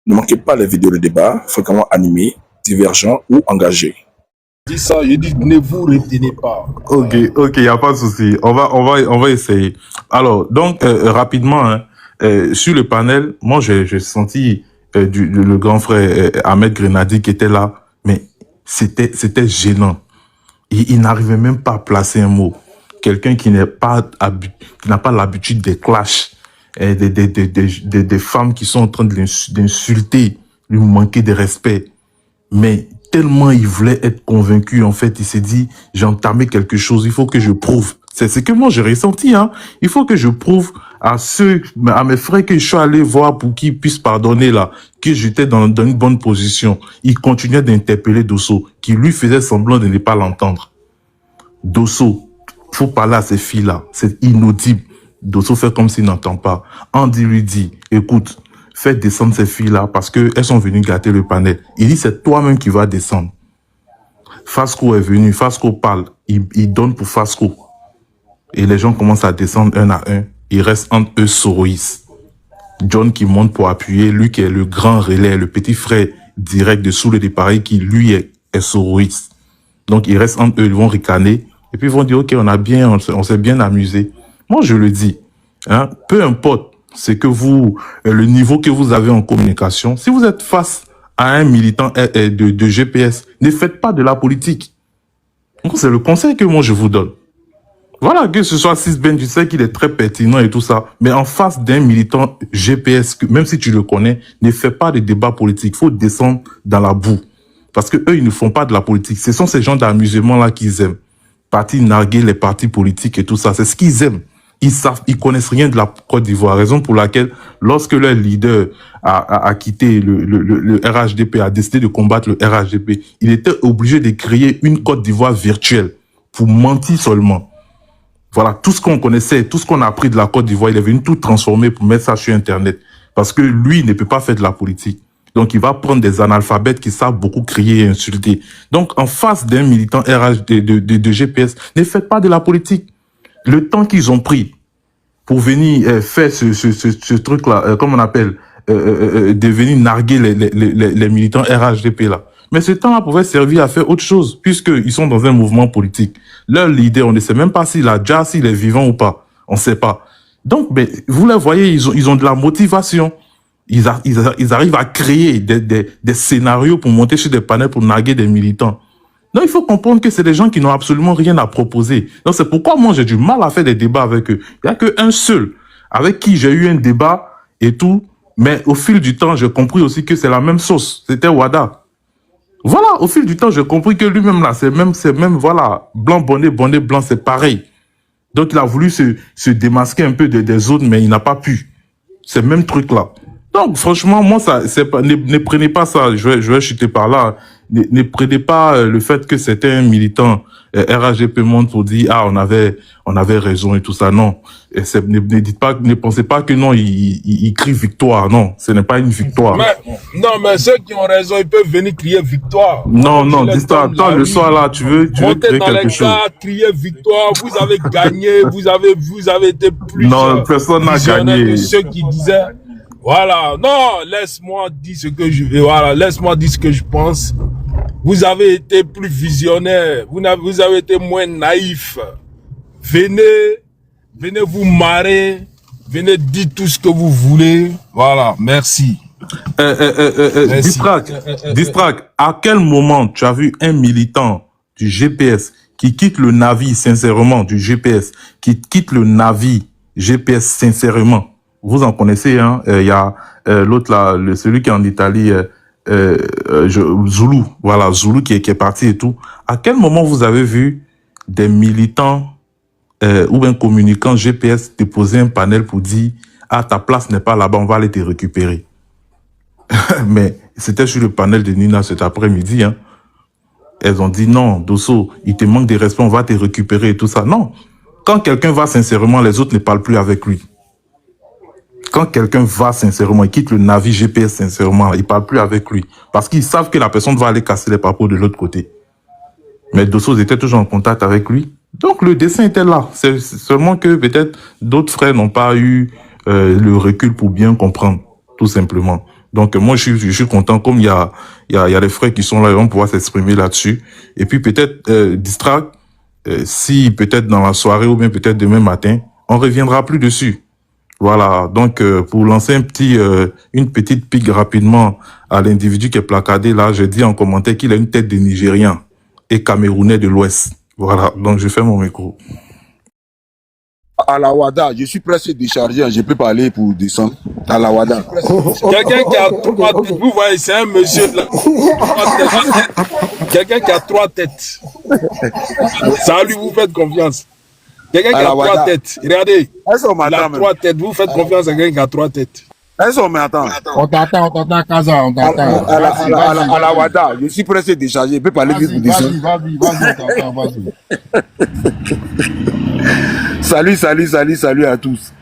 Ne manquez pas les vidéos de débat fréquemment animés, divergents ou engagés. Dis ça, je dis ne vous retenez pas. Ok, il n'y a pas de souci. On va essayer. Alors, donc, rapidement, hein, sur le panel, moi, j'ai senti le grand frère Ahmed Grenadi qui était là, mais c'était gênant. Il n'arrivait même pas à placer un mot. Quelqu'un qui n'a pas l'habitude des clashs, des femmes qui sont en train d'insulter, lui manquer de respect. Mais tellement il voulait être convaincu, en fait, il s'est dit, j'ai entamé quelque chose, il faut que je prouve. C'est ce que moi j'ai ressenti, hein. Il faut que je prouve à mes frères que je suis allé voir pour qu'ils puissent pardonner là, que j'étais dans une bonne position. Il continuait d'interpeller Dosso, qui lui faisait semblant de ne pas l'entendre. Dosso, faut parler à ces filles-là, c'est inaudible. Dosso fait comme s'il n'entend pas. Andy lui dit, écoute, fais descendre ces filles-là parce qu'elles sont venues gâter le panel. Il dit, c'est toi-même qui vas descendre. Fasco est venu, Fasco parle, il donne pour Fasco. Et les gens commencent à descendre un à un. Il reste entre eux Soroïs. John qui monte pour appuyer, lui qui est le grand relais, le petit frère direct de Soul et pareil qui lui est Soroïs. Donc il reste entre eux, ils vont ricaner. Et puis ils vont dire, ok, on s'est bien amusé. Moi je le dis, hein, peu importe c'est que le niveau que vous avez en communication, si vous êtes face à un militant de GPS, ne faites pas de la politique. C'est le conseil que moi je vous donne. Voilà, que ce soit Sisben, je sais qu'il est très pertinent et tout ça, mais en face d'un militant GPS, même si tu le connais, ne fais pas de débat politique. Il faut descendre dans la boue. Parce que eux, ils ne font pas de la politique. Ce sont ces gens d'amusement-là qu'ils aiment. Partis narguer les partis politiques et tout ça, c'est ce qu'ils aiment. Ils connaissent rien de la Côte d'Ivoire. Raison pour laquelle, lorsque leur leader a quitté le RHDP, a décidé de combattre le RHDP, il était obligé de créer une Côte d'Ivoire virtuelle pour mentir seulement. Voilà, tout ce qu'on connaissait, tout ce qu'on a appris de la Côte d'Ivoire, il est venu tout transformer pour mettre ça sur Internet. Parce que lui, il ne peut pas faire de la politique. Donc, il va prendre des analphabètes qui savent beaucoup crier et insulter. Donc, en face d'un militant de GPS, ne faites pas de la politique. Le temps qu'ils ont pris pour venir faire ce truc-là, comme on appelle, de venir narguer les militants RHDP là. Mais ce temps-là pouvait servir à faire autre chose, puisqu'ils sont dans un mouvement politique. Leur leader, on ne sait même pas s'il est vivant ou pas. On ne sait pas. Donc, mais, vous les voyez, ils ont de la motivation. Ils arrivent à créer des scénarios pour monter sur des panels pour narguer des militants. Donc, il faut comprendre que c'est des gens qui n'ont absolument rien à proposer. Donc, c'est pourquoi moi, j'ai du mal à faire des débats avec eux. Il n'y a qu'un seul avec qui j'ai eu un débat et tout. Mais au fil du temps, j'ai compris aussi que c'est la même sauce. C'était Wada. Voilà, au fil du temps, j'ai compris que lui-même, là, c'est même, voilà, blanc, bonnet, blanc, c'est pareil. Donc, il a voulu se démasquer un peu des autres, mais il n'a pas pu. C'est le même truc-là. Donc, franchement, moi, ne prenez pas ça, je vais chuter par là. Ne prenez pas le fait que c'était un militant RHDP Monde pour dire, ah, on avait raison et tout ça. Non. Ne pensez pas que non, il crie victoire. Non, ce n'est pas une victoire. Mais ceux qui ont raison, ils peuvent venir crier victoire. Non, dis-toi, attends, le soir là, tu veux crier quelque chose. Crier victoire, vous avez gagné, vous avez été plus. Non, personne n'a gagné. Que ceux qui disaient, voilà, non, laisse-moi dire ce que je pense. Vous avez été plus visionnaire, vous avez été moins naïf. Venez vous marrer, venez dire tout ce que vous voulez. Voilà, merci. Distrac, à quel moment tu as vu un militant du GPS qui quitte le navire sincèrement, du GPS, qui quitte le navire GPS sincèrement? Vous en connaissez, hein? Il y a l'autre là, celui qui est en Italie, Zulu, voilà, Zulu qui est parti et tout. À quel moment vous avez vu des militants ou un communicant GPS déposer un panel pour dire « Ah, ta place n'est pas là-bas, on va aller te récupérer ». Mais c'était sur le panel de Nina cet après-midi. Hein. Elles ont dit « Non, Dosso, il te manque de respect, on va te récupérer » et tout ça. Non, quand quelqu'un va sincèrement, les autres ne parlent plus avec lui. Quand quelqu'un va sincèrement, il quitte le navire GPS sincèrement, il ne parle plus avec lui. Parce qu'ils savent que la personne va aller casser les papeaux de l'autre côté. Mais Dosso était toujours en contact avec lui. Donc le dessin était là. C'est seulement que peut-être d'autres frères n'ont pas eu le recul pour bien comprendre, tout simplement. Donc, moi, je suis content, comme il y a des frères qui sont là, ils vont pouvoir s'exprimer là-dessus. Et puis, peut-être, Distract, si peut-être dans la soirée ou bien peut-être demain matin, on reviendra plus dessus. Voilà. Donc, pour lancer une petite pique rapidement à l'individu qui est placardé là, je dis en commentaire qu'il a une tête de Nigérian et Camerounais de l'Ouest. Voilà. Donc, je fais mon micro. À la WADA, je suis presque déchargé, je peux parler pour descendre. À la WADA. Quelqu'un qui a 3 têtes, vous voyez, c'est un monsieur de la... Quelqu'un qui a 3 têtes. Ça lui, vous faites confiance. Quelqu'un qui a 3 têtes. Regardez, il a 3 têtes. Vous faites confiance à quelqu'un qui a 3 têtes. Est-ce qu'on m'attend? On t'attend, Kaza, on t'attend. À la WADA, je suis presque déchargé, je peux parler vite pour descendre. Vas-y, on t'attend, vas-y. Salut à tous.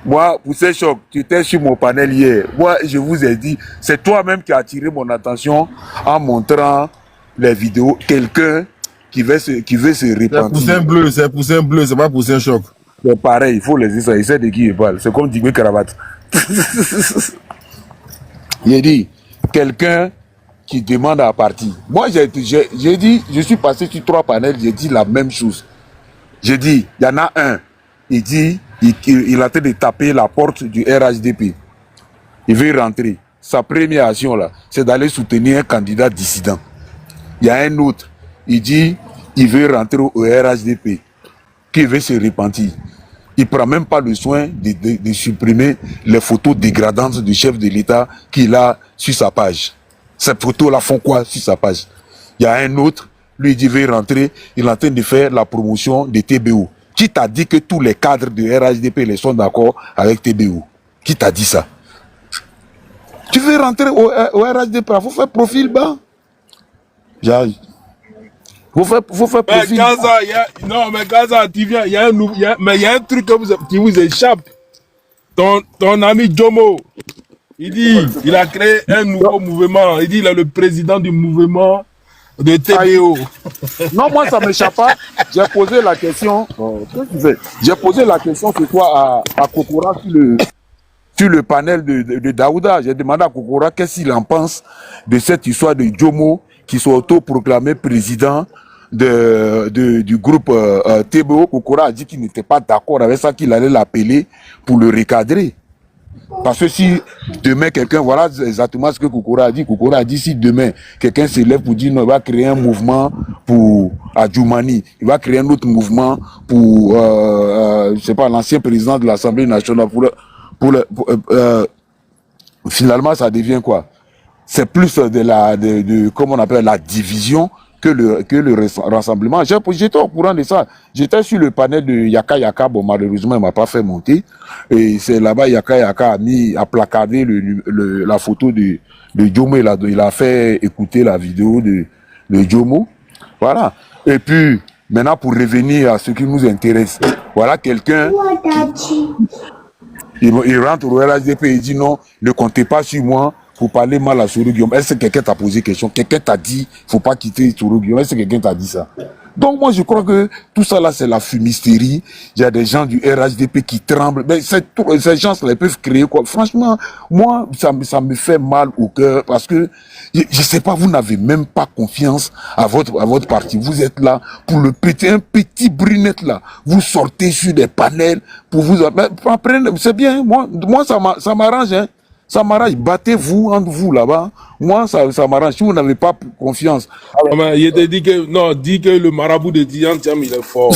Moi, pour ces chocs, tu étais sur mon panel hier. Moi, je vous ai dit, c'est toi-même qui as attiré mon attention en montrant les vidéos. Quelqu'un qui veut se repentir. C'est Poussin Bleu, c'est pas Poussin Choc. C'est pareil, il faut les essayer. Il sait de qui il parle. C'est comme Digwe Cravate. J'ai dit, quelqu'un qui demande à partir. Moi, j'ai dit, je suis passé sur 3 panels, j'ai dit la même chose. J'ai dit, il y en a un, il dit, il a en train de taper la porte du RHDP. Il veut rentrer. Sa première action, là, c'est d'aller soutenir un candidat dissident. Il y a un autre, il dit, il veut rentrer au RHDP, qui veut se repentir. Il ne prend même pas le soin de supprimer les photos dégradantes du chef de l'État qu'il a sur sa page. Ces photos-là font quoi sur sa page? Il y a un autre, lui il dit, il veut rentrer, il est en train de faire la promotion de TBO. Qui t'a dit que tous les cadres de RHDP sont d'accord avec TBO? Qui t'a dit ça? Tu veux rentrer au RHDP, il faut faire profil bas. J'arrive. Faut faire profil bas. Non, mais Gaza, tu viens, il y a un truc qui vous échappe. Ton ami Jomo, il dit, il a créé un nouveau mouvement. Il dit, il est le président du mouvement de TBO. Non, moi, ça ne m'échappe pas. J'ai posé la question. J'ai posé la question ce soir à Kokora sur le panel de Daouda. J'ai demandé à Kokora qu'est-ce qu'il en pense de cette histoire de Jomo qui soit autoproclamé président du groupe TBO. Kokora a dit qu'il n'était pas d'accord avec ça, qu'il allait l'appeler pour le recadrer. Parce que si demain quelqu'un, voilà exactement ce que Kokora a dit. Kokora a dit si demain quelqu'un se lève pour dire non, il va créer un mouvement pour Adjoumani, il va créer un autre mouvement pour, je sais pas, l'ancien président de l'Assemblée nationale. Finalement, ça devient quoi? C'est plus comment on appelle la division que le rassemblement. J'étais au courant de ça. J'étais sur le panel de Yaka Yaka. Bon, malheureusement, il m'a pas fait monter. Et c'est là-bas, Yaka Yaka a placardé la photo de Jomo. Il a fait écouter la vidéo de Jomo. Voilà. Et puis, maintenant, pour revenir à ce qui nous intéresse. Voilà quelqu'un il rentre au RHDP et il dit non, ne comptez pas sur moi pour parler mal à Soro Guillaume. Est-ce que quelqu'un t'a posé question? Quelqu'un t'a dit faut pas quitter Soro Guillaume? Est-ce que quelqu'un t'a dit ça? Donc moi je crois que tout ça là c'est la fumisterie. Il y a des gens du RHDP qui tremblent. Mais ces gens-là ils peuvent créer quoi? Franchement, moi ça me fait mal au cœur parce que je sais pas, vous n'avez même pas confiance à votre parti. Vous êtes là pour un petit brunette là. Vous sortez sur des panels pour vous apprendre. C'est bien. Moi ça m'arrange. Hein. Ça m'arrange. Battez-vous entre vous là-bas. Moi, ça m'arrange. Si vous n'avez pas confiance. Alors... Il te dit que le marabout de Tiam, il est fort.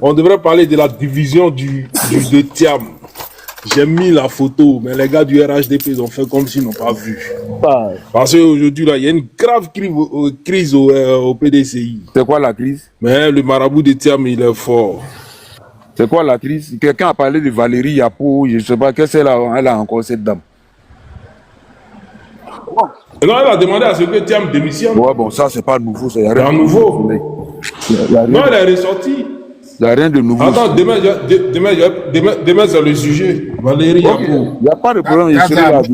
On devrait parler de la division de Tiam. J'ai mis la photo, mais les gars du RHDP, ils ont fait comme s'ils n'ont pas vu. Parce qu'aujourd'hui, là, il y a une grave crise au PDCI. C'est quoi la crise? Mais le marabout de Tiam, il est fort. C'est quoi la crise? Quelqu'un a parlé de Valérie Yapo, je ne sais pas, qu'est-ce qu'elle a encore cette dame? Non, elle a demandé à ce que Tiam démissionne. Ouais, bon, ça, c'est pas nouveau. C'est rien nouveau. Non, elle est ressortie. Il n'y a rien de nouveau. Attends, demain c'est le sujet. Valérie Yapo. Il n'y a pas de problème.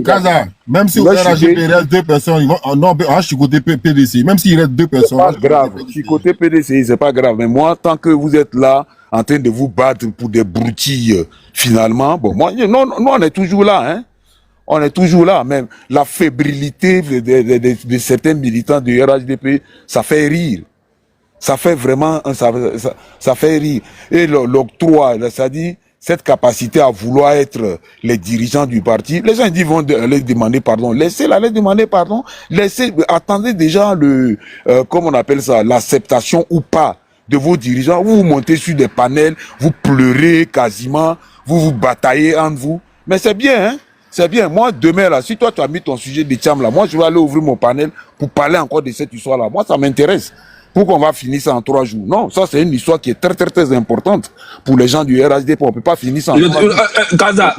Kaza, même si au RHDP il reste 2 personnes, ils vont, non, je suis côté PDC, même s'il reste 2 personnes. C'est pas grave. Je suis côté PDC, c'est pas grave. Mais moi, tant que vous êtes là, en train de vous battre pour des broutilles, finalement, bon, moi, non, on est toujours là, hein. On est toujours là, même la fébrilité de certains militants du RHDP, ça fait rire. Ça fait vraiment, ça fait rire. Et l'octroi, c'est-à-dire cette capacité à vouloir être les dirigeants du parti, les gens vont les demander pardon. Laissez-la les demander pardon. Attendez déjà comment on appelle ça, l'acceptation ou pas de vos dirigeants. Vous montez sur des panels, vous pleurez quasiment, vous bataillez entre vous. Mais c'est bien, hein. C'est bien. Moi, demain, là, si toi, tu as mis ton sujet de Tcham, là, moi, je vais aller ouvrir mon panel pour parler encore de cette histoire-là. Moi, ça m'intéresse. Pourquoi on va finir ça en 3 jours? Non, ça, c'est une histoire qui est très, très, très importante pour les gens du RHDP. On ne peut pas finir ça en 3 jours.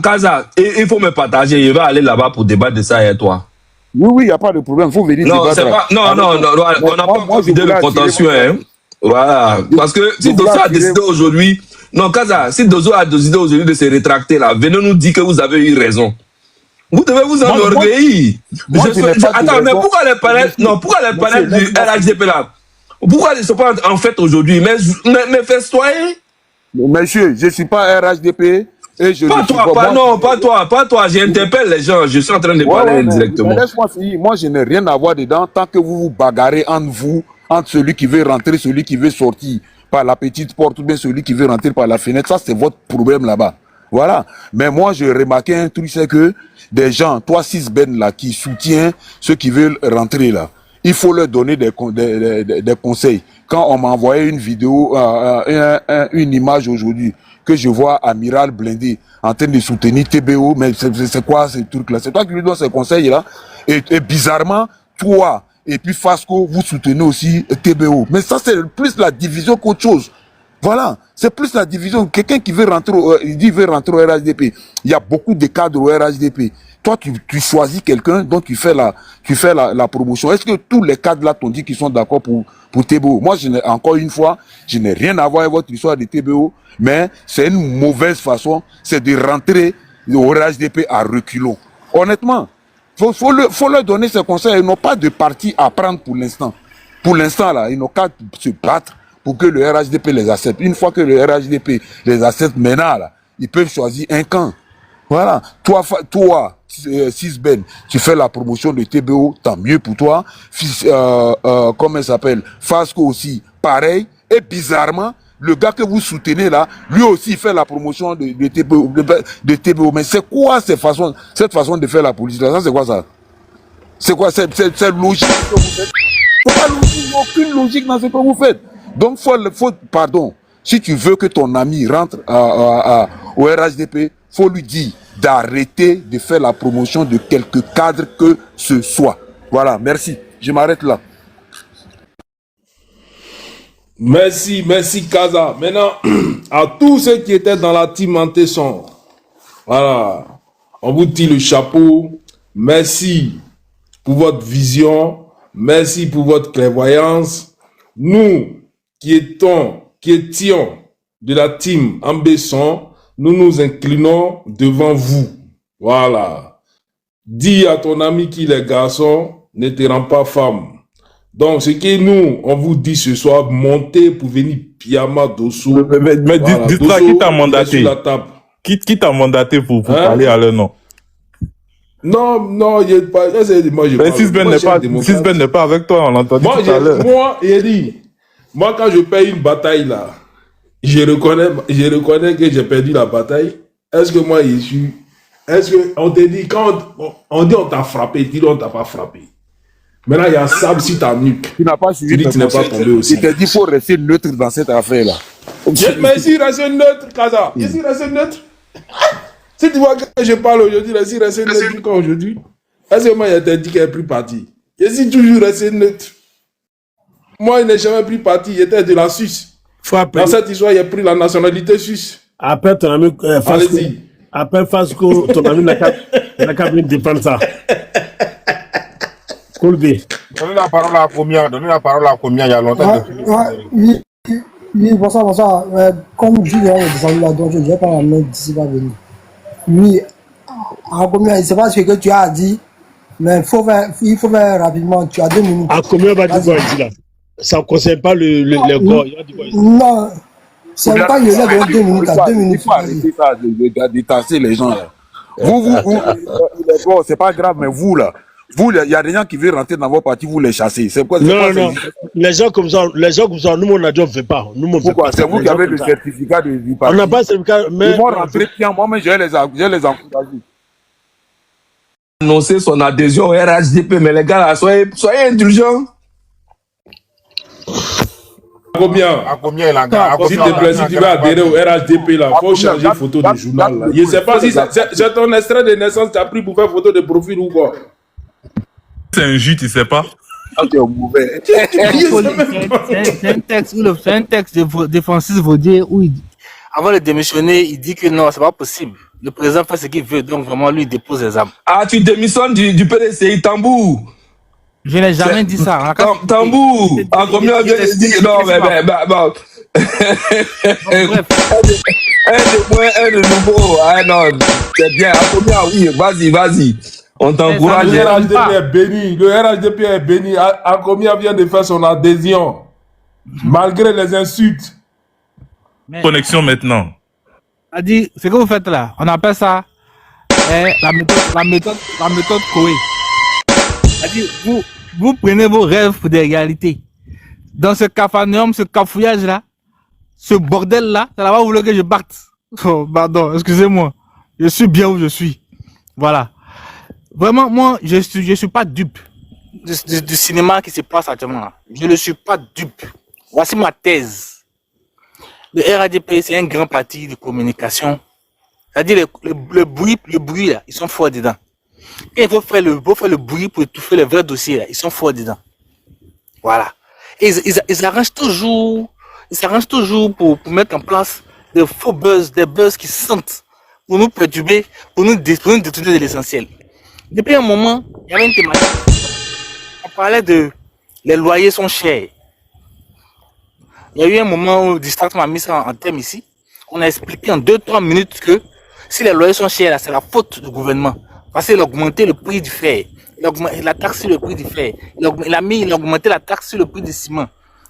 Kaza, il faut me partager. Je vais aller là-bas pour débattre de ça avec toi. Oui, il n'y a pas de problème. Il faut venir débattre. Non, on n'a pas vidé le contentieux. Hein. Voilà. Parce que si Dosso a décidé aujourd'hui, non, Kaza, si Dosso a décidé aujourd'hui de se rétracter là, venez nous dire que vous avez eu raison. Vous devez vous enorgueillir. Attends, mais pourquoi les panels du RHDP là? Pourquoi ils ne sont pas en fait aujourd'hui? Mais festoyer. Monsieur, je ne suis pas RHDP. Et je pas toi, pas toi. J'interpelle les gens. Je suis en train de parler directement. Laisse-moi finir. Moi, je n'ai rien à voir dedans tant que vous vous bagarrez entre vous, entre celui qui veut rentrer, celui qui veut sortir par la petite porte ou bien celui qui veut rentrer par la fenêtre. Ça, c'est votre problème là-bas. Voilà. Mais moi, je remarquais un truc, c'est que des gens, toi, 6 Ben là, qui soutiennent ceux qui veulent rentrer là, il faut leur donner des conseils. Quand on m'a envoyé une vidéo, une image aujourd'hui, que je vois Amiral Blindé en train de soutenir TBO, mais c'est quoi ce truc-là? C'est toi qui lui donnes ces conseils-là. Et bizarrement, toi et puis Fasco, vous soutenez aussi TBO. Mais ça, c'est plus la division qu'autre chose. Voilà, c'est plus la division. Quelqu'un qui veut rentrer, il dit veut rentrer au RHDP. Il y a beaucoup de cadres au RHDP. Toi, tu choisis quelqu'un, donc tu fais la promotion. Est-ce que tous les cadres là t'ont dit qu'ils sont d'accord pour TBO? Moi, encore une fois, je n'ai rien à voir avec votre histoire de TBO, mais c'est une mauvaise façon, c'est de rentrer au RHDP à reculons. Honnêtement, faut leur donner ces conseils. Ils n'ont pas de parti à prendre pour l'instant. Pour l'instant, là, ils n'ont qu'à se battre pour que le RHDP les accepte. Une fois que le RHDP les accepte maintenant, là, ils peuvent choisir un camp. Voilà. Toi, 6 Ben, tu fais la promotion de TBO, tant mieux pour toi. Comment il s'appelle? Fasco aussi, pareil. Et bizarrement, le gars que vous soutenez là, lui aussi fait la promotion de TBO. Mais c'est quoi cette façon de faire la politique là? Ça, c'est quoi ça? C'est quoi cette logique que vous faites? C'est pas logique, il n'y a aucune logique dans ce que vous faites. Donc, pardon, si tu veux que ton ami rentre au RHDP, faut lui dire d'arrêter de faire la promotion de quelque cadre que ce soit. Voilà, merci. Je m'arrête là. Merci Kaza. Maintenant, à tous ceux qui étaient dans la team Antesson, voilà, on vous tire le chapeau. Merci pour votre vision. Merci pour votre clairvoyance. Nous qui étions de la team Ambesson, nous nous inclinons devant vous. Voilà. Dis à ton ami qu'il est garçon, ne te rend pas femme. Donc, ce que nous, on vous dit ce soir, montez pour venir Piama Dosso. Mais voilà, dis-toi, qui t'a mandaté? Qui t'a mandaté pour parler à leur nom? Non, il pas. Moi, je mais 6 Ben n'est pas avec toi, on l'a entendu tout à l'heure. Moi, il dit, moi, quand je paye une bataille là, je reconnais que j'ai perdu la bataille. Est-ce que moi, je suis... Est-ce qu'on te dit, quand on dit on t'a frappé, dis on t'a pas frappé. Maintenant, il y a sable sur ta nuque. Tu n'as pas suivi. Tu dis que tu n'es pas tombé aussi. Il t'a dit qu'il faut rester neutre dans cette affaire-là. Mais si, rester neutre, Kaza. Ici, rester neutre. Si tu vois que je parle aujourd'hui, rester neutre quand aujourd'hui. Est-ce que moi, il t'a dit qu'elle est plus partie? Je suis toujours resté neutre. Moi, il n'est jamais pris parti. Il était de la Suisse. Dans cette histoire, il a pris la nationalité suisse. Appelle ton ami Fasco. Appelle Fasco, ton ami n'a qu'à venir défendre ça. Colby. Donnez la parole à combien il y a longtemps. Oui, bonsoir. Comme je l'ai descendu là, donc je ne vais pas l'amener d'ici va venir. Oui, à combien, je ne sais pas ce que tu as dit, mais il faut faire rapidement. Tu as 2 minutes. À combien va dire quoi ici là? Ça ne concerne pas les corps. Non, c'est pas que je vais donner 2 minutes. À 2 minutes. Il faut arrêter ça, de tasser les gens là. Bon, c'est pas grave, mais vous, là, il y a des gens qui veulent rentrer dans votre parti, vous les chassez. C'est quoi? Non. Les gens comme ça, nous, on a dit on ne fait pas. Pourquoi? C'est vous qui avez le certificat du parti. On n'a pas le certificat, mais. Ils vont rentrer bien, moi, mais je vais les encourager. Annoncer son adhésion au RHDP, mais les gars, là, soyez indulgents. Combien? S'il te plaît, si tu vas adhérer au RHDP, là, il faut changer photo de journal. Là. Je ne sais pas si c'est ton extrait de naissance que tu as pris pour faire photo de profil ou quoi. C'est un jus, tu sais pas? C'est mauvais. C'est un texte de Francis Vaudier où avant de démissionner, il dit que non, c'est pas possible. Le président fait ce qu'il veut, donc vraiment lui il dépose les armes. Ah, tu démissionnes du PDCI, Tambou. Je n'ai jamais dit ça. Tambou. En combien vient de dire non, mais bon. Un de moins, un de nouveau. Ah non, c'est bien. En combien, oui, vas-y. On t'encourage. Le RHDP est béni. Le RHDP est béni. En combien vient de faire son adhésion, malgré les insultes. Connexion maintenant. A dit, ce que vous faites là, on appelle ça la méthode Coué. A dit, vous prenez vos rêves pour des réalités. Dans ce capharnaüm, ce cafouillage là, ce bordel là, ça va vouloir que je parte. Oh, pardon, excusez-moi. Je suis bien où je suis. Voilà. Vraiment, moi, je suis pas dupe du cinéma qui se passe actuellement là. Je ne suis pas dupe. Voici ma thèse. Le RADP, c'est un grand parti de communication. C'est-à-dire le bruit là, ils sont forts dedans. Et il faut faire le bruit pour étouffer les vrais dossiers là, ils sont forts dedans. Voilà. Et ils s'arrangent toujours pour mettre en place des faux buzz, des buzz qui sentent pour nous perturber, pour nous détourner de l'essentiel. Depuis un moment, il y avait une thématique. On parlait de les loyers sont chers. Il y a eu un moment où Distract m'a mis ça en thème ici. On a expliqué en 2-3 minutes que si les loyers sont chers, c'est la faute du gouvernement. Parce qu'il a augmenté le prix du fer. Il a augmenté la taxe sur le prix du fer. Il a augmenté la taxe sur le prix du ciment.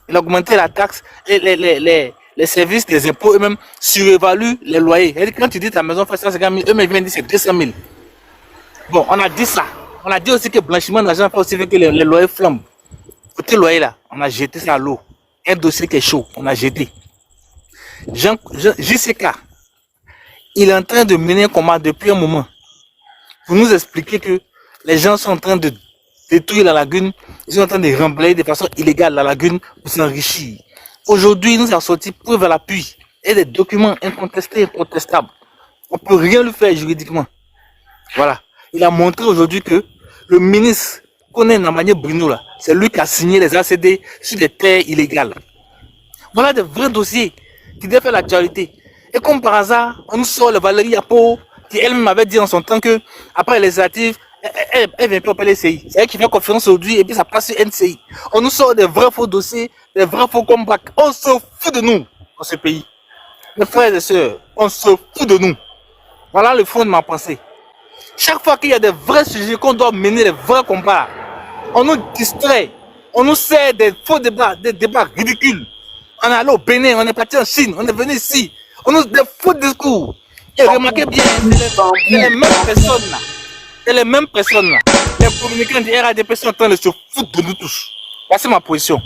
Il a augmenté la taxe et les services des impôts eux-mêmes surévaluent les loyers. Et quand tu dis ta maison fait 150 000, eux-mêmes viennent dire c'est 200 000. Bon, on a dit ça. On a dit aussi que blanchiment d'argent fait aussi que les loyers flambent. Côté loyer là, on a jeté ça à l'eau. Un dossier qui est chaud, on a jeté. JCK, il est en train de mener un combat depuis un moment pour nous expliquer que les gens sont en train de détruire la lagune, ils sont en train de remblayer de façon illégale la lagune pour s'enrichir. Aujourd'hui, il nous a sorti preuve à l'appui et des documents incontestés, incontestables. On ne peut rien lui faire juridiquement. Voilà. Il a montré aujourd'hui que le ministre connaît Namanié Bruno là, c'est lui qui a signé les ACD sur des terres illégales. Voilà des vrais dossiers qui doivent faire l'actualité. Et comme par hasard, on nous sort le Valérie Yapo, qui elle-même avait dit en son temps que après les législatives, elle vient pas au PLCI. C'est elle qui fait conférence aujourd'hui et puis ça passe sur NCI. On nous sort des vrais faux dossiers, des vrais faux combats. On se fout de nous dans ce pays. Mes frères et sœurs, on se fout de nous. Voilà le fond de ma pensée. Chaque fois qu'il y a des vrais sujets qu'on doit mener, des vrais combats, on nous distrait, on nous sert des faux débats, des débats ridicules. On est allé au Bénin, on est parti en Chine, on est venu ici. On nous des faux discours. Et remarquez bien, c'est les mêmes personnes là. C'est les mêmes personnes là. Les communicants du RADP sont en train de se foutre de nous tous. Voici ma position.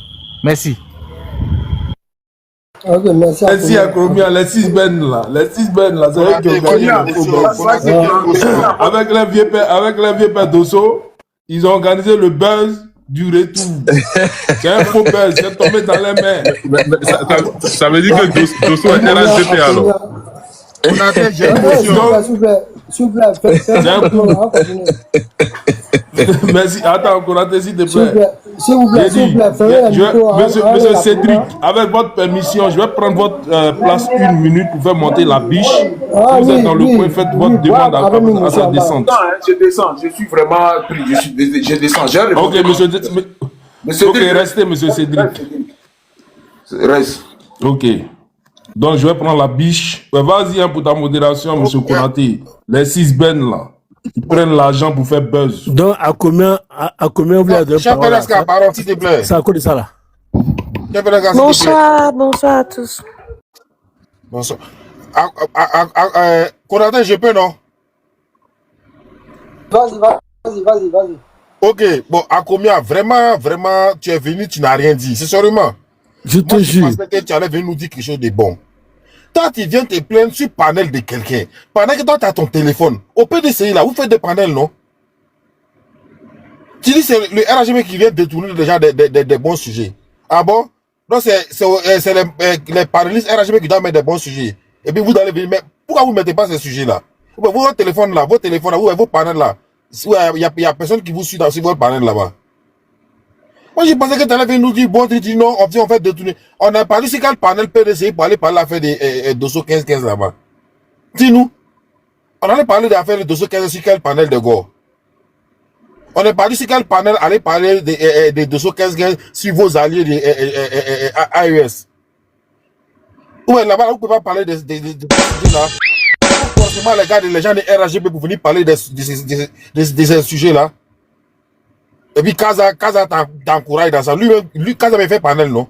Merci. Ok, merci. Merci à Chromia, les 6 bennes là. Les 6 bennes là, c'est eux qui ont gagné le football. Avec les vieux pères d'Osso, ils ont organisé le buzz du retour. C'est un faux buzz, c'est tombé dans les mains. Ça veut dire que Dosso est RHDP alors. S'il vous plaît, Merci. Attends, Konaté, s'il te plaît. S'il vous plaît, Monsieur Cédric, avec votre permission, je vais prendre votre place 1 minute pour faire monter la biche. Si vous êtes dans le coin, faites votre demande à sa descente. Non, je descends, je suis vraiment pris, je descends. Ok, monsieur ok, restez, monsieur Cédric. Reste. Ok. Donc, je vais prendre la biche. Vas-y, pour ta modération, monsieur Konaté. Les 6 bennes là. Ils prennent l'argent pour faire buzz. Donc, à combien vous avez donné parole, s'il te plaît. C'est à cause de ça, là. Bonsoir à tous. Bonsoir. Konaté, je peux, non? Vas-y. Ok, bon, à combien vraiment, tu es venu, tu n'as rien dit. C'est sérieusement. Je te jure. Je pensais que tu allais venir nous dire quelque chose de bon. Toi, tu viens te plaindre sur le panel de quelqu'un. Pendant que toi, tu as ton téléphone. Au PDCI, là, vous faites des panels, non? Tu dis c'est le RHM qui vient détourner déjà des bons sujets. Ah bon? Non, c'est les panélistes RHM qui doivent mettre des bons sujets. Et puis vous allez venir, mais pourquoi vous ne mettez pas ces sujets-là? Vos téléphones là, vos panels là. Il y a personne qui vous suit dans votre panel là-bas. Moi, je pensais que tu allais venir nous dire, bon, tu dis non, on fait détourner. On a parlé sur quel panel PDCI pour aller parler de l'affaire des dossiers 15-15 là-bas. Dis-nous. On allait parler de l'affaire des dossiers 15 sur quel panel de Go. On est parti sur quel panel aller parler des dossiers 15-15 sur vos alliés des AES. Ouais, là-bas, vous ne pouvez pas parler de là. Forcément, les gens de RHB pour venir parler de ces sujets-là. Et puis, Kaza t'encourage dans ça. Lui, Kaza me fait panel, non?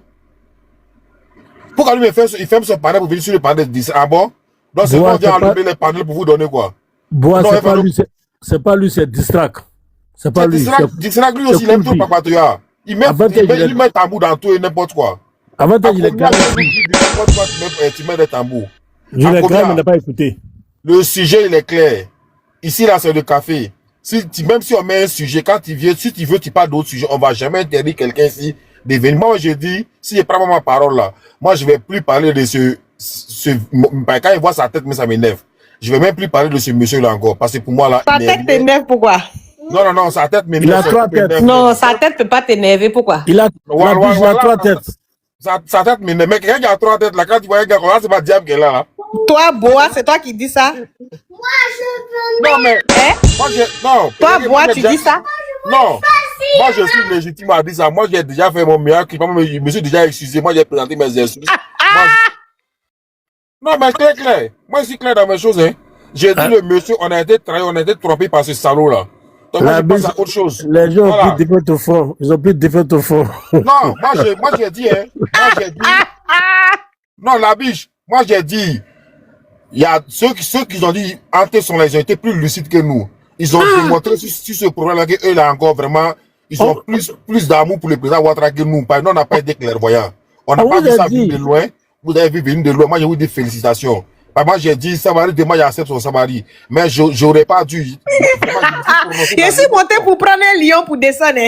Pourquoi lui, il ferme son panel pour venir sur le panel de ah bon? Donc, c'est bon, on vient enlever les panels pour vous donner quoi? Bois, c'est pas lui, c'est Distrac. C'est pas lui. Distrac, lui aussi, il aime tout Papatoya. Il met tambour dans tout et n'importe quoi. Avant, il est grave. Tu mets des tambours. Je l'ai grave, mais il n'a pas écouté. Le sujet, il est clair. Ici, là, c'est le café. Même si on met un sujet, quand tu viens, si tu veux, tu parles d'autres sujets, on va jamais interdire quelqu'un ici d'événement. Moi, je dis, si je prends ma parole là, moi, je vais plus parler de quand il voit sa tête, mais ça m'énerve. Je vais même plus parler de ce monsieur-là encore. Parce que pour moi, là. Sa tête t'énerve, pourquoi? Non, sa tête m'énerve. Il a 3 têtes. Non, sa tête peut pas t'énerver, pourquoi? Il a 3 têtes. Sa tête m'énerve. Mais quelqu'un qui a 3 têtes, là, quand tu vois un gars, c'est pas diable qu'elle est là. Toi, Boa, c'est toi qui dis ça? Non, mais. Non. Toi, Boa, tu dis ça? Non. Moi, je suis légitime à dire ça. Moi, j'ai déjà fait mon meilleur clip. Je me suis déjà excusé. Moi, j'ai présenté mes excuses. Non, mais clair. Moi, je suis clair dans mes choses. Hein. J'ai dit le monsieur, on a été trahi, on a été trompé par ce salaud-là. Donc, moi, je passe à autre chose. Les gens ont plus de défaite au fond. Ils ont plus de défaite au fond. Non, moi, j'ai dit, hein. Non, la biche. Moi, j'ai dit. Il y a ceux qui ont dit, ils ont été plus lucides que nous. Ils ont démontré sur ce problème-là qu'eux, là, encore vraiment, ils ont plus d'amour pour le président Ouattara que nous. Nous, on n'a pas été clairvoyants. On n'a pas vu ça venir de loin. Vous avez vu venir de loin. Moi, j'ai eu des félicitations. Moi, j'ai dit, Samari, demain, j'accepte son Samari. Mais j'aurais pas dû. Je suis monté pour prendre un lion pour descendre.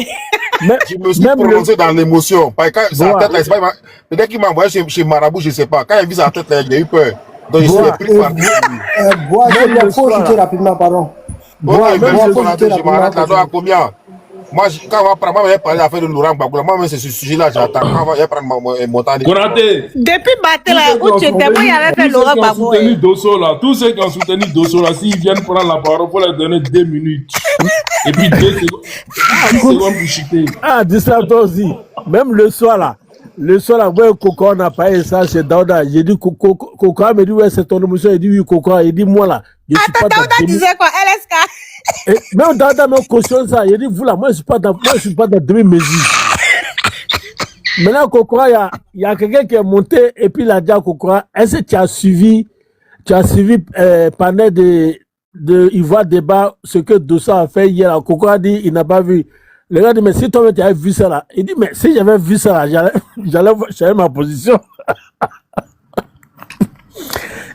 Je me suis prononcé dans l'émotion. Peut-être qu'il m'a envoyé chez Marabout, je ne sais pas. Quand il a vu sa tête, il a eu peur. Donc, je suis pris par Bois, il faut chuter rapidement, pardon. Je m'arrête là-dedans à combien? Moi, quand on va prendre, moi, je vais parler d'affaires de Laurent Gbagbo. Moi, c'est ce sujet-là, j'attends. Quand je vais prendre mon temps. Depuis matin, là, où tu étais, moi, il avait fait Laurent Gbagbo. Tous ceux qui ont soutenu Dosso, là, s'ils viennent prendre la parole, il faut leur donner 2 minutes. Et puis 2 secondes pour chuter. Ah, dis ça toi aussi. Même le soir, là, moi, Coco, on n'a pas eu ça chez Daouda. J'ai dit, Coco me dit, ouais, c'est ton émotion. Il dit, oui, Coco. Il dit, moi, là, je suis pas Daouda disait quoi, LSK? Même Daouda me cautionne ça. Il dit, vous, là, moi, je suis pas dans demi-mesure. Maintenant, Coco, il y a quelqu'un qui est monté, et puis il a dit à Coco, est-ce que tu as suivi, pendant Ivoire Débat, ce que Dossa a fait hier? Coco a dit, il n'a pas vu. Le gars dit, mais si toi, tu avais vu ça là, il dit, mais si j'avais vu ça là, j'allais ma position.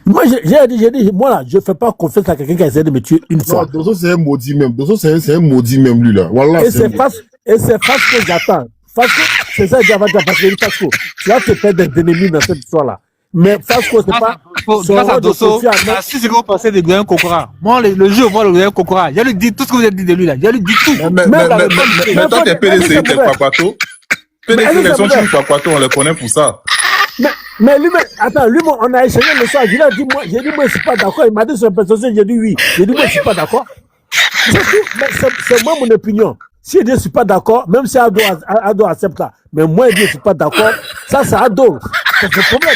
Moi, j'ai dit, moi là, je ne fais pas confiance à quelqu'un qui a essayé de me tuer une fois. Non, Dosso, c'est un maudit même. Dosso, c'est un maudit même, lui là. Voilà, et c'est parce que j'attends. C'est ça que j'avais dit, parce que tu vas te faire des ennemis dans cette histoire-là. Mais Fasco, c'est pas. Grâce à Dosso, si c'est que vous pensez de Goyen Kokora, moi, le jeu, moi, le Goyen Kokora, j'ai lui dit tout ce que vous avez dit de lui là. J'ai lui dit tout. Mais toi, t'es PDC, t'es Papato. PDC, les gens sur Papato, on les connaît pour ça. Mais lui, attends, lui, on a échangé le soir. J'ai dit, moi, je suis pas d'accord. Il m'a dit sur le personnage, j'ai dit oui. J'ai dit, moi, je suis pas d'accord. C'est moi mon opinion. Si je ne suis pas d'accord, même si Ado accepte ça, mais moi, je ne suis pas d'accord, ça, c'est Ado. C'est le problème.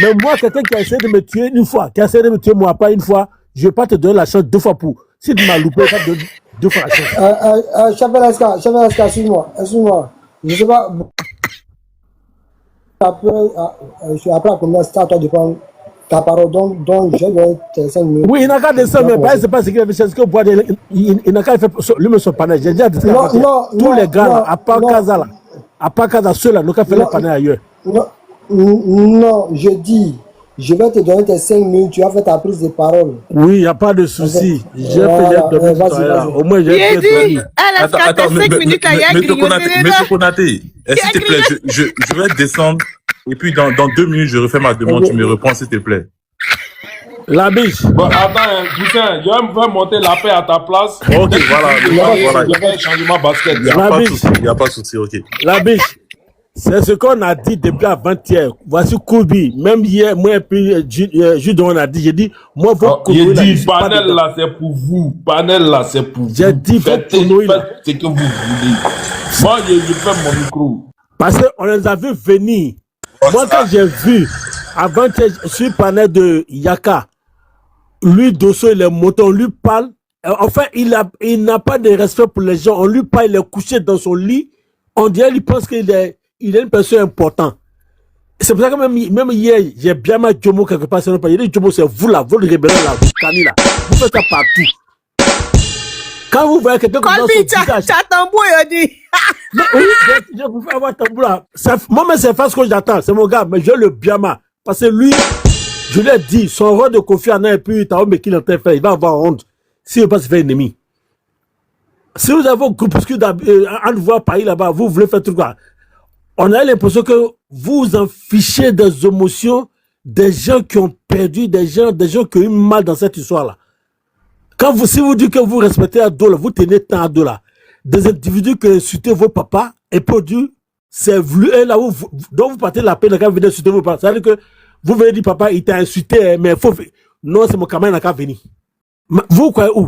Mais moi, quelqu'un qui a essayé de me tuer une fois, qui a essayé de me tuer moi pas une fois, je ne vais pas te donner la chance 2 fois pour. Si tu m'as loupé, ça te donne 2 fois la chance. Chapelaska, excuse-moi. Je ne sais pas. Après, à combien de temps toi de prendre ta parole, donc je vais te 5 minutes. Oui, il n'a qu'à descendre, mais c'est pas ce qu'il a fait. C'est ce que il n'a qu'à faire lui-même son panel. J'ai déjà dit ça. Tous les gars, là, à part Kaza, là, à part Kaza, ceux-là, n'ont qu'à faire le panel ailleurs. Non, je dis, je vais te donner tes 5 minutes, tu as fait ta prise de parole. Oui, il n'y a pas de souci. J'ai fait vas-y. Au moins, j'ai J'ai fait dit, elle a 5 minutes, là, il y a Monsieur Konaté, s'il te plaît, je vais descendre et puis dans 2 minutes, je refais ma demande. Tu me reprends, s'il te plaît. La biche. Bon, attends, putain, je vais monter la paix à ta place. Ok, voilà. Je vais changer ma basket. Il n'y a pas de souci, ok. La biche. C'est ce qu'on a dit depuis avant-hier. Voici Koubi. Même hier, moi et puis Judon, on a dit, j'ai dit, moi, votre J'ai dit, panel là, c'est pour vous. Panel là, c'est pour vous. J'ai dit, faites ce que vous voulez. Moi, je fais mon micro. Parce qu'on les a vu venir. Moi, quand j'ai vu, avant-hier, sur le panel de Yaka, lui, Dosso, il est monté, on lui parle. Enfin, il n'a pas de respect pour les gens. On lui parle, il est couché dans son lit. On dirait qu'il pense qu'il est une personne importante. C'est pour ça que même hier, j'ai bien mal Jomo quelque part. Il dit Jomo, c'est vous là, vous le rébellion là, vous cani là. Vous faites ça partout. Quand vous voyez quelqu'un comme ça, tu as tambour, il dit. Oui, je vous fais avoir tambour là. Moi, mais c'est pas ce que j'attends. C'est mon gars, mais je le biama. Parce que lui, je lui ai dit, son rôle de Kofi Annan et puis Tao Meki il va avoir honte s'il ne veut pas se faire ennemi. Si vous avez un groupuscule en voie Paris là-bas, vous voulez faire tout quoi. On a l'impression que vous en fichez des émotions des gens qui ont perdu, des gens qui ont eu mal dans cette histoire-là. Si vous dites que vous respectez Adola, vous tenez tant Adola, des individus qui insultent vos papas et produit, c'est voulu, et là où donc vous partez de la peine quand vous venez insulter vos papas. C'est-à-dire que vous venez dire papa, il t'a insulté, mais il faut. Non, c'est mon camarade qui a venu. Vous croyez où?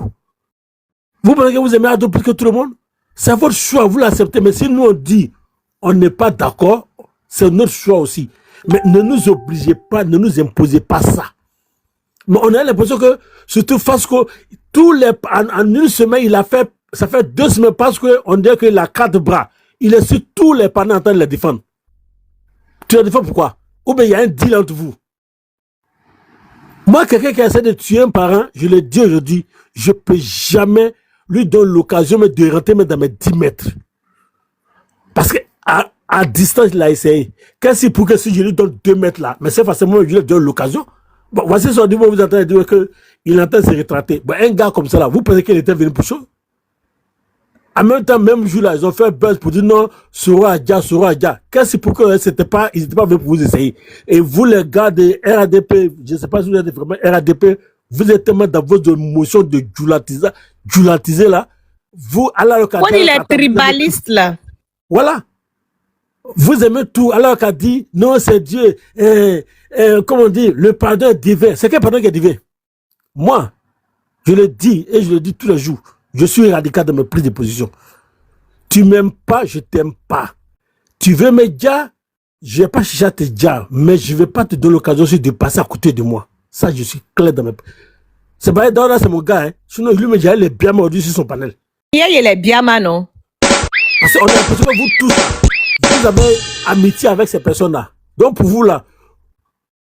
Vous pensez que vous aimez Ado plus que tout le monde? C'est votre choix, vous l'acceptez. Mais si nous on dit on n'est pas d'accord, c'est notre choix aussi. Mais ne nous obligez pas, ne nous imposez pas ça. Mais on a l'impression que, surtout Fasco, en une semaine, il a fait, ça fait 2 semaines parce qu'on dirait qu'il a 4 bras. Il est sur tous les panneaux en train de les défendre. Tu les défends pourquoi? Ou bien il y a un deal entre vous. Moi, quelqu'un qui essaie de tuer un parent, je le dis aujourd'hui, je ne peux jamais lui donner l'occasion de rentrer dans mes 10 mètres. Parce qu'à distance, il a essayé. Qu'est-ce pour que si je lui donne 2 mètres là, mais c'est forcément je lui donne l'occasion. Bon, voici son niveau, vous entendez dire qu'il entend se rétracter. Bon, un gars comme ça là, vous pensez qu'il était venu pour chaud? En même temps, même jour là, ils ont fait un buzz pour dire non, Soro Adja. Qu'est-ce pour que ils n'étaient pas venus pour vous essayer? Et vous, les gars de RADP, je ne sais pas si vous êtes vraiment RADP, vous êtes tellement dans vos émotions de djoulatiser là. Vous, alors on est les tribalistes là. Voilà. Vous aimez tout, alors qu'a dit, non, c'est Dieu. Comment on dit, le pardon est divin. C'est quel pardon qui est divin? Moi, je le dis et je le dis tous les jours. Je suis radical dans mes prises de position. Tu m'aimes pas, je t'aime pas. Tu veux me dire, je vais pas chercher à te dire, mais je vais pas te donner l'occasion de passer à côté de moi. Ça, je suis clair dans mes... C'est pas là, c'est mon gars, hein. Sinon, lui me dit, il est bien mordu sur son panel. Il est bien, non? Parce qu'on a l'impression que vous tous, vous avez amitié avec ces personnes-là. Donc, pour vous, là,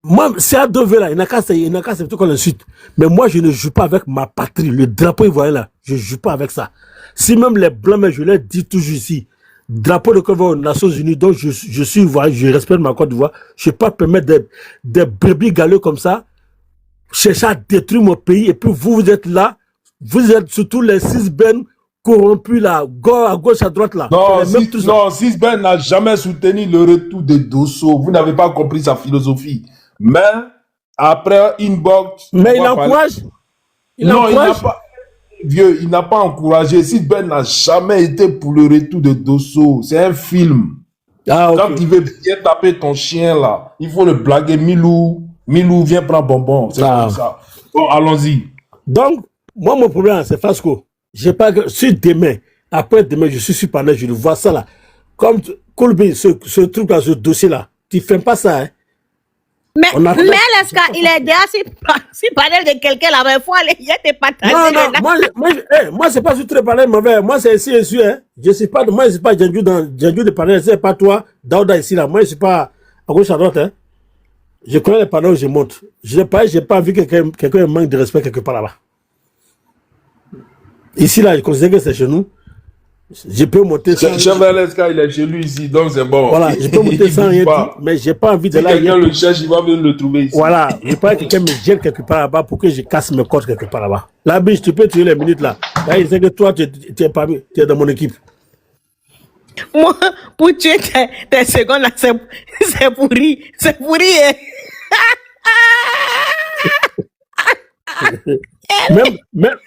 moi, c'est à deux là, il n'a qu'à accepter qu'on l'insulte. Mais moi, je ne joue pas avec ma patrie. Le drapeau ivoirien là, je ne joue pas avec ça. Si même les blancs, mais je leur dis toujours ici, drapeau de Côte d'Ivoire aux Nations Unies, donc je suis ivoirien, je respecte ma Côte d'Ivoire. Je ne peux pas permettre des brebis galeux comme ça, chercher à détruire mon pays. Et puis vous êtes là, vous êtes surtout les 6 bennes corrompus là, à gauche, à droite là. Non, Sisben n'a jamais soutenu le retour de Dosso. Vous n'avez pas compris sa philosophie. Mais après inbox. Mais il encourage. Il n'a pas encouragé. Sisben n'a jamais été pour le retour de Dosso. C'est un film. Ah, okay. Quand il veut bien taper ton chien là, il faut le blaguer. Milou, viens prendre bonbon. C'est comme ça. Bon, allons-y. Donc, moi, mon problème, c'est Fasco. J'ai pas que si demain, après demain, je suis sur panel, je le vois ça là. Comme Colby, ce truc là, ce dossier là, tu fais pas ça, hein. Mais Alaska, il est déjà sur panel de quelqu'un la même fois, il y a des patates. Non, moi c'est pas sur le panel mauvais. Moi c'est ici et sûr, hein. Moi je suis pas Djandjou de panel, c'est pas toi, Daouda ici là. Moi je suis pas à gauche à droite, hein. Je connais les panneaux, je monte. Je n'ai pas vu quelqu'un manque de respect quelque part là-bas. Ici, là, je considère que c'est chez nous. Je peux monter sans... Chef LSK, il est chez lui ici, donc c'est bon. Voilà, je peux monter sans rien dire, mais j'ai pas envie de si là... quelqu'un le cherche, il va venir le trouver ici. Voilà, je pas que quelqu'un me gêne quelque part là-bas pour que je casse mes cordes quelque part là-bas. Là, biche, tu peux tuer les minutes là. Là, il sait que toi, tu es dans mon équipe. Moi, pour tuer tes secondes là, c'est pourri. C'est pourri.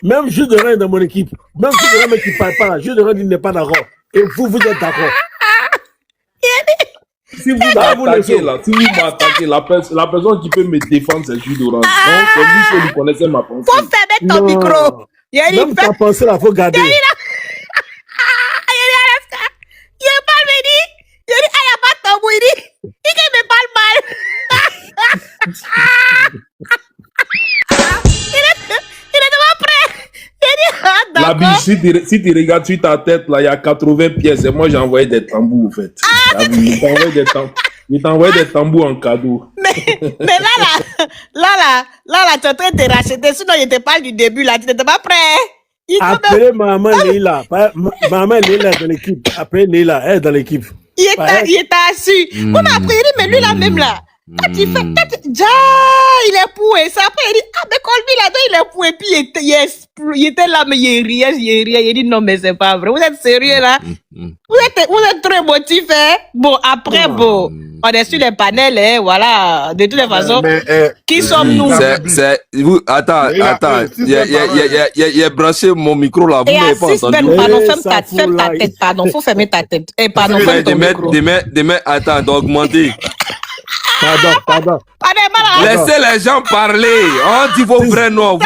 Même Jules de Rennes dans mon équipe. Même Jules de Rennes qui ne parle pas là. Jules de Rennes n'est pas d'accord. Et vous êtes d'accord. Si vous m'attaquez là, la personne qui peut me défendre, c'est Jules d'Orange. Donc, c'est lui que vous connaissez ma pensée. Faut fermer ton micro. Même ta pensée là, faut garder. Il n'est pas venu. Il dit, il n'y a pas de tambour. Il dit, il me parle mal. Il est pas prêt. Il dit, ah, La d'accord. biche, si tu regardes sur ta tête, là, il y a 80 pièces. Et moi, j'ai envoyé des tambours, en fait. Il t'a envoyé des tambours en cadeau. Mais là, tu es en train de te racheter. Sinon, je te parle du début, là. Tu n'étais pas prêt. Appelez maman Leila. Maman Leila est dans l'équipe. Appelez Leila, elle est dans l'équipe. Il est assis. On a appris, mais lui là même là. Quand il fait, il est poué. Ça après, il dit, ah, mais Colby là-dedans, il est poué. Puis il était là, mais il riait. Il dit, non, mais c'est pas vrai. Vous êtes sérieux là? Vous êtes très motivé. Hein? Bon, après, on est sur les panels, hein, voilà. De toutes les façons, qui sommes-nous? Attends. Il a branché mon micro là. Vous n'avez pas entendu. Pardon, ferme ta tête. Pardon, faut fermer ta tête. Pardon, ferme ton micro. Demain, attends, d'augmenter. Pardon. Laissez les gens parler. On dit vos vrais noms.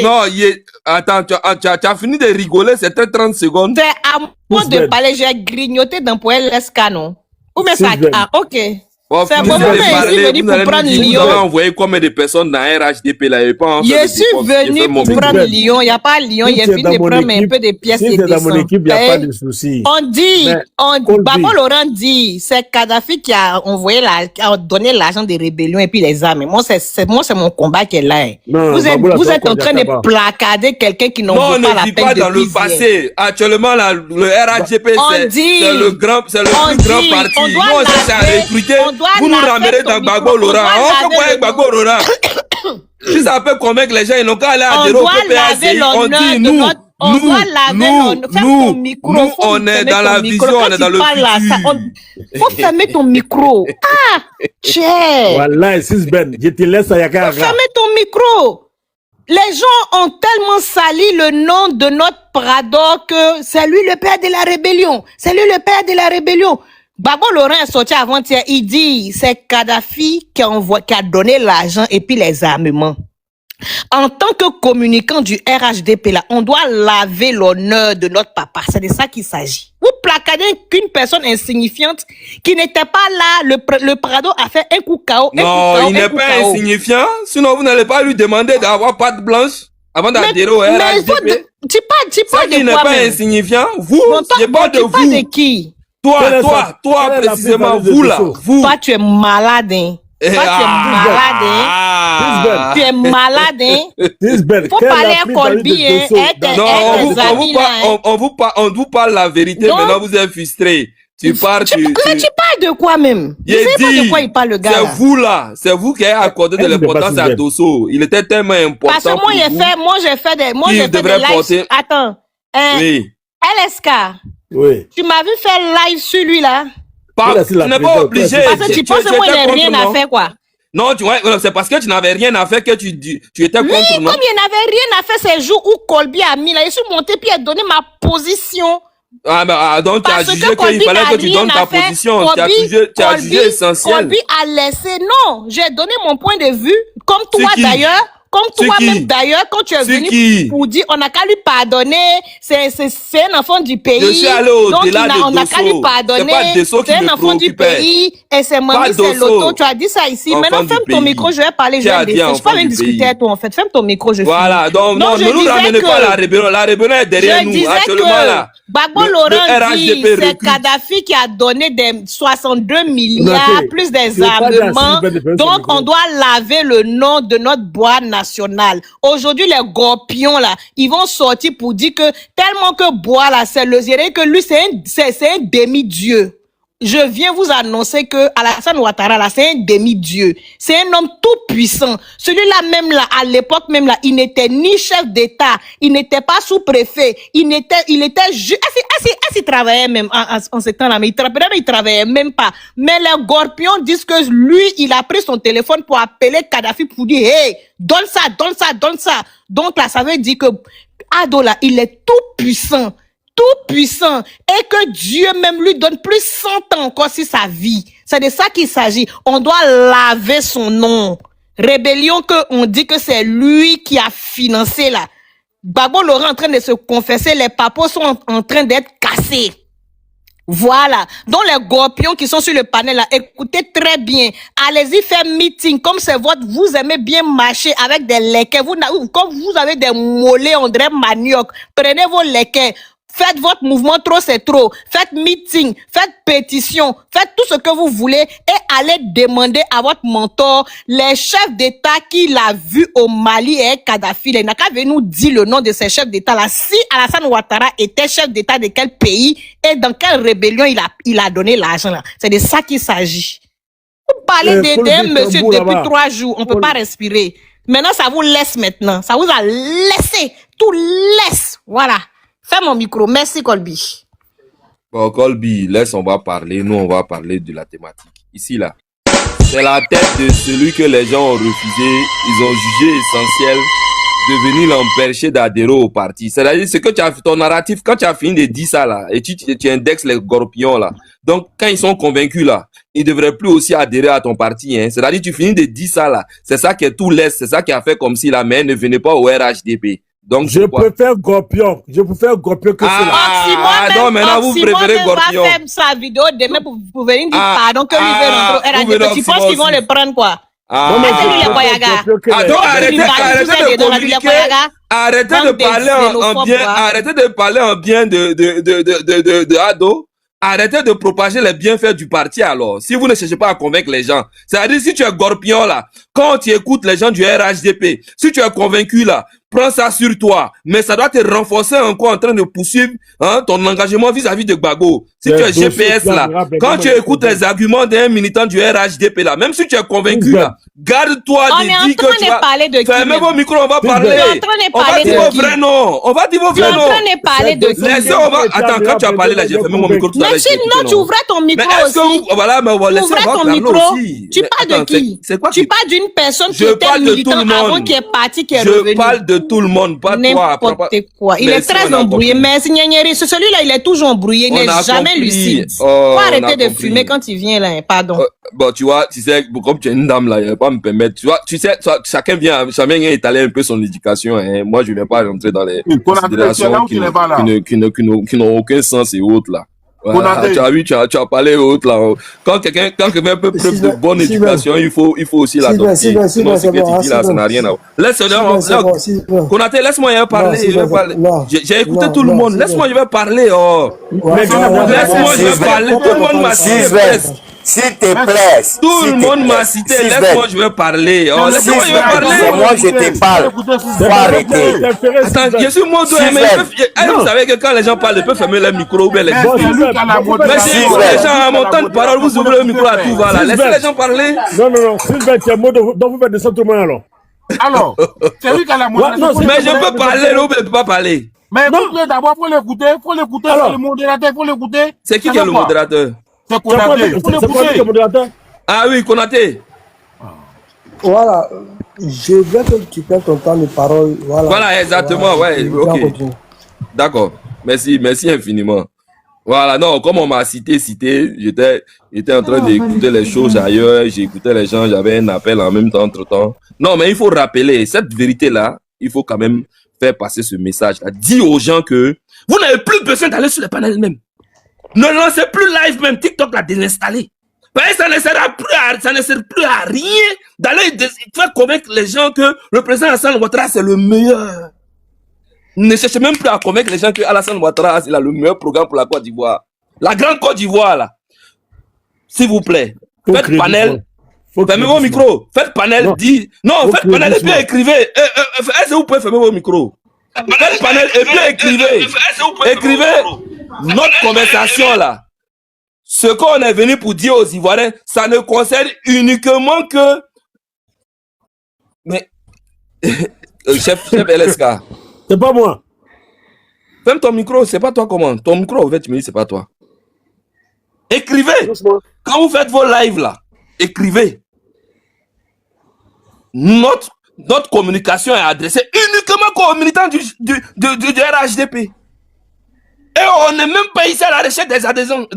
Non, attends, tu as fini de rigoler, c'était 30 secondes. C'est à moi de parler, j'ai grignoté d'un poil l'esca, non? Ou mais ça, ok. C'est bon, vous venu pour prendre Lyon. Vous avez envoyé combien de personnes dans RHDP là? Je suis venu pour prendre Lyon. Il n'y a pas Lyon. Il y a fini de prendre un peu de pièces et dans mon équipe, il n'y a pas de souci. On dit, Babo Laurent dit, c'est Kadhafi qui a envoyé qui a donné l'argent des rébellions et puis les armes. Moi, c'est mon combat qui est là. Vous êtes en train de placarder quelqu'un qui n'en veut pas la peine de vivre. Non, on ne vit pas dans le passé. Actuellement, le RHDP, c'est le plus grand parti. Nous, on s'est recruté. Vous nous ramenez dans Gbagbo Laurent. On fait quoi avec Gbagbo Laurent? Si ça peut convaincre les gens, ils n'ont qu'à aller à Déro PPACI. On dit nous, on est dans la vision, on est dans le futur. Faut fermer ton micro. Ah, tiens. Voilà, Sisben, je te laisse à Yakara. Faut fermer ton micro. Les gens ont tellement sali le nom de notre Prado que c'est lui le père de la rébellion. C'est lui le père de la rébellion. Gbagbo Laurent est sorti avant-hier, il dit c'est Kadhafi qui a donné l'argent et puis les armements. En tant que communicant du RHDP, là, on doit laver l'honneur de notre papa. C'est de ça qu'il s'agit. Vous placardez qu'une personne insignifiante qui n'était pas là, le Prado a fait un coup KO. Non, il n'est pas insignifiant. Sinon, vous n'allez pas lui demander d'avoir patte blanche avant d'adhérer au RHDP. Tu parles de il n'est pas insignifiant. Vous, je parle de vous. Tu parles de qui? Toi, précisément, vous là, vous. Toi, tu es malade, hein. Tu es malade, hein. Faut parler à Colby, hein. Non, on vous parle la vérité, maintenant vous êtes frustré. Tu parles de quoi même? Je sais pas de quoi il parle, le gars. C'est vous là, c'est vous qui avez accordé de l'importance à Dosso. Il était tellement important. Parce que moi j'ai fait des lives. Attends. Oui. LSK. Oui. Tu m'as vu faire live sur lui là? Tu n'es pas obligé. Parce que tu penses que moi il n'y a rien à faire quoi? Non, tu vois, c'est parce que tu n'avais rien à faire que tu étais contre, non? Comme il n'avait rien à faire ces jours où Colby a mis là, je suis monté puis il a donné ma position. Donc tu as jugé qu'il fallait que tu donnes ta position. Tu as jugé essentiel. Colby a laissé, non, j'ai donné mon point de vue, comme toi d'ailleurs. Comme C'est toi-même, qui? d'ailleurs, quand tu es C'est venu qui? pour dire, on n'a qu'à lui pardonner, c'est un enfant du pays. Je suis allé Donc, au-delà de on n'a qu'à lui Dosso. pardonner. C'est pas Dosso qui C'est un me enfant du préoccupait. pays. Et c'est Pas Mamie, c'est Dosso. Loto. Tu as dit ça ici. Enfant Maintenant, du ferme ton pays. micro, je vais parler, je Qui a vais dit laisser. Je enfant peux même du discuter pays? avec toi, en fait. Ferme ton micro, je Voilà, finis. donc non, je ne nous disais ramenez pas que- la rébellion. La rébellion est derrière Je nous. disais Actuellement, que là. Gbagbo Le Laurent dit RHDP c'est recrute. Kadhafi qui a donné des 62 milliards Konaté, plus des tu veux pas dire à armements. Sylvain de faire son Donc micro. on doit laver le nom de notre bois national. Aujourd'hui les gorpions là, ils vont sortir pour dire que tellement que bois là c'est le zéré que lui c'est un demi-dieu. Je viens vous annoncer que Alassane Ouattara là, c'est un demi-dieu. C'est un homme tout puissant. Celui-là même là, à l'époque même là, il n'était ni chef d'État, il n'était pas sous-préfet, il était juste, il travaillait même en ce temps-là, mais il travaillait même pas. Mais les gorpions disent que lui, il a pris son téléphone pour appeler Kadhafi pour dire, hey, donne ça. Donc là, ça veut dire que Ado là, il est tout puissant, et que Dieu même lui donne plus 100 ans encore sur sa vie. C'est de ça qu'il s'agit. On doit laver son nom. Rébellion que on dit que c'est lui qui a financé là. Gbagbo Laurent en train de se confesser, les papos sont en train d'être cassés. Voilà. Donc les gorpions qui sont sur le panel là, écoutez très bien. Allez-y faire meeting comme c'est votre. Vous aimez bien marcher avec des lequets. Comme vous avez des mollets, on dirait manioc. Prenez vos lequets. Faites votre mouvement trop c'est trop. Faites meeting, faites pétition, faites tout ce que vous voulez et allez demander à votre mentor, les chefs d'État qu'il a vu au Mali et Kadhafi. Il n'a qu'à venir nous dire le nom de ces chefs d'État là. Si Alassane Ouattara était chef d'État de quel pays et dans quelle rébellion il a donné l'argent là. C'est de ça qu'il s'agit. Vous parlez d'un monsieur depuis 3 jours, on peut pas respirer. Maintenant ça vous laisse maintenant. Ça vous a laissé. Tout laisse. Voilà. Fais mon micro. Merci, Colby. Bon, Colby, laisse, on va parler. Nous, on va parler de la thématique. Ici, là, c'est la tête de celui que les gens ont refusé. Ils ont jugé essentiel de venir l'empêcher d'adhérer au parti. C'est-à-dire, ce que tu as, ton narratif, quand tu as fini de dire ça, là, et tu indexes les gorpions, là. Donc, quand ils sont convaincus, là, ils ne devraient plus aussi adhérer à ton parti, hein. C'est-à-dire, tu finis de dire ça, là. C'est ça qui est tout l'Est. C'est ça qui a fait comme si la main ne venait pas au RHDP. Donc, je préfère Gorpion. Je préfère Gorpion que cela. Non, maintenant vous préférez Gorpion. Va faire sa vidéo demain pour venir dire pardon que lui veut rentrer au RHDP. Tu penses qu'ils vont le prendre quoi? Non, mais lui les Boyaga. Arrêtez de parler en bien de Ado. Arrêtez de propager les bienfaits du parti alors. Si vous ne cherchez pas à convaincre les gens. C'est-à-dire si tu es gorpion là, quand tu écoutes les gens du RHDP, si tu es convaincu là, prends ça sur toi. Mais ça doit te renforcer encore en train de poursuivre ton engagement vis-à-vis de Gbagbo. Si tu es GPS là, quand tu écoutes les arguments d'un militant du RHDP là, même si tu es convaincu là, garde-toi de dire que tu vas... Fermez vos micros, on va parler. On va dire vos vrais noms. On va dire vos vrais noms. Laissez, on va... Attends, quand tu as parlé là, j'ai fermé mon micro tout à l'heure. Mais sinon, tu ouvrais ton micro aussi. Voilà, mais on va laisser ton micro. Tu parles de qui? C'est quoi? Tu parles d'une personne qui était militant avant, qui est parti, qui est revenu. Je parle de tout le monde, pas toi. N'importe quoi. Il est très embrouillé. Mais celui-là, il est toujours embrouillé. Il n'est jamais lucide. Faut arrêter de fumer quand il vient là. Pardon. Bon, tu vois, tu sais, comme tu es une dame là, il ne va pas me permettre. Tu vois, tu sais, chacun vient étaler un peu son éducation. Hein. Moi, je ne vais pas rentrer dans les considérations qui n'ont aucun sens et autres là. Voilà, tu as vu, tu as parlé autres là. Quand quelqu'un fait un peu preuve de bonne éducation, il faut aussi l'adopter. Sinon, ce que tu dis là, ça n'a rien à voir. Laisse-le. Konaté, laisse-moi y parler. J'ai écouté tout le monde. Laisse-moi y parler. Laisse-moi y parler. Tout le monde m'a cité. S'il te plaît. Tout le monde m'a cité. Laisse-moi, je vais parler. Laisse-moi, je vais parler. C'est moi, je te parle. Faut arrêter. Attends, je suis modo. Mais vous savez que quand les gens parlent, ils peuvent fermer leur micro ou bien les mais si les gens ont mon temps de parole, vous ouvrez le micro à tout, voilà. Laissez les gens parler. Non. Sylvain, tu es modo. Donc vous faites de ça tout le monde alors. Alors, c'est lui qui a la modération. Mais je peux parler, ou je peux pas parler. Mais écoute-le d'abord, faut l'écouter, c'est le modérateur, faut l'écouter. C'est qui est le modérateur? C'est Konaté. C'est le modérateur? Ah oui, Konaté. Voilà, je veux que tu prennes ton temps de parole. Voilà, exactement, ouais, ok. D'accord, merci infiniment. Voilà, non, comme on m'a cité, j'étais en train d'écouter les choses ailleurs, j'écoutais les gens, j'avais un appel en même temps, entre-temps. Non, mais il faut rappeler, cette vérité-là, il faut quand même faire passer ce message-là. Dis aux gens que vous n'avez plus besoin d'aller sur les panels même. Ne lancez plus live même, TikTok l'a désinstallé. Parce que ça ne sert plus à rien d'aller faire convaincre les gens que le président Alassane Ouattara c'est le meilleur. Ne cherchez même plus à convaincre les gens que Alassane Ouattara il a le meilleur programme pour la Côte d'Ivoire. La grande Côte d'Ivoire là. S'il vous plaît, faites panel. Fermez vos micros. Faites panel. Non, faites panel et puis écrivez. Est-ce que vous pouvez fermer vos micros? Faites panel et puis écrivez. Écrivez notre conversation là. Ce qu'on est venu pour dire aux Ivoiriens, ça ne concerne uniquement que... Mais... chef LSK. C'est pas moi. Ferme ton micro, c'est pas toi comment? Ton micro, en fait, tu me dis, c'est pas toi. Écrivez. Quand vous faites vos lives là, écrivez. Notre communication est adressée uniquement aux militants du RHDP. Et on n'est même pas ici à la recherche des adhésions.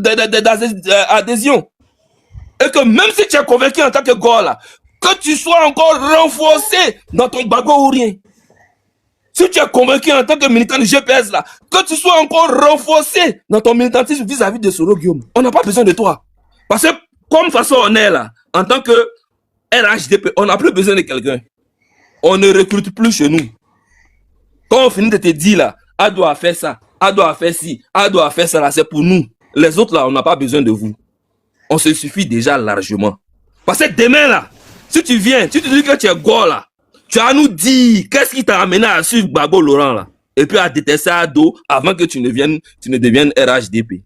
Et que même si tu es convaincu en tant que gars là, que tu sois encore renforcé dans ton bagot ou rien. Si tu es convaincu en tant que militant du GPS là, que tu sois encore renforcé dans ton militantisme vis-à-vis de Soro Guillaume, on n'a pas besoin de toi. Parce que comme façon on est là, en tant que RHDP, on n'a plus besoin de quelqu'un. On ne recrute plus chez nous. Quand on finit de te dire là, A doit faire ça, A doit faire ci, A doit faire ça là, c'est pour nous. Les autres là, on n'a pas besoin de vous. On se suffit déjà largement. Parce que demain là, si tu viens, tu te dis que tu es go là, tu vas nous dire qu'est-ce qui t'a amené à suivre Gbagbo Laurent là, et puis à détester Ado avant que tu ne deviennes RHDP.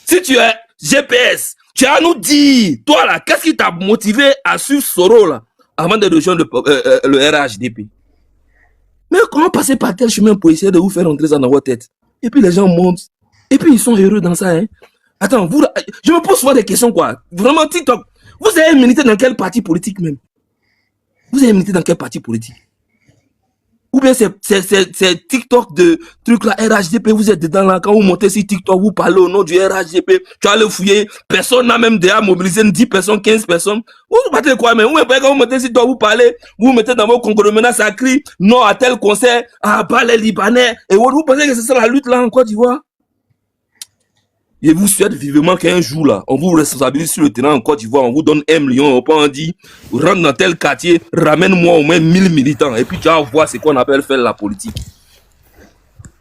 Si tu es GPS, tu vas nous dire, toi là, qu'est-ce qui t'a motivé à suivre Soro là, avant de rejoindre le RHDP. Mais comment passer par quel chemin pour essayer de vous faire entrer ça dans votre tête? Et puis les gens montent, et puis ils sont heureux dans ça, hein. Attends, je me pose souvent des questions, quoi. Vraiment, TikTok, vous avez milité dans quel parti politique même? Vous avez milité dans quel parti politique? Ou bien c'est TikTok de truc là, RHDP, vous êtes dedans là, quand vous montez sur TikTok, vous parlez au nom du RHDP, tu vas le fouiller, personne n'a même déjà mobilisé 10 personnes, 15 personnes. Vous battez quoi même? Quand vous montez sur TikTok, vous parlez, vous mettez dans vos congloménats, ça crie non à tel concert, à bas les Libanais, et vous pensez que c'est ça la lutte là en Côte d'Ivoire? Je vous souhaite vivement qu'un jour là, on vous responsabilise sur le terrain en Côte d'Ivoire, on vous donne 1 million, on peut en dire, rentre dans tel quartier, ramène-moi au moins 1000 militants, et puis tu vas voir ce qu'on appelle faire la politique.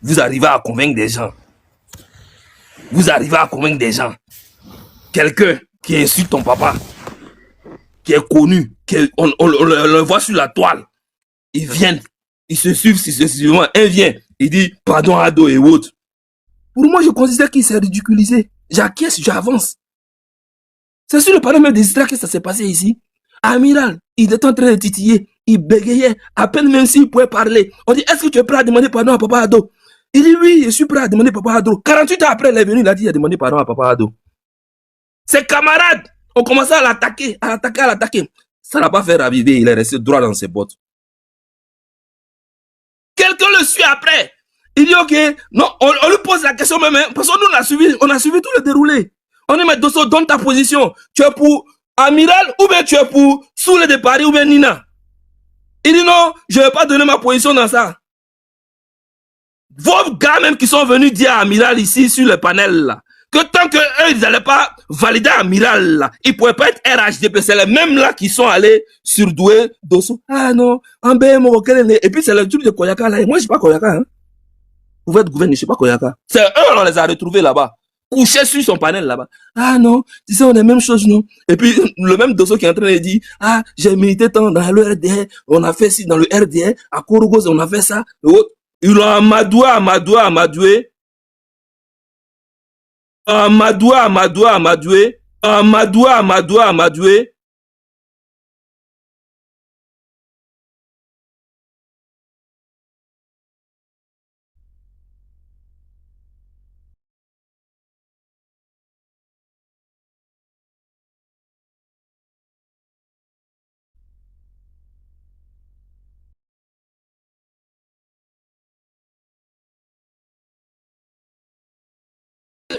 Vous arrivez à convaincre des gens. Vous arrivez à convaincre des gens. Quelqu'un qui insulte ton papa, qui est connu, on le voit sur la toile, ils viennent, ils se suivent successivement, un vient, il dit pardon Ado et autres. Pour moi, je considère qu'il s'est ridiculisé. J'acquiesce, j'avance. C'est sur le panneau même des histoires que ça s'est passé ici. Amiral, il était en train de titiller, il bégayait, à peine même s'il pouvait parler. On dit, est-ce que tu es prêt à demander pardon à Papa Ado? Il dit, oui, je suis prêt à demander Papa Ado. 48 ans après, il est venu, il a dit, il a demandé pardon à Papa Ado. Ses camarades ont commencé à l'attaquer, à l'attaquer. Ça n'a pas fait raviver, il est resté droit dans ses bottes. Quelqu'un le suit après. Il dit, ok, non, on lui pose la question même, hein, parce que nous, on a suivi tout le déroulé. On dit, mais Dosso, donne ta position. Tu es pour Amiral ou bien tu es pour Soule de Paris ou bien Nina? Il dit, non, je ne vais pas donner ma position dans ça. Vos gars même qui sont venus dire à Amiral ici sur le panel là, que tant que eux, ils n'allaient pas valider Amiral là, ils ne pouvaient pas être RHDP. C'est les mêmes là qui sont allés surdouer Dosso. Ah non, en BMO, et puis c'est le truc de Koyaka là. Et moi, je ne suis pas Koyaka, hein. Vous pouvez être gouverné, je ne sais pas Koyaka. C'est eux, on les a retrouvés là-bas. Couchés sur son panel là-bas. Ah non, tu sais, on est la même chose, non? Et puis, le même Dosso qui est en train de dire, ah, j'ai milité tant dans le RDR, on a fait ci dans le RDR, à Korogos, on a fait ça. Ils l'ont amadoué.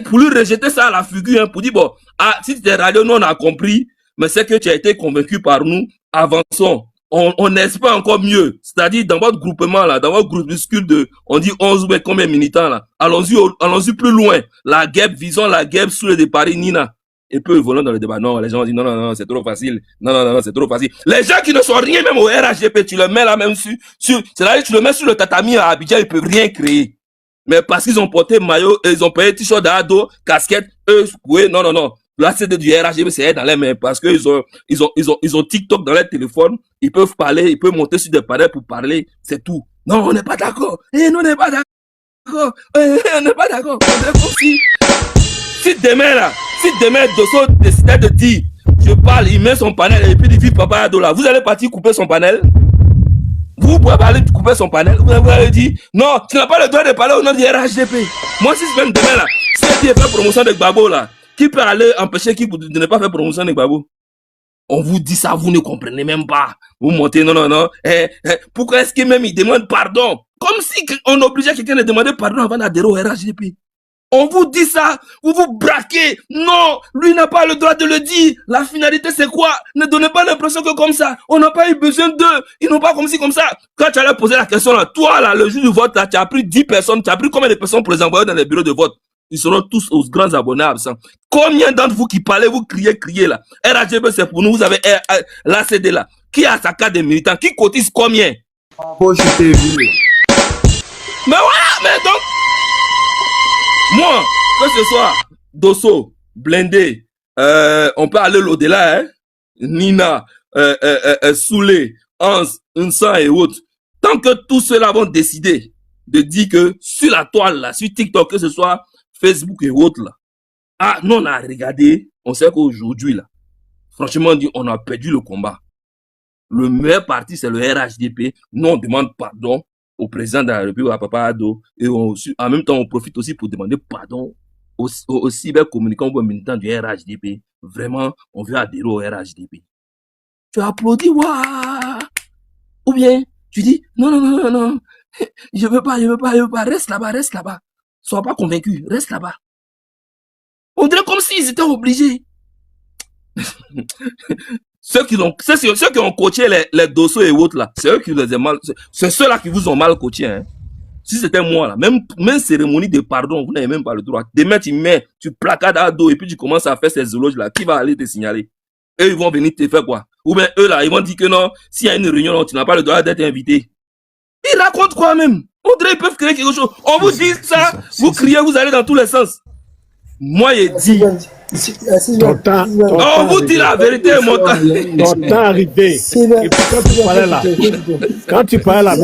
pour lui rejeter ça à la figure, hein, pour dire, bon, ah, si tu es radio, nous on a compris, mais c'est que tu as été convaincu par nous, avançons. On espère encore mieux. C'est-à-dire, dans votre groupement, là, dans votre groupuscule de, on dit 11 ou combien de militants, là. Allons-y plus loin. La guêpe, visons la guêpe sous le départ, Nina. Et peu volant dans le débat. Non, les gens disent, non, c'est trop facile. Non, c'est trop facile. Les gens qui ne sont rien, même au RHGP, tu le mets là même c'est-à-dire, tu le mets sur le tatami à Abidjan, ils peuvent rien créer. Mais parce qu'ils ont porté maillot, ils ont payé t-shirt d'ado, casquette, eux, oui, non. Là, c'est du RHGB, c'est dans les mains parce qu'ils ont TikTok dans leur téléphone, ils peuvent parler, ils peuvent monter sur des panels pour parler, c'est tout. Non, on n'est pas d'accord. On n'est pas d'accord. On n'est pas d'accord. Si demain, Dosso décidait de dire, je parle, il met son panel et puis il dit, Papa Ado là, vous allez partir couper son panel? Vous pouvez aller couper son panel, vous allez dire, non, tu n'as pas le droit de parler au nom du RHDP. Moi, si je viens demain là, si tu fait promotion de Gbagbo là, qui peut aller empêcher qui de ne pas faire promotion de Gbagbo? On vous dit ça, vous ne comprenez même pas. Vous montez, non. Pourquoi est-ce que même il demande pardon? Comme si on obligeait quelqu'un de demander pardon avant d'adhérer au RHDP. On vous dit ça, vous vous braquez. Non, lui n'a pas le droit de le dire. La finalité, c'est quoi? Ne donnez pas l'impression que comme ça, on n'a pas eu besoin d'eux. Ils n'ont pas comme ci, comme ça. Quand tu allais poser la question là, toi là, le jour du vote là, tu as pris 10 personnes, tu as pris combien de personnes pour les envoyer dans les bureaux de vote? Ils seront tous aux grands abonnés absents. Combien d'entre vous qui parlez, vous criez là? RHGB, c'est pour nous, vous avez l'ACD là. Qui a sa carte de militant? Qui cotise combien? Mais voilà, mais donc, moi, que ce soit Dosso, Blindé, on peut aller au-delà, hein? Nina, Soulé, Hans, Unsan et autres. Tant que tous ceux-là vont décider de dire que sur la toile, là, sur TikTok, que ce soit Facebook et autres, là, ah, nous, on a regardé, on sait qu'aujourd'hui, là, franchement, on a perdu le combat. Le meilleur parti, c'est le RHDP. Nous, on demande pardon au président de la République, à Papa Ado, et en même temps, on profite aussi pour demander pardon aux cybercommunicants, aux militants du RHDP. Vraiment, on veut adhérer au RHDP. Tu applaudis, waouh! Ou bien, tu dis, non, je veux pas, reste là-bas. Sois pas convaincu, reste là-bas. On dirait comme s'ils étaient obligés. Ceux qui ont coaché les Dosso et autres là, c'est eux qui les ont mal, c'est ceux-là qui vous ont mal coaché, hein. Si c'était moi là, même cérémonie de pardon, vous n'avez même pas le droit. Demain, tu placades à dos et puis tu commences à faire ces éloges là, qui va aller te signaler? Eux, ils vont venir te faire quoi? Ou bien eux là, ils vont dire que non, s'il y a une réunion, là, tu n'as pas le droit d'être invité. Ils racontent quoi même? On dirait qu'ils peuvent créer quelque chose. On vous dit ça, vous criez, vous allez dans tous les sens. Moi, il dit. On vous dit la vérité, mon temps. Ton temps arrivé. Et puis quand tu parlais là,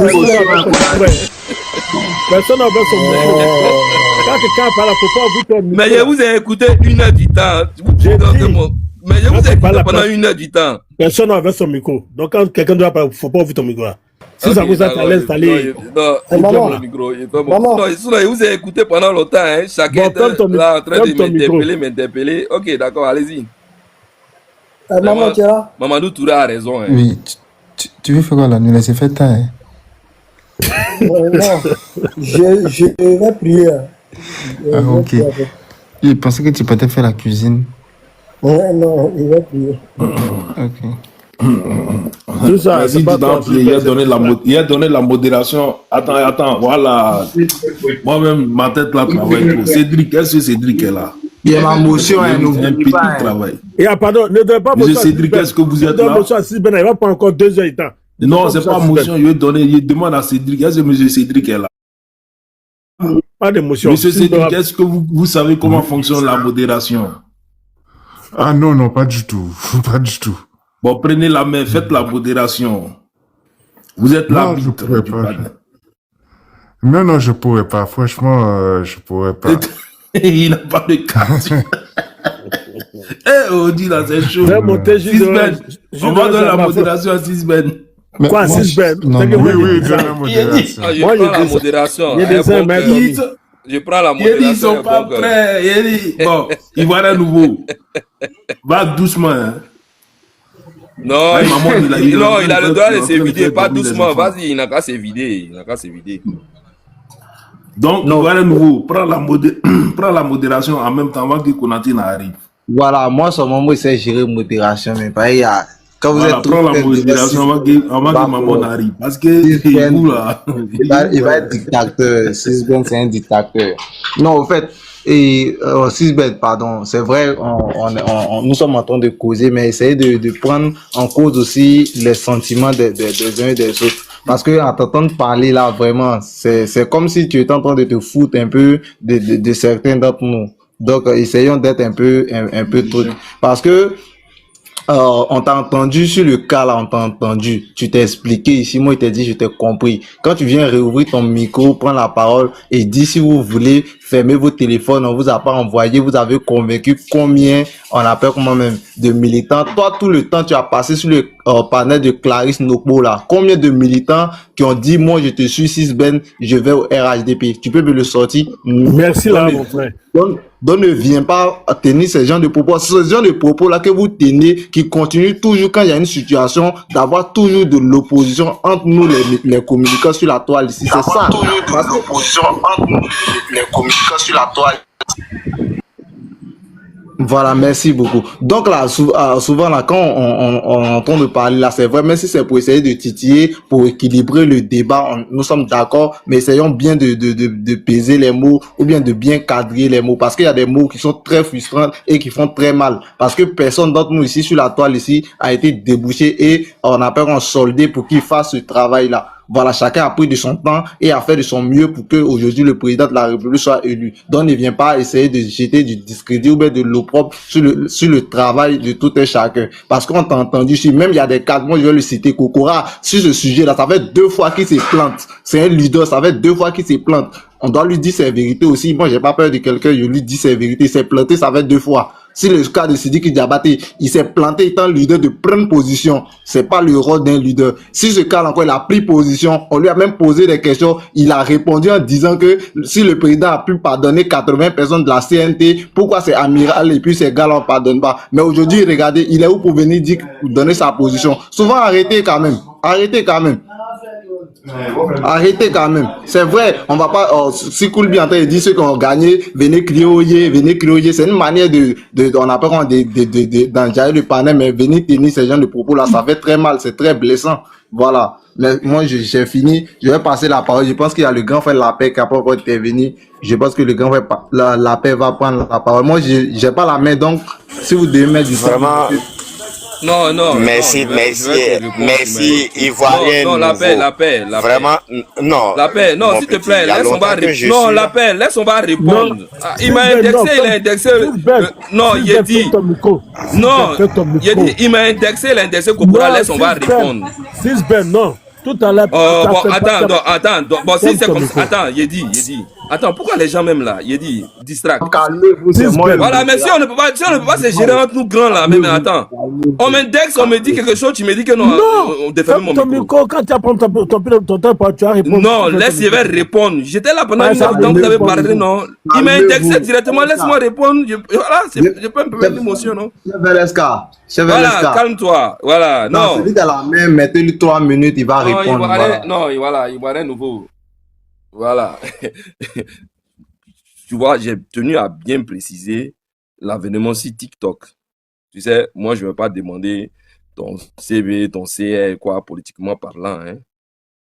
personne n'a besoin de quand quelqu'un parle, il ne faut pas vous faire. Mais je vous ai écouté 1 heure du temps. Mais je vous ai écouté pendant 1 heure du temps. Personne n'a son micro. Donc quand quelqu'un doit parler, il ne faut pas ouvrir ton micro. Si ça vous a installé. Non, le micro. Non, je vous ai écouté pendant longtemps. Hein. Chacun était là en train de m'interpeller. Ok, d'accord, allez-y. Maman, tu es là? Mamadou Touré a raison. Hein. Oui, tu veux faire quoi là? Nous laisser faire temps. Hein? Non, je vais prier. Ok. Je pensais que tu partais faire la cuisine. Non, il va prier. Ok. Tout ça, il a donné la modération. Attends, voilà. Moi-même, ma tête là travaille trop. Cédric, est-ce que Cédric est là? Il y a ma motion, elle nous un petit travail. Et pardon, ne donne pas Monsieur Cédric, est-ce que vous êtes là? Il va pas encore 2 heures de temps. Non, c'est pas motion. Je demande à Cédric, est-ce que Monsieur Cédric est là? Pas d'émotion. Monsieur Cédric, est-ce que vous savez comment fonctionne la modération? Ah non, pas du tout. Pas du tout. Bon, prenez la main, faites la modération. Vous êtes l'arbitre du panel. Non, je pourrais pas. Franchement, je pourrais pas. Il n'a pas de carte. On dit là, c'est chaud. On va donner la modération à 6 Ben. Quoi, 6 Ben? Oui, donne la modération. Je prends la modération. Je prends la modération. Ils ne sont pas prêts. Bon, il va à nouveau. Va doucement. Hein. Non, il a le droit de se vider, pas doucement. Vas-y, il n'a qu'à se vider. Donc, Non, voilà nouveau. Prends prends la modération en même temps avant que Konaté n'arrive. voilà, moi, seulement, moi, c'est gérer modération, mais pareil, quand vous Voilà, êtes prends trop la fait de modération avant que Maman n'arrive. Parce que vous là, il va être dictateur. Sisben, c'est un dictateur. Non, en fait, Sisben, pardon, c'est vrai, nous sommes en train de causer, mais essayez de prendre en cause aussi les sentiments des uns et des autres. Parce que en t'entendant parler là, vraiment, c'est comme si tu étais en train de te foutre un peu de certains d'entre nous. Donc, essayons d'être un peu truc. Parce que on t'a entendu sur le cas là, on t'a entendu. Tu t'es expliqué ici, moi, il t'a dit, je t'ai compris. Quand tu viens réouvrir ton micro, prendre la parole et dis si vous voulez fermer vos téléphones, on vous a pas envoyé, vous avez convaincu combien, on appelle comment même, de militants. Toi, tout le temps, tu as passé sur le panel de Clarisse Nokbo là. Combien de militants qui ont dit, moi, je te suis Sisben, je vais au RHDP. Tu peux me le sortir? Merci là, mon frère. Donc ne viens pas tenir ce genre de propos. Ce genre de propos là que vous tenez qui continue toujours quand il y a une situation d'avoir toujours de l'opposition entre nous les communicants sur la toile ici. C'est ça. Toujours de l'opposition entre nous les communicants sur la toile. Voilà, merci beaucoup. Donc là, souvent là, quand on entend de parler là, c'est vrai, même si c'est pour essayer de titiller, pour équilibrer le débat, nous sommes d'accord, mais essayons bien de peser les mots ou bien de bien cadrer les mots, parce qu'il y a des mots qui sont très frustrants et qui font très mal, parce que personne d'entre nous ici sur la toile ici a été débouché et on appelle un soldé pour qu'il fasse ce travail là. Voilà, chacun a pris de son temps et a fait de son mieux pour que aujourd'hui le président de la République soit élu. Donc, ne vient pas essayer de jeter du discrédit ou bien de l'opprobre sur le travail de tout un chacun. Parce qu'on t'a entendu, si même il y a des cas, moi je vais le citer, Kokora, sur ce sujet-là, ça fait 2 fois qu'il se plante. C'est un leader, ça fait 2 fois qu'il se plante. On doit lui dire ses vérités aussi. Moi, j'ai pas peur de quelqu'un, je lui dis ses vérités. Il s'est planté, ça fait 2 fois. Si le cas de Sidiki Diabaté, il s'est planté étant leader de prendre position, c'est pas le rôle d'un leader. Si ce cas encore, il a pris position, on lui a même posé des questions, il a répondu en disant que si le président a pu pardonner 80 personnes de la CNT, pourquoi c'est Amiral et puis ces gars-là ne pardonnent pas? Mais aujourd'hui, regardez, il est où pour venir dire, donner sa position? Souvent, arrêtez quand même. Arrêtez quand même. Arrêtez quand même. C'est vrai, on va pas, si Koulbi en train de dire ceux qui ont gagné, venez crier. C'est une manière on appelle d'enjailler le panel, mais venez tenir ces gens de propos là, ça fait très mal, c'est très blessant. Voilà. Mais moi, j'ai fini. Je vais passer la parole. Je pense qu'il y a le grand frère Lapé qui a pas encore intervenu. Je pense que le grand frère Lapé va prendre la parole. Moi, j'ai pas la main, donc, si vous devez mettre du temps. Vraiment. Non. Merci, Ivoirien. Non, la paix. Vraiment, non. La paix, non, s'il te plaît, laisse on va répondre. Non, la paix, laisse on va répondre. Il m'a indexé, non, il a dit. Non, il m'a indexé Kokora, laisse on va répondre. Sisben, non. Tout à l'heure. Attends. Bon, si c'est comme ça, attends, il dit. Attends, pourquoi les gens même là, il dit, distract. Calmez-vous, c'est moi. Voilà, mais si on ne peut pas se gérer entre nous grands là, mais attends. On m'indexe, on me dit quelque chose, tu me dis que non, on déferme mon micro. Quand tu as pris ton temps, tu as répondu. Non, laisse, je vais répondre. J'étais là pendant une heure, donc vous avez parlé, non. Il m'a indexé directement, laisse-moi répondre. Voilà, je peux un peu mettre l'émotion, non. Voilà, calme-toi. Voilà, non. Celui dans la main, mettez-lui 3 minutes, il va répondre. Non, il va rien nouveau. Voilà. Tu vois, j'ai tenu à bien préciser l'avènement sur TikTok. Tu sais, moi, je ne vais pas demander ton CV, ton CR, quoi, politiquement parlant. Hein.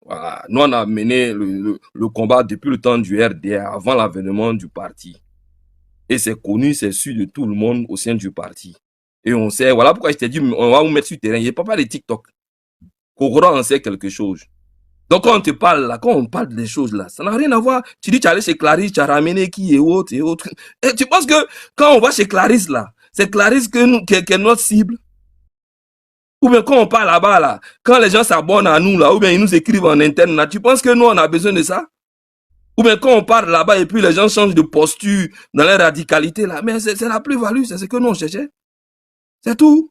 Voilà. Nous, on a mené le combat depuis le temps du RDR, avant l'avènement du parti. Et c'est connu, c'est sûr de tout le monde au sein du parti. Et on sait, voilà pourquoi je t'ai dit, on va vous mettre sur le terrain. Il n'y a pas de TikTok. Kokora en sait quelque chose. Donc quand on te parle là, quand on parle des choses là, ça n'a rien à voir. Tu dis tu es allé chez Clarisse, tu as ramené qui et autres et autres. Et tu penses que quand on va chez Clarisse là, c'est Clarisse qui est notre cible? Ou bien quand on parle là-bas là, quand les gens s'abonnent à nous là, ou bien ils nous écrivent en interne là, tu penses que nous on a besoin de ça? Ou bien quand on parle là-bas et puis les gens changent de posture dans leur radicalité là, mais c'est la plus-value, c'est ce que nous on cherchait. C'est tout.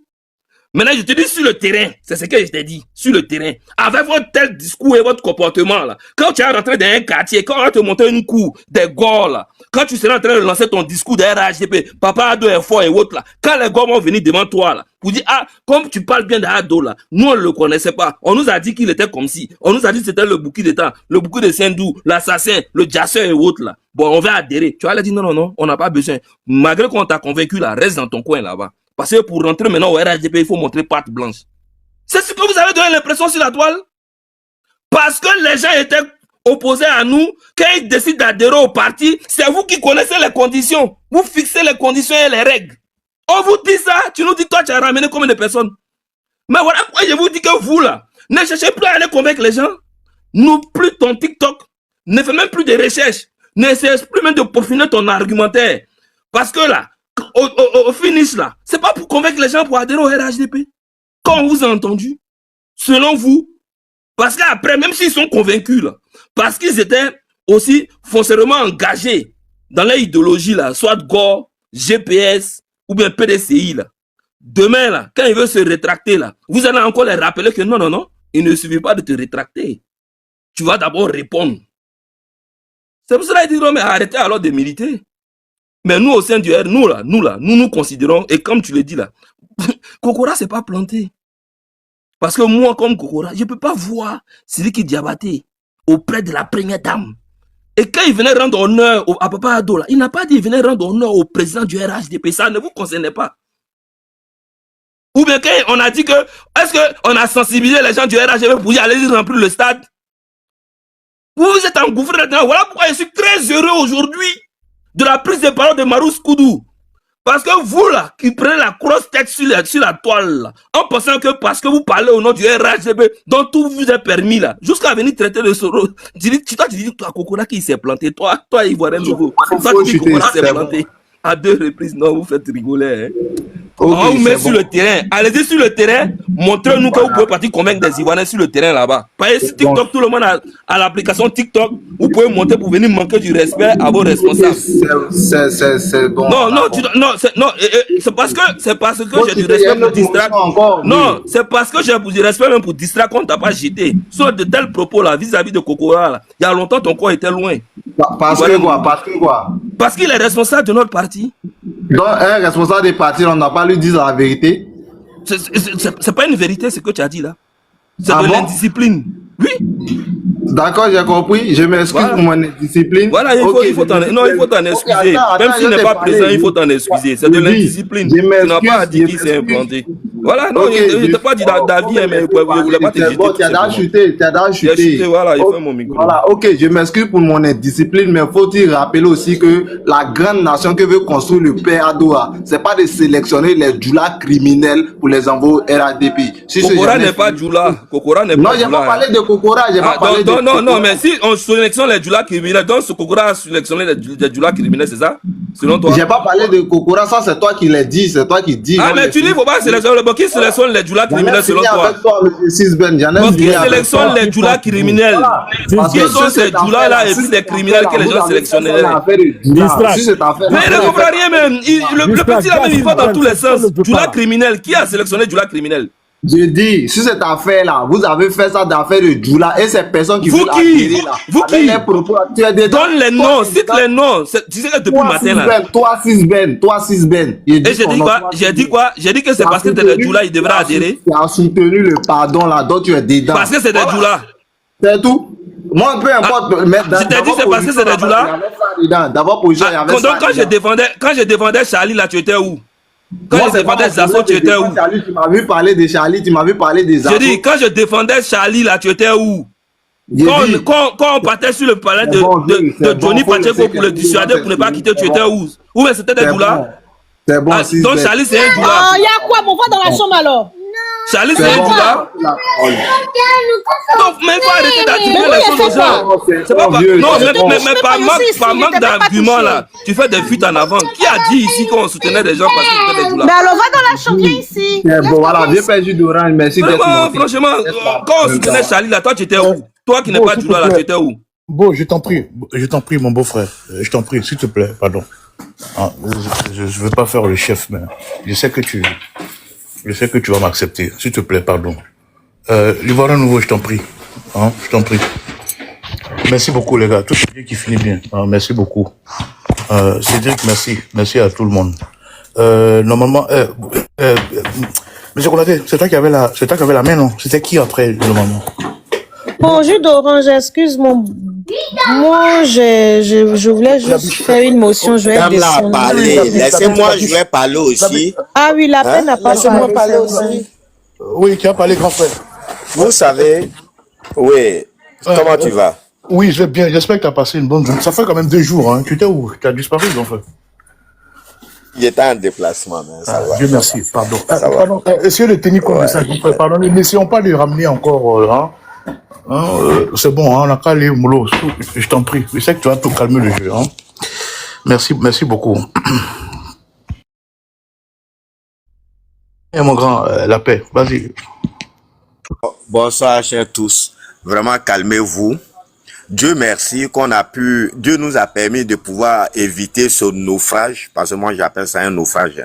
Maintenant, je te dis sur le terrain, c'est ce que je t'ai dit, sur le terrain. Avec votre tel discours et votre comportement, là, quand tu es rentré dans un quartier, quand on va te monter une cour, des gars, là, quand tu seras en train de lancer ton discours de RHDP, Papa Ado est fort et autres, là, quand les gars vont venir devant toi, là, pour dire, ah, comme tu parles bien d'Ado, là, nous, on ne le connaissait pas. On nous a dit qu'il était comme si. On nous a dit que c'était le bouquet d'État, le bouquet de Sendou, l'assassin, le jasseur et autres, là. Bon, on va adhérer. Tu vas leur dire, non, non, non, on n'a pas besoin. Malgré qu'on t'a convaincu, là, reste dans ton coin, là-bas. Parce que pour rentrer maintenant au RHDP, il faut montrer patte blanche. C'est ce que vous avez donné l'impression sur la toile. Parce que les gens étaient opposés à nous, quand ils décident d'adhérer au parti, c'est vous qui connaissez les conditions. Vous fixez les conditions et les règles. On vous dit ça, tu nous dis, toi, tu as ramené combien de personnes? Mais voilà pourquoi je vous dis que vous, là, ne cherchez plus à aller convaincre les gens. Nous, plus ton TikTok, ne fais même plus de recherches. Ne cesse plus même de peaufiner ton argumentaire. Parce que là, au finish là, c'est pas pour convaincre les gens pour adhérer au RHDP. Quand on vous a entendu, selon vous, parce qu'après, même s'ils sont convaincus là, parce qu'ils étaient aussi foncièrement engagés dans leur idéologie là, soit Gore, GPS ou bien PDCI là, demain là, quand ils veulent se rétracter là, vous allez encore les rappeler que non, non, non, il ne suffit pas de te rétracter. Tu vas d'abord répondre. C'est pour cela qu'ils diront, mais arrêtez alors de militer. Mais nous, au sein du R, nous considérons, et comme tu le dis là, Kokora s'est pas planté. Parce que moi, comme Kokora, je ne peux pas voir Sidiki Diabaté auprès de la première dame. Et quand il venait rendre honneur à Papa Ado, là, il n'a pas dit qu'il venait rendre honneur au président du RHDP. Ça ne vous concernait pas. Ou bien quand on a dit que, est-ce qu'on a sensibilisé les gens du RHDP pour y aller remplir le stade? Vous vous êtes engouffré là-dedans. Voilà pourquoi je suis très heureux aujourd'hui de la prise de parole de Marous Koudou. Parce que vous là, qui prenez la grosse tête sur la toile là, en pensant que parce que vous parlez au nom du RHDP, dont tout vous est permis là, jusqu'à venir traiter le Soro, tu dis, toi, Kokora qui s'est planté, toi, Ivoirien nouveau, toi, tu dis Kokora s'est planté. À 2 reprises, non, vous faites rigoler. Hein. Okay, on vous met sur le terrain. Allez-y sur le terrain. Montrez-nous que vous pouvez partir convaincre des Ivoiriens sur le terrain là-bas. Par exemple, TikTok, tout le monde a l'application TikTok. Vous pouvez monter pour venir manquer du respect à vos responsables. C'est bon. C'est parce que j'ai du respect pour distraire. Non, c'est parce que j'ai du respect même pour distraire qu'on ne t'a pas jeté. Sur de tels propos là, vis-à-vis de Kokora là. Il y a longtemps, ton corps était loin. Parce que quoi? Parce qu'il est responsable de notre parti. Donc, un responsable des partis, on n'a pas lui dire la vérité. C'est pas une vérité ce que tu as dit là. C'est de l'indiscipline. Oui. D'accord, j'ai compris. Je m'excuse pour mon indiscipline. Voilà, il faut t'en excuser. Même s'il n'est pas présent, il faut t'en excuser. C'est de l'indiscipline. Tu n'as pas dit qu'il s'est implanté. Voilà, non, je ne t'ai pas dit d'avis, mais je ne voulais pas te jeter. Tu as déjà chuté, voilà, il fait mon micro. Voilà, ok, je m'excuse pour mon indiscipline, mais faut-il rappeler aussi que la grande nation que veut construire le père Adoua, c'est pas de sélectionner les djoulas criminels pour les envoyer au RADP. Kokora n'est pas djoula. Non, j'ai pas parlé de Kokora, j'ai pas parlé de Kokora. Non, mais si on sélectionne les djoulas criminels, donc ce Kokora a sélectionné les djoulas criminels, c'est ça? Selon toi? J'ai pas parlé de Kokora, ça c'est toi qui l'as dit, c'est toi qui dis. Ah, mais tu dis, faut pas sélectionner le qui sélectionne les djoulas criminels selon toi? Qui sélectionne les djoulas criminels? Qui sont ces djoulas-là et puis les criminels que les gens sélectionneraient? Mais il ne comprend rien même. Le petit là même, il va dans tous les sens. Djoula criminel. Qui a sélectionné Djoula criminel? Je dis, sur cette affaire-là, vous avez fait ça d'affaire de Djoula et ces personnes qui vous qui donne les noms, cite les noms. Tu sais que depuis le matin là. Toi 6 Ben. Et j'ai dit quoi? J'ai dit que c'est parce que c'est des Djoula, il devrait adhérer. Tu as soutenu le pardon là, dont tu es dedans. Parce que c'est des Djoula. C'est tout. Moi, peu importe. Je t'ai dit c'est parce que c'est des Djoula. D'abord, position, il y avait ça. Donc quand je défendais Charlie là, tu étais où? Quand je défendais Zasso, tu étais où? Tu m'as vu parler de Charlie, tu m'as vu parler des Zasso. Je dis, quand je défendais Charlie là, tu étais où? Quand on partait sur le palais de Johnny Pacheco pour le dissuader pour ne pas quitter, tu étais où? Ou bien c'était des Djoula? C'est bon, donc Charlie c'est un Djoula. Il y a quoi? On va dans la chambre alors. Charlie c'est un Djoula. Donc même pas arrêter d'attribuer les choses aux gens. C'est pas non, mais par manque d'arguments là, tu fais des fuites en avant. Qui a dit ici qu'on soutenait des gens parce qu'ils étaient des Djoula? Mais alors va dans la chambre, viens ici. Bon voilà, viens faire jus d'orange, merci d'être monté. Franchement, quand on soutenait Charlie là, toi tu étais où? Toi qui n'es pas Djoula là, tu étais où? Bon, je t'en prie, mon beau-frère. Je t'en prie, s'il te plaît, pardon. Ah, je veux pas faire le chef, mais je sais que Je sais que tu vas m'accepter. S'il te plaît, pardon. L'Ivoirien nouveau, je t'en prie. Hein, je t'en prie. Merci beaucoup, les gars. Tout est bien qui finit bien. Hein, merci beaucoup. Cédric, merci. Merci à tout le monde. Normalement, Monsieur Konaté, c'est toi qui avais la main, non? C'était qui après, normalement? Bon, jus d'orange, excuse-moi. Moi, je voulais juste faire une motion. Je vais Dame là a descendre. parlé. Laissez-moi, je vais parler aussi. Ah oui, la Hein? peine n'a pas Laissez-moi parlé. parler aussi. Oui, qui a parlé, grand frère? Vous savez, oui, comment tu vas? Oui, je vais bien. J'espère que tu as passé une bonne journée. Ça fait quand même 2 jours, hein. Tu étais où? Tu as disparu, grand frère? J'étais en déplacement, mais ça va. Dieu merci, pardon. Ça va. Pardon, essayez de tenir compte de ça, grand frère. Pardon, n'essayons pas de ramener encore, c'est bon, hein, on a qu'à aller au moulot. Je t'en prie. Je sais que tu vas tout calmer le jeu, hein. Merci beaucoup. Et mon grand, la paix, vas-y. Bonsoir, chers tous. Vraiment, calmez-vous. Dieu merci Dieu nous a permis de pouvoir éviter ce naufrage, parce que moi j'appelle ça un naufrage.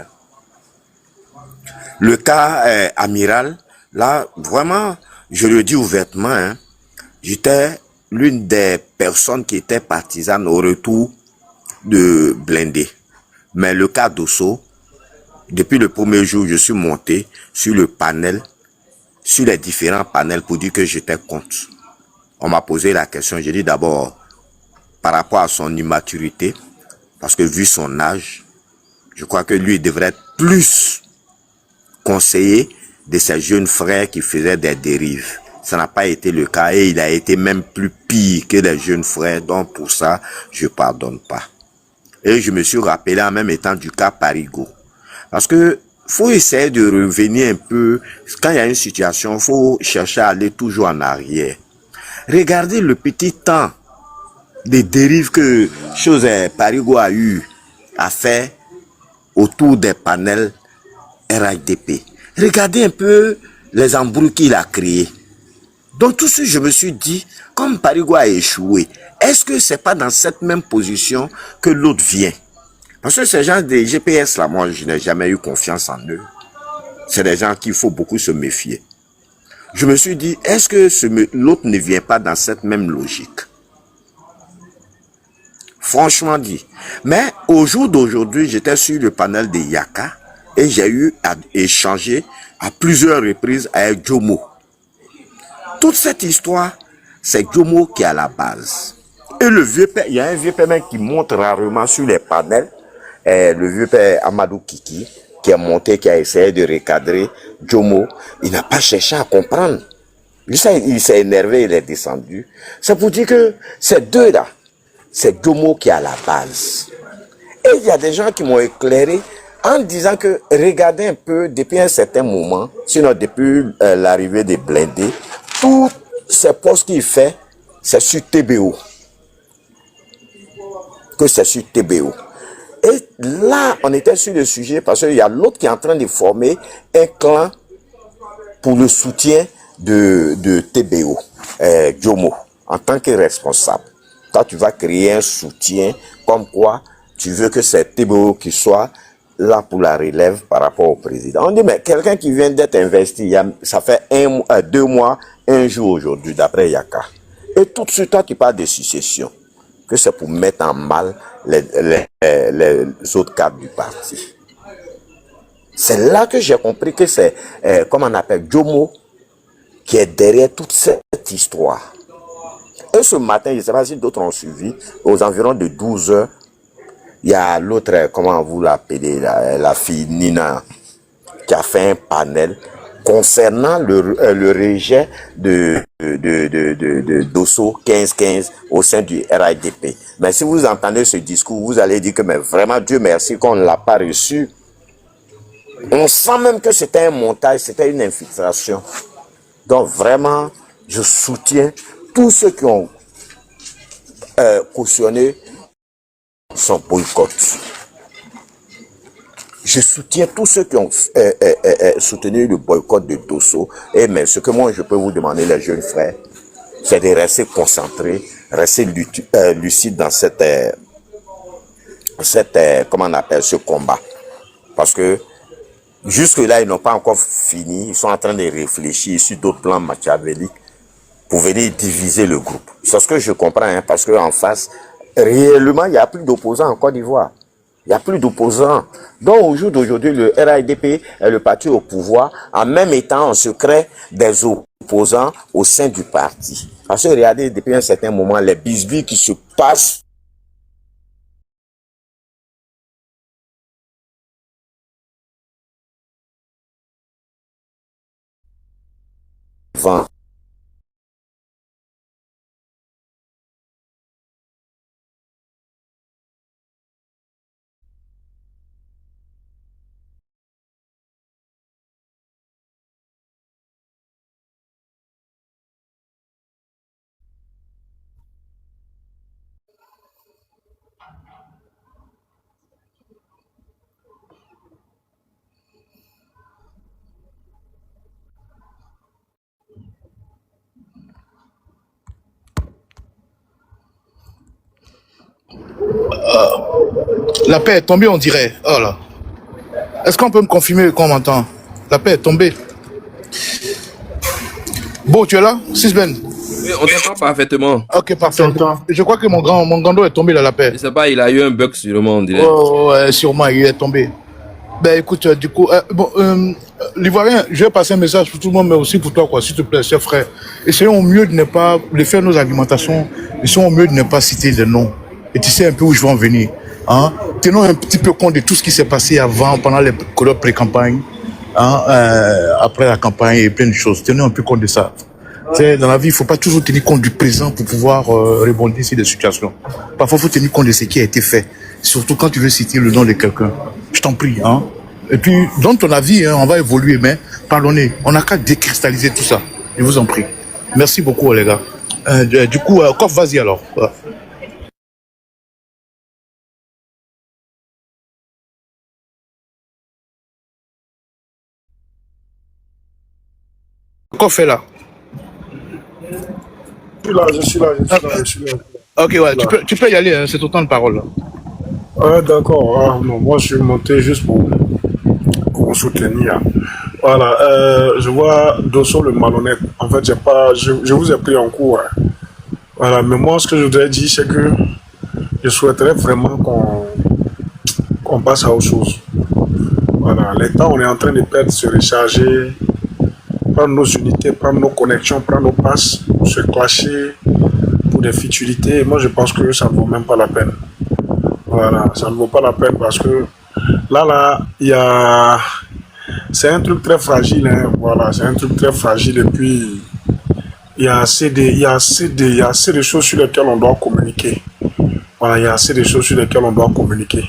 Le cas amiral, là, vraiment, je le dis ouvertement, hein, j'étais l'une des personnes qui étaient partisanes au retour de blindé. Mais le cas d'Osso, depuis le premier jour, je suis monté sur le panel, sur les différents panels pour dire que j'étais contre. On m'a posé la question, j'ai dit d'abord, par rapport à son immaturité, parce que vu son âge, je crois que lui devrait être plus conseiller de ses jeunes frères qui faisaient des dérives. Ça n'a pas été le cas et il a été même plus pire que les jeunes frères, donc pour ça, je pardonne pas. Et je me suis rappelé en même temps du cas Parigo. Parce que faut essayer de revenir un peu, quand il y a une situation, faut chercher à aller toujours en arrière. Regardez le petit temps de dérives que Parigo a eu à faire autour des panels RHDP. Regardez un peu les embrouilles qu'il a créés. Donc tout ce je me suis dit, comme Parigo a échoué, est-ce que c'est pas dans cette même position que l'autre vient? Parce que ces gens des GPS là, moi je n'ai jamais eu confiance en eux. C'est des gens qu'il faut beaucoup se méfier. Je me suis dit, est-ce que l'autre ne vient pas dans cette même logique? Franchement dit. Mais au jour d'aujourd'hui, j'étais sur le panel de Yaka et j'ai eu à échanger à plusieurs reprises avec Jomo. Toute cette histoire, c'est Jomo qui est à la base. Et le vieux père, il y a un vieux père même qui monte rarement sur les panels, le vieux père Amadou Kiki, qui est monté, qui a essayé de recadrer Jomo, il n'a pas cherché à comprendre. Il s'est énervé, il est descendu. C'est pour dire que ces deux-là, c'est Jomo qui est à la base. Et il y a des gens qui m'ont éclairé en disant que, regardez un peu, depuis un certain moment, sinon depuis l'arrivée des blindés, tous ces postes qu'il fait, c'est sur TBO. Que c'est sur TBO. Et là, on était sur le sujet parce qu'il y a l'autre qui est en train de former un clan pour le soutien de TBO, Jomo, en tant que responsable. Toi, tu vas créer un soutien comme quoi tu veux que c'est TBO qui soit là pour la relève par rapport au président. On dit, mais quelqu'un qui vient d'être investi, ça fait 2 mois, 1 jour aujourd'hui, d'après Yaka. Et tout de suite, toi, tu parles de succession. Que c'est pour mettre en mal les autres cadres du parti. C'est là que j'ai compris que c'est, comme on appelle, Jomo, qui est derrière toute cette histoire. Et ce matin, je ne sais pas si d'autres ont suivi, aux environs de 12 heures, il y a l'autre, comment vous l'appelez, la fille Nina, qui a fait un panel concernant le rejet de Dosso 15-15 au sein du RHDP. Mais si vous entendez ce discours, vous allez dire que mais vraiment Dieu merci qu'on ne l'a pas reçu. On sent même que c'était un montage, c'était une infiltration. Donc vraiment, je soutiens tous ceux qui ont cautionné son boycott. Je soutiens tous ceux qui ont soutenu le boycott de Dosso. Et mais ce que moi je peux vous demander, les jeunes frères, c'est de rester concentrés, rester lucides dans comment on appelle ce combat. Parce que Jusque-là, ils n'ont pas encore fini. Ils sont en train de réfléchir sur d'autres plans machiavéliques pour venir diviser le groupe. C'est ce que je comprends, hein, parce qu'en face, réellement, il n'y a plus d'opposants en Côte d'Ivoire. Il n'y a plus d'opposants. Donc, au jour d'aujourd'hui, le RAIDP est le parti au pouvoir, en même étant en secret des opposants au sein du parti. Parce que regardez, depuis un certain moment, les bisbilles qui se passent devant. La paix est tombée, on dirait. Oh là. Est-ce qu'on peut me confirmer qu'on m'entend? La paix est tombée. Bon, tu es là, Sisben? Oui, on t'entend parfaitement. Ok, parfait. Je crois que mon gando est tombé là, la paix. Je sais pas, il a eu un bug sûrement, on dirait. Oh, ouais, sûrement, il est tombé. Ben écoute, du coup, l'Ivoirien, je vais passer un message pour tout le monde, mais aussi pour toi, quoi, s'il te plaît, cher frère. Essayons au mieux de ne pas, de faire nos argumentations, essayons au mieux de ne pas citer les noms. Et tu sais un peu où je veux en venir. Hein? Tenons un petit peu compte de tout ce qui s'est passé avant, pendant les colloques pré-campagne, hein, après la campagne et plein de choses. Tenons un peu compte de ça. T'sais, dans la vie, il ne faut pas toujours tenir compte du présent pour pouvoir rebondir sur des situations. Parfois, il faut tenir compte de ce qui a été fait. Surtout quand tu veux citer le nom de quelqu'un. Je t'en prie. Hein? Et puis, dans ton avis, hein, on va évoluer, mais pardonnez, on n'a qu'à décristalliser tout ça. Je vous en prie. Merci beaucoup, les gars. Du coup, Kof, vas-y alors. Kof est là. Je suis là. Ok, ouais, tu peux y aller, hein, c'est ton temps de parole. Là. Ah, d'accord. Ah, non, moi, je suis monté juste pour vous soutenir. Voilà. Je vois Dosso le malhonnête. En fait, je vous ai pris en cours. Hein. Voilà. Mais moi, ce que je voudrais dire, c'est que je souhaiterais vraiment qu'on passe à autre chose. Voilà. Les temps, on est en train de perdre, se recharger, prendre nos unités, prendre nos connexions, prendre nos passes, se clasher pour des futilités. Moi, je pense que ça ne vaut même pas la peine. Voilà, ça ne vaut pas la peine parce que là, c'est un truc très fragile. Hein. Voilà, c'est un truc très fragile et puis il y a assez de choses sur lesquelles on doit communiquer. Voilà, il y a assez de choses sur lesquelles on doit communiquer.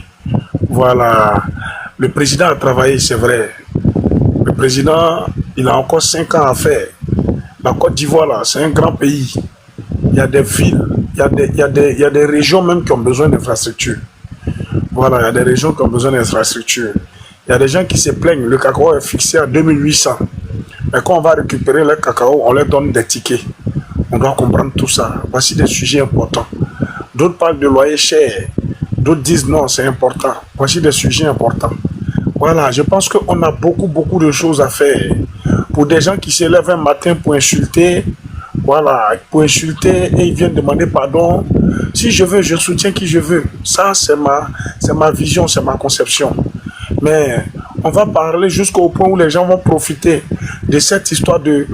Voilà, le président a travaillé, c'est vrai. Le président, il a encore 5 ans à faire. La Côte d'Ivoire, là, c'est un grand pays. Il y a des villes, il y a des régions même qui ont besoin d'infrastructures. Voilà, il y a des régions qui ont besoin d'infrastructures. Il y a des gens qui se plaignent, le cacao est fixé à 2800. Mais quand on va récupérer le cacao, on leur donne des tickets. On doit comprendre tout ça. Voici des sujets importants. D'autres parlent de loyer cher. D'autres disent non, c'est important. Voici des sujets importants. Voilà, je pense qu'on a beaucoup de choses à faire. Pour des gens qui se lèvent un matin pour insulter, voilà, pour insulter et ils viennent demander pardon. Si je veux, je soutiens qui je veux. Ça, c'est ma vision, c'est ma conception. Mais on va parler jusqu'au point où les gens vont profiter de cette histoire de...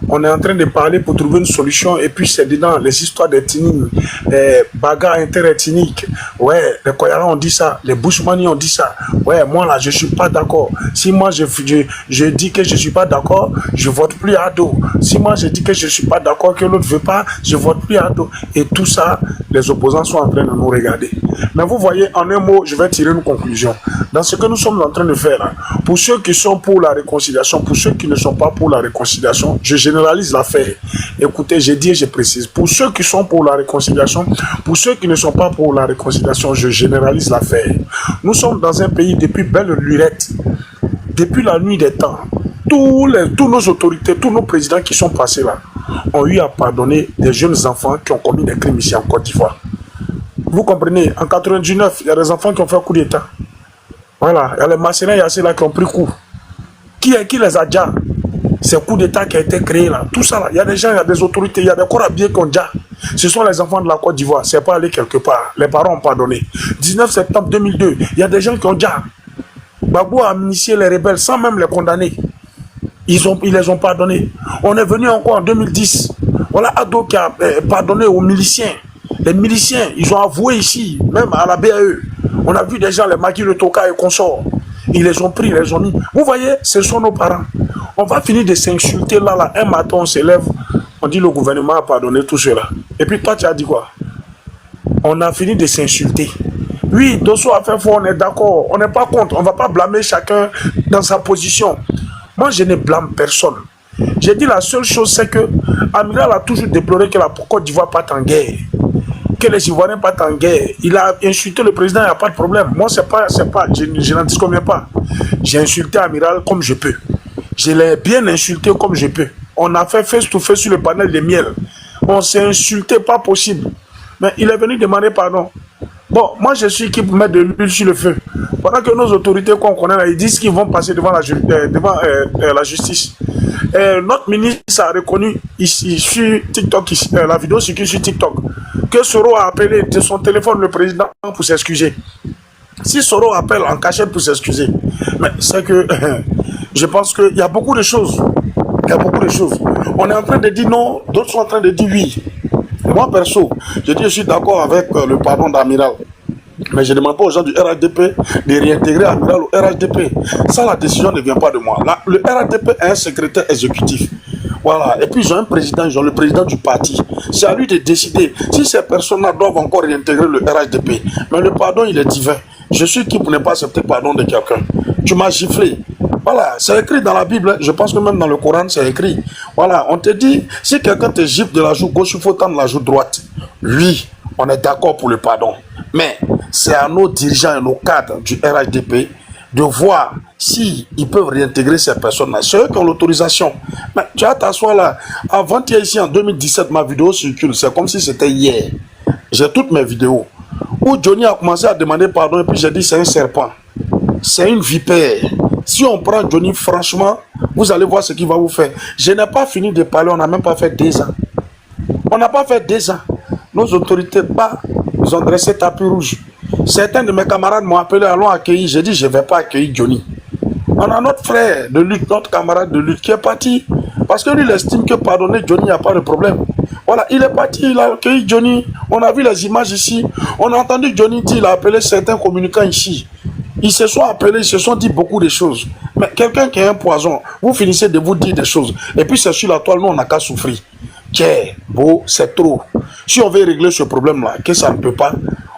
On est en train de parler pour trouver une solution et puis c'est dedans les histoires d'ethnie, les bagarres interethniques. Ouais, les Koyara ont dit ça, les Bushmani ont dit ça. Ouais, moi là, je suis pas d'accord. Si moi je dis que je suis pas d'accord, je vote plus à dos. Si moi je dis que je suis pas d'accord, que l'autre veut pas, je vote plus à dos. Et tout ça, les opposants sont en train de nous regarder. Mais vous voyez, en un mot, je vais tirer une conclusion. Dans ce que nous sommes en train de faire là, pour ceux qui sont pour la réconciliation, pour ceux qui ne sont pas pour la réconciliation, je généralise l'affaire. Écoutez, j'ai dit et je précise. Pour ceux qui sont pour la réconciliation, pour ceux qui ne sont pas pour la réconciliation, je généralise l'affaire. Nous sommes dans un pays depuis belle lurette, depuis la nuit des temps. Tous nos autorités, tous nos présidents qui sont passés là, ont eu à pardonner des jeunes enfants qui ont commis des crimes ici en Côte d'Ivoire. Vous comprenez, en 99, il y a des enfants qui ont fait un coup d'État. Voilà, il y a les mercenaires, il y a ceux-là qui ont pris coup. Qui les a déjà? Ces coups d'État qui a été créé là, tout ça là, il y a des gens, il y a des autorités, il y a des corps habillés qui ont déjà. Ce sont les enfants de la Côte d'Ivoire, c'est pas allé quelque part. Les parents ont pardonné. 19 septembre 2002, il y a des gens qui ont déjà. Gbagbo a initié les rebelles sans même les condamner. Ils les ont pardonnés. On est venu encore en 2010. Voilà Ado qui a pardonné aux miliciens. Les miliciens, ils ont avoué ici, même à la BAE. On a vu des gens, les Magui, le Toka et consorts. Ils les ont pris, ils les ont mis. Vous voyez, ce sont nos parents. On va finir de s'insulter là. Un matin, on se lève, on dit le gouvernement a pardonné tout cela. Et puis toi, tu as dit quoi? On a fini de s'insulter. Oui, Dosso a fait fort, on est d'accord. On n'est pas contre. On ne va pas blâmer chacun dans sa position. Moi, je ne blâme personne. J'ai dit la seule chose, c'est que Amiral a toujours déploré que la Côte d'Ivoire parte en guerre. Que les Ivoiriens partent en guerre. Il a insulté le président, il n'y a pas de problème. Moi, je n'en disconviens pas. J'ai insulté Amiral comme je peux. Je l'ai bien insulté comme je peux. On a fait face-to-face sur le panel de miel. On s'est insulté, pas possible. Mais il est venu demander pardon. Bon, moi je suis qui pour mettre de l'huile sur le feu. Pendant que nos autorités qu'on connaît là, ils disent qu'ils vont passer devant la justice. Notre ministre a reconnu ici sur TikTok, la vidéo circule sur TikTok, que Soro a appelé de son téléphone le président pour s'excuser. Si Soro appelle en cachette pour s'excuser, mais c'est que je pense qu'il y a beaucoup de choses. Il y a beaucoup de choses. On est en train de dire non, d'autres sont en train de dire oui. Moi, perso, je dis je suis d'accord avec le pardon d'Amiral. Mais je ne demande pas aux gens du RHDP de réintégrer Amiral au RHDP. Ça, la décision ne vient pas de moi. Là, le RHDP est un secrétaire exécutif. Voilà. Et puis, ils ont un président, ils ont le président du parti. C'est à lui de décider si ces personnes-là doivent encore réintégrer le RHDP. Mais le pardon, il est divin. Je suis qui pour ne pas accepter le pardon de quelqu'un? Tu m'as giflé. Voilà, c'est écrit dans la Bible, je pense que même dans le Coran, c'est écrit. Voilà, on te dit, si quelqu'un te gifle de la joue gauche, il faut tendre la joue droite. Oui, on est d'accord pour le pardon. Mais c'est à nos dirigeants et nos cadres du RHDP de voir s'ils peuvent réintégrer ces personnes-là. C'est eux qui ont l'autorisation. Mais tu vas t'asseoir là. Avant-hier ici, en 2017, ma vidéo circule. C'est comme si c'était hier. J'ai toutes mes vidéos. Où Johnny a commencé à demander pardon et puis j'ai dit c'est un serpent. C'est une vipère. Si on prend Johnny, franchement, vous allez voir ce qu'il va vous faire. Je n'ai pas fini de parler, on n'a même pas fait 2 ans. On n'a pas fait 2 ans. Nos autorités, ils ont dressé tapis rouge. Certains de mes camarades m'ont appelé, allons accueillir. J'ai dit, je ne vais pas accueillir Johnny. On a notre frère de lutte, notre camarade de lutte qui est parti. Parce que lui, il estime que pardonner Johnny, il n'y a pas de problème. Voilà, il est parti, il a accueilli Johnny. On a vu les images ici. On a entendu Johnny dire, il a appelé certains communicants ici. Ils se sont appelés, ils se sont dit beaucoup de choses. Mais quelqu'un qui a un poison, vous finissez de vous dire des choses. Et puis c'est sur la toile, nous on n'a qu'à souffrir. Tiens, beau, c'est trop. Si on veut régler ce problème-là, que ça ne peut pas,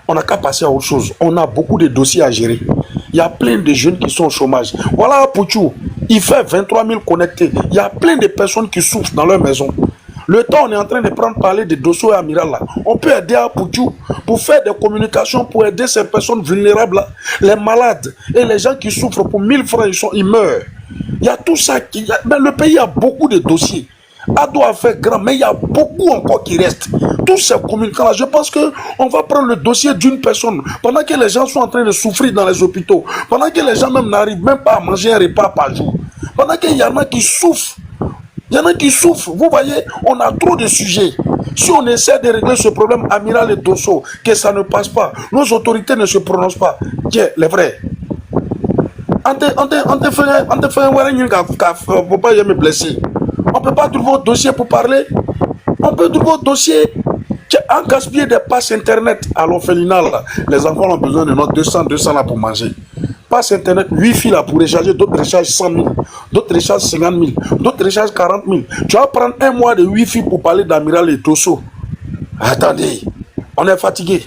on n'a qu'à passer à autre chose. On a beaucoup de dossiers à gérer. Il y a plein de jeunes qui sont au chômage. Voilà Pouchou, il fait 23 000 connectés. Il y a plein de personnes qui souffrent dans leur maison. Le temps, on est en train de parler de Dosso et Amiral là. On peut aider à Pouchou pour faire des communications, pour aider ces personnes vulnérables là, les malades et les gens qui souffrent pour 1000 francs, ils meurent. Il y a tout ça. Mais le pays a beaucoup de dossiers. Ado a fait grand, mais il y a beaucoup encore qui restent. Tous ces communicants-là, je pense qu'on va prendre le dossier d'une personne pendant que les gens sont en train de souffrir dans les hôpitaux, pendant que les gens même n'arrivent même pas à manger un repas par jour, pendant qu'il y en a qui souffrent. Il y en a qui souffrent. Vous voyez, on a trop de sujets. Si on essaie de régler ce problème, Amiral et Dosso, que ça ne passe pas, nos autorités ne se prononcent pas. Tiens, les vrais. On te fait un warning pour pas me blesser. On ne peut pas trouver un dossier pour parler. On peut trouver un dossier. En gaspiller des passes internet à l'orphelinat, les enfants ont besoin de notre 200 là pour manger. Passe internet, Wi-Fi là pour recharger, d'autres rechargent 100 000, d'autres rechargent 50 000, d'autres rechargent 40 000. Tu vas prendre un mois de Wi-Fi pour parler d'Amiral et Dosso. Attendez, on est fatigué.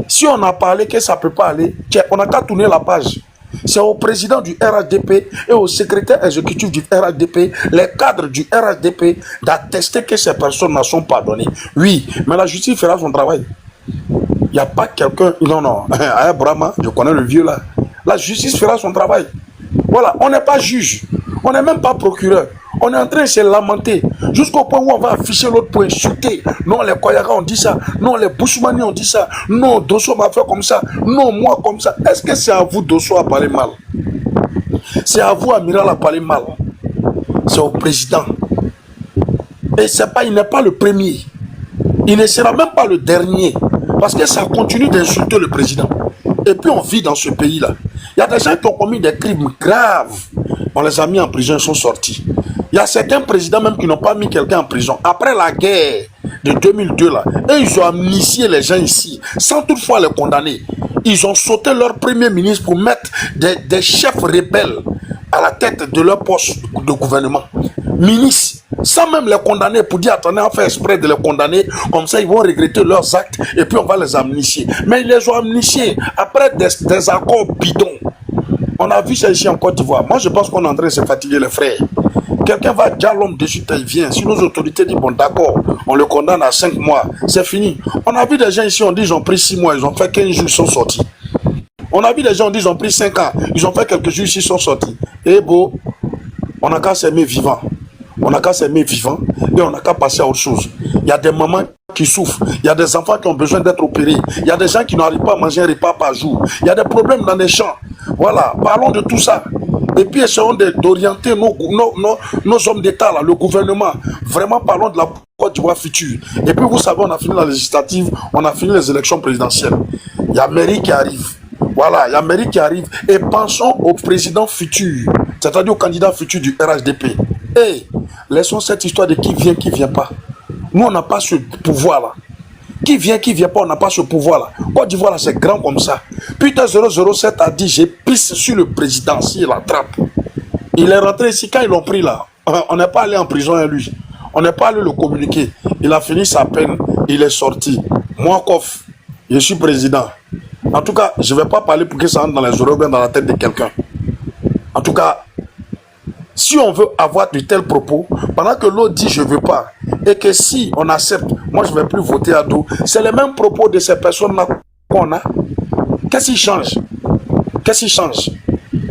Si on a parlé que ça ne peut pas aller, on n'a qu'à tourner la page. C'est au président du RHDP et au secrétaire exécutif du RHDP, les cadres du RHDP, d'attester que ces personnes ne sont pas données. Oui, mais la justice fera son travail. Il n'y a pas quelqu'un... Non, à Brahma, je connais le vieux là. La justice fera son travail. Voilà, on n'est pas juge, on n'est même pas procureur. On est en train de se lamenter jusqu'au point où on va afficher l'autre pour insulter. Non, les Koyara ont dit ça. Non, les Bouchoumani ont dit ça. Non, Dosso m'a fait comme ça. Non, moi comme ça. Est-ce que c'est à vous, Dosso, à parler mal? C'est à vous, Amiral, à parler mal. C'est au président. Et il n'est pas le premier. Il ne sera même pas le dernier. Parce que ça continue d'insulter le président. Et puis on vit dans ce pays-là. Il y a des gens qui ont commis des crimes graves. On les a mis en prison, ils sont sortis. Il y a certains présidents même qui n'ont pas mis quelqu'un en prison. Après la guerre de 2002, là, et ils ont amnistié les gens ici, sans toutefois les condamner. Ils ont sauté leur premier ministre pour mettre des chefs rebelles à la tête de leur poste de gouvernement. Ministres, sans même les condamner, pour dire attendez, on fait exprès de les condamner, comme ça ils vont regretter leurs actes et puis on va les amnistier. Mais ils les ont amnistiés après des accords bidons. On a vu ça ici en Côte d'Ivoire. Moi je pense qu'on est en train de se fatiguer les frères. Quelqu'un va dire l'homme dessus, il vient. Si nos autorités disent bon d'accord, on le condamne à 5 mois, c'est fini. On a vu des gens ici, on dit ils ont pris 6 mois, ils ont fait 15 jours, ils sont sortis. On a vu des gens, on dit ils ont pris 5 ans, ils ont fait quelques jours ici, ils sont sortis. Et bon, on n'a qu'à s'aimer vivant. On n'a qu'à s'aimer vivant et on n'a qu'à passer à autre chose. Il y a des mamans qui souffrent, il y a des enfants qui ont besoin d'être opérés, il y a des gens qui n'arrivent pas à manger un repas par jour, il y a des problèmes dans les champs. Voilà, parlons de tout ça. Et puis essayons d'orienter nos hommes d'État, le gouvernement. Vraiment parlons de la Côte d'Ivoire future. Et puis vous savez, on a fini la législative, on a fini les élections présidentielles. Il y a mairie qui arrive. Voilà, il y a mairie qui arrive. Et pensons au président futur, c'est-à-dire au candidat futur du RHDP. Et laissons cette histoire de qui vient pas. Nous, on n'a pas ce pouvoir-là. Qui vient pas, on n'a pas ce pouvoir-là. Côte d'Ivoire, c'est grand comme ça. Putain 007 a dit, j'ai pisse sur le président, s'il l'attrape. Il est rentré ici, quand ils l'ont pris là, on n'est pas allé en prison à lui. On n'est pas allé le communiquer. Il a fini sa peine, il est sorti. Moi, Kof, je suis président. En tout cas, je ne vais pas parler pour que ça entre dans les oreilles, dans la tête de quelqu'un. En tout cas, si on veut avoir de tels propos, pendant que l'autre dit je ne veux pas, et que si on accepte, moi je ne vais plus voter à dos, c'est les mêmes propos de ces personnes-là qu'on a. Qu'est-ce qui change? Qu'est-ce qui change?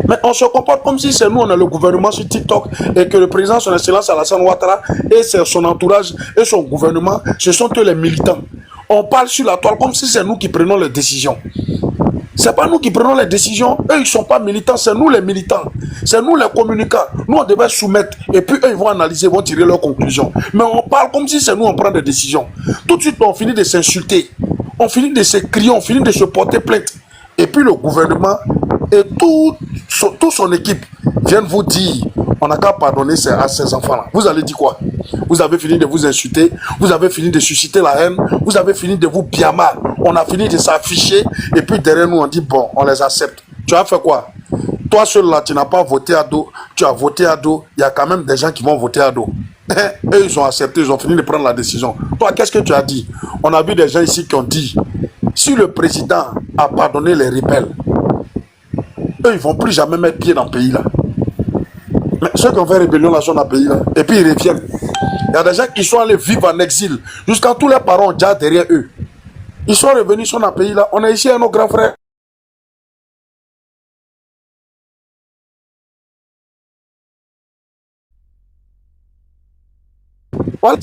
Mais on se comporte comme si c'est nous, on est le gouvernement sur TikTok, et que le président, son excellence Alassane Ouattara, et son entourage, et son gouvernement, ce sont eux les militants. On parle sur la toile comme si c'est nous qui prenons les décisions. C'est pas nous qui prenons les décisions. Eux, ils ne sont pas militants, c'est nous les militants. C'est nous les communicants. Nous, on devait soumettre. Et puis, eux, ils vont analyser, ils vont tirer leurs conclusions. Mais on parle comme si c'est nous, on prend des décisions. Tout de suite, on finit de s'insulter. On finit de se crier, on finit de se porter plainte. Et puis, le gouvernement et toute son équipe viennent vous dire, on n'a qu'à pardonner à ces enfants-là. Vous allez dire quoi? Vous avez fini de vous insulter, vous avez fini de susciter la haine, vous avez fini de vous biamar. On a fini de s'afficher et puis derrière nous on dit bon, on les accepte. Tu as fait quoi? Toi seul là, tu n'as pas voté à dos, tu as voté à dos, il y a quand même des gens qui vont voter à dos. Eux ils ont accepté, ils ont fini de prendre la décision. Toi qu'est-ce que tu as dit? On a vu des gens ici qui ont dit, si le président a pardonné les rebelles, eux ils vont plus jamais mettre pied dans le pays là. Mais ceux qui ont fait rébellion là sont dans le pays là, et puis ils reviennent. Il y a des gens qui sont allés vivre en exil, jusqu'à tous leurs parents ont déjà derrière eux. Ils sont revenus, ils sont dans le pays là. On est ici à nos grands frères. Voilà,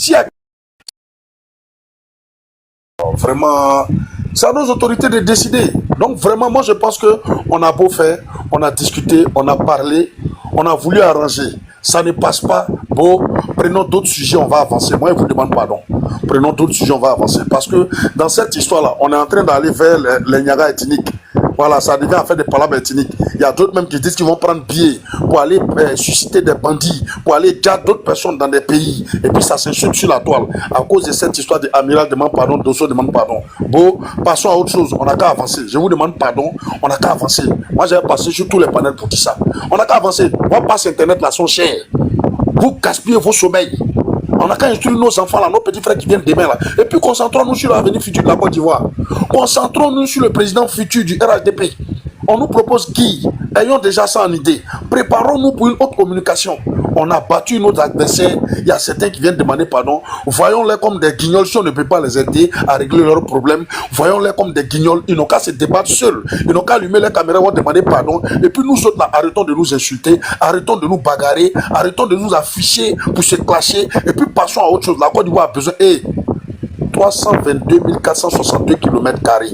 vraiment, c'est à nos autorités de décider. Donc vraiment, moi je pense qu'on a beau faire, on a discuté, on a parlé, on a voulu arranger. Ça ne passe pas. Bon, prenons d'autres sujets, on va avancer. Moi, je vous demande pardon. Prenons d'autres sujets, on va avancer. Parce que dans cette histoire-là, on est en train d'aller vers les Nyaga ethniques. Voilà, ça devient en fait des palabres ethniques. Il y a d'autres même qui disent qu'ils vont prendre pied pour aller susciter des bandits, pour aller dire d'autres personnes dans des pays. Et puis ça s'insulte sur la toile. À cause de cette histoire de Amiral demande pardon, Dosso demande pardon. Bon, passons à autre chose. On n'a qu'à avancer. Je vous demande pardon. On n'a qu'à avancer. Moi, j'ai passé sur tous les panels pour dire ça. On n'a qu'à avancer. On passe Internet là, sont chers. Vous gaspillez vos sommeils. On n'a qu'à instruire nos enfants là, nos petits frères qui viennent demain là. Et puis concentrons-nous sur l'avenir futur de la Côte d'Ivoire. Concentrons-nous sur le président futur du RHDP. On nous propose qui? Ayons déjà ça en idée. Préparons-nous pour une autre communication. On a battu nos adversaires. Il y a certains qui viennent demander pardon. Voyons-les comme des guignols. Si on ne peut pas les aider à régler leurs problèmes, voyons-les comme des guignols. Ils n'ont qu'à se débattre seuls. Ils n'ont qu'à allumer les caméras, vont demander pardon. Et puis nous autres là, arrêtons de nous insulter, arrêtons de nous bagarrer, arrêtons de nous afficher pour se clasher. Et puis passons à autre chose. La Côte d'Ivoire a besoin. 322 462 km².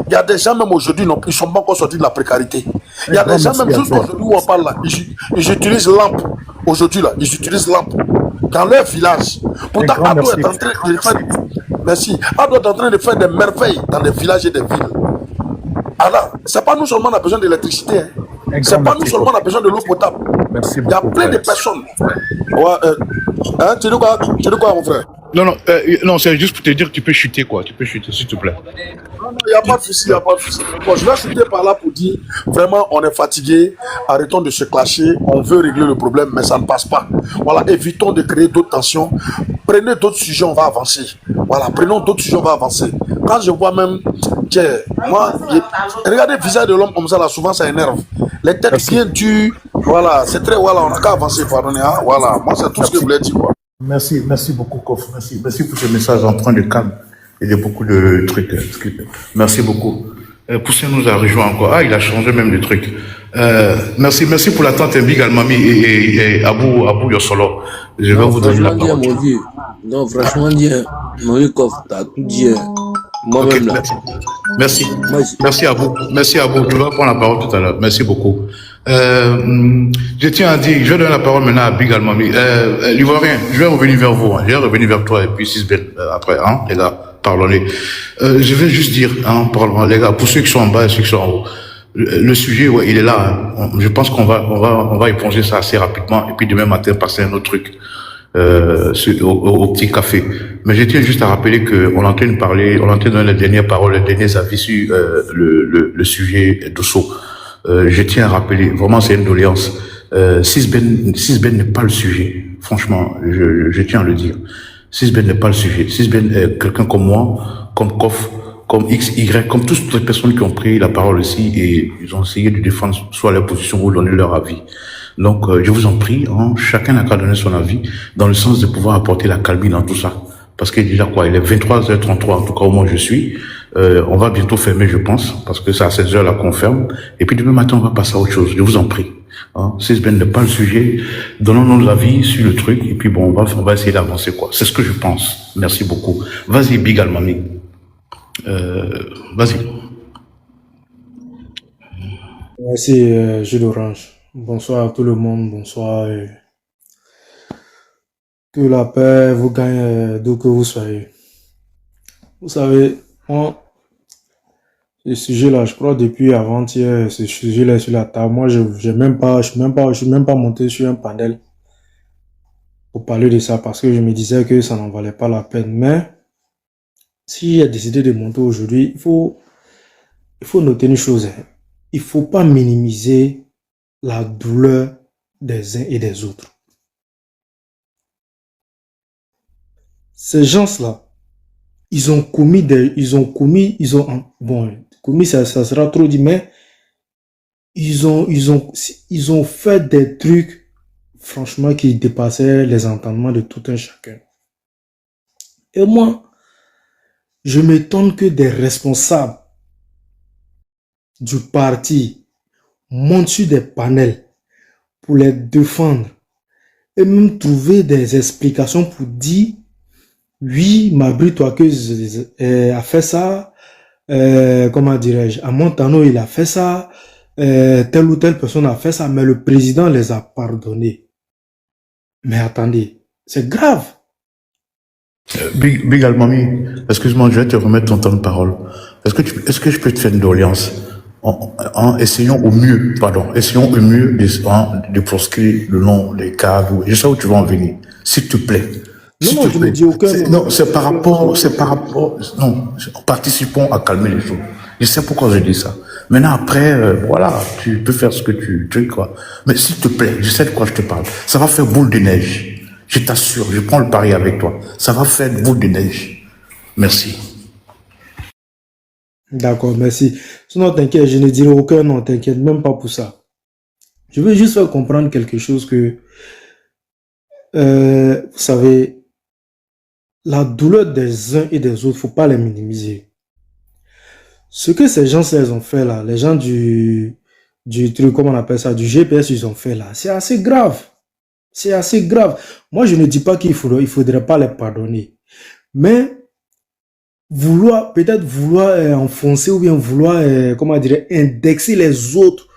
Il y a des gens même aujourd'hui, ils ne sont pas encore sortis de la précarité. Il y a des gens même juste aujourd'hui où on parle là, ils utilisent lampe. Aujourd'hui là, ils utilisent lampe dans leur village. Pourtant, Ado est en train de faire... Merci. Ado est en train de faire des merveilles dans les villages et des villes. Alors, c'est pas nous seulement on a besoin d'électricité. Hein. C'est pas nous seulement on a besoin de l'eau potable. Merci Il y a plein de personnes. Ouais, hein, tu dis quoi, mon frère? Non, c'est juste pour te dire que tu peux chuter, quoi. Tu peux chuter, s'il te plaît. Non, il n'y a pas de souci, il n'y a pas de souci. Bon, je vais chuter par là pour dire, vraiment, on est fatigué, arrêtons de se clasher, on veut régler le problème, mais ça ne passe pas. Voilà, évitons de créer d'autres tensions. Prenez d'autres sujets, on va avancer. Voilà, prenons d'autres sujets, on va avancer. Quand je vois même, regardez le visage de l'homme comme ça, là, souvent ça énerve. Les têtes bien dures, voilà, c'est très, voilà, on n'a qu'à avancer, pardonnez, hein, voilà, moi c'est tout ce que je voulais dire, quoi. Merci beaucoup, Kof. Merci pour ce message empreint de calme et de beaucoup de trucs. Merci beaucoup. Poussez nous à rejoindre encore. Ah, il a changé même de trucs. Merci pour l'attente, Big Almami et Abou Yossolo. Je vais vous donner la parole. Non, franchement, mon vieux Kof, t'as tout dit. Moi-même, là. Merci à vous. Tu vas prendre la parole tout à l'heure. Merci beaucoup. Je tiens à dire, je vais donner la parole maintenant à Big Almami. L'Ivoirien, je vais revenir vers vous. Je vais revenir vers toi et puis Sisbel après, hein, les gars, pardonnez. Je vais juste dire, hein, pardon, les gars, pour ceux qui sont en bas et ceux qui sont en haut, le sujet, ouais, il est là. Hein. Je pense qu'on va éponger ça assez rapidement et puis demain matin passer à un autre truc. Au petit café. Mais je tiens juste à rappeler qu'on est en train de parler, on est en train de donner les dernières paroles, les derniers avis sur le sujet d'Osso. Je tiens à rappeler, vraiment c'est une doléance. Sisben n'est pas le sujet. Franchement, je tiens à le dire. Sisben n'est pas le sujet. Sisben est quelqu'un comme moi, comme Kof, comme X, Y, comme toutes les personnes qui ont pris la parole ici et ils ont essayé de défendre soit leur position ou donner leur avis. Donc, je vous en prie, hein, chacun n'a qu'à donner son avis dans le sens de pouvoir apporter la calmie dans tout ça. Parce qu'il est déjà quoi, il est 23h33, en tout cas au moins je suis. On va bientôt fermer, je pense, parce que c'est à 16h la confirme. Et puis demain matin, on va passer à autre chose. Je vous en prie. Hein, Sisben n'est pas le sujet. Donnons nos avis sur le truc. Et puis bon, on va essayer d'avancer, quoi. C'est ce que je pense. Merci beaucoup. Vas-y, Big Almami. Vas-y. Merci, Jules Orange. Bonsoir à tout le monde. Bonsoir. Que la paix vous gagne d'où que vous soyez. Vous savez, moi, ce sujet-là, je crois depuis avant-hier, ce sujet-là est sur la table. Moi, je suis même pas monté sur un panel pour parler de ça parce que je me disais que ça n'en valait pas la peine. Mais si j'ai décidé de monter aujourd'hui, il faut noter une chose. Hein. Il faut pas minimiser la douleur des uns et des autres. Ces gens-là, commis, ça sera trop dit, mais ils ont fait des trucs, franchement, qui dépassaient les entendements de tout un chacun. Et moi, je m'étonne que des responsables du parti montent sur des panels pour les défendre et même trouver des explications pour dire oui, Mabri Touakeuse a fait ça, comment dirais-je, à Montano il a fait ça, telle ou telle personne a fait ça, mais le président les a pardonnés. Mais attendez, c'est grave. Big Almami, excuse-moi, je vais te remettre ton temps de parole. Est-ce que je peux te faire une doléance? Essayons au mieux de proscrire le nom des cadres. Je sais où tu vas en venir. S'il te plaît. Non, je ne dis aucun. Non, c'est par rapport. Non, participons à calmer les choses. Je sais pourquoi je dis ça. Maintenant, après, voilà, tu peux faire ce que tu veux, quoi. Mais s'il te plaît, je sais de quoi je te parle. Ça va faire boule de neige. Je t'assure, je prends le pari avec toi. Ça va faire boule de neige. Merci. D'accord, merci. Sinon, t'inquiète, je ne dirai aucun nom, t'inquiète, même pas pour ça. Je veux juste faire comprendre quelque chose que vous savez, la douleur des uns et des autres, faut pas les minimiser. Ce que ces gens-là, ils ont fait là, les gens du truc, comment on appelle ça, du GPS, ils ont fait là, c'est assez grave. C'est assez grave. Moi, je ne dis pas qu'il faudrait pas les pardonner. Mais, peut-être vouloir enfoncer ou bien vouloir, comment dire, indexer les autres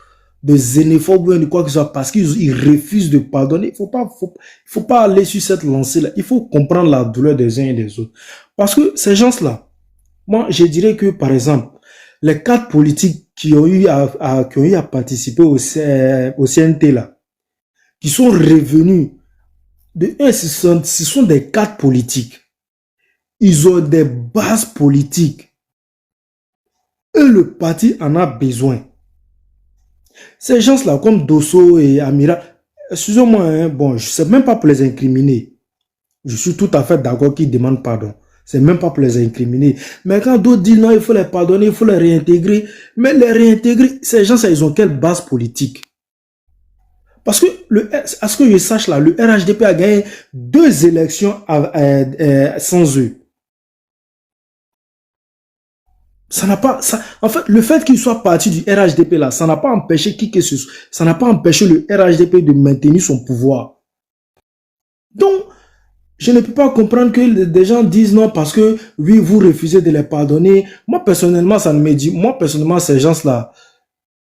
de xénophobes ou bien de quoi que ce soit parce qu'ils refusent de pardonner. Il faut pas aller sur cette lancée-là. Il faut comprendre la douleur des uns et des autres. Parce que ces gens-là, moi, je dirais que, par exemple, les 4 politiques qui ont eu à participer au CNT là, qui sont revenus, ce sont des 4 politiques. Ils ont des bases politiques. Et le parti en a besoin. Ces gens-là, comme Dosso et Amira, excusez-moi, hein, bon, je ne sais même pas pour les incriminer. Je suis tout à fait d'accord qu'ils demandent pardon. C'est même pas pour les incriminer. Mais quand d'autres disent non, il faut les pardonner, il faut les réintégrer. Mais les réintégrer, ces gens-là, ils ont quelle base politique? Parce que, à ce que je sache là, le RHDP a gagné 2 élections sans eux. Ça n'a pas, en fait, le fait qu'il soit parti du RHDP là, ça n'a pas empêché ça n'a pas empêché le RHDP de maintenir son pouvoir. Donc, je ne peux pas comprendre que des gens disent non parce que, oui, vous refusez de les pardonner. Moi, personnellement, ces gens-là,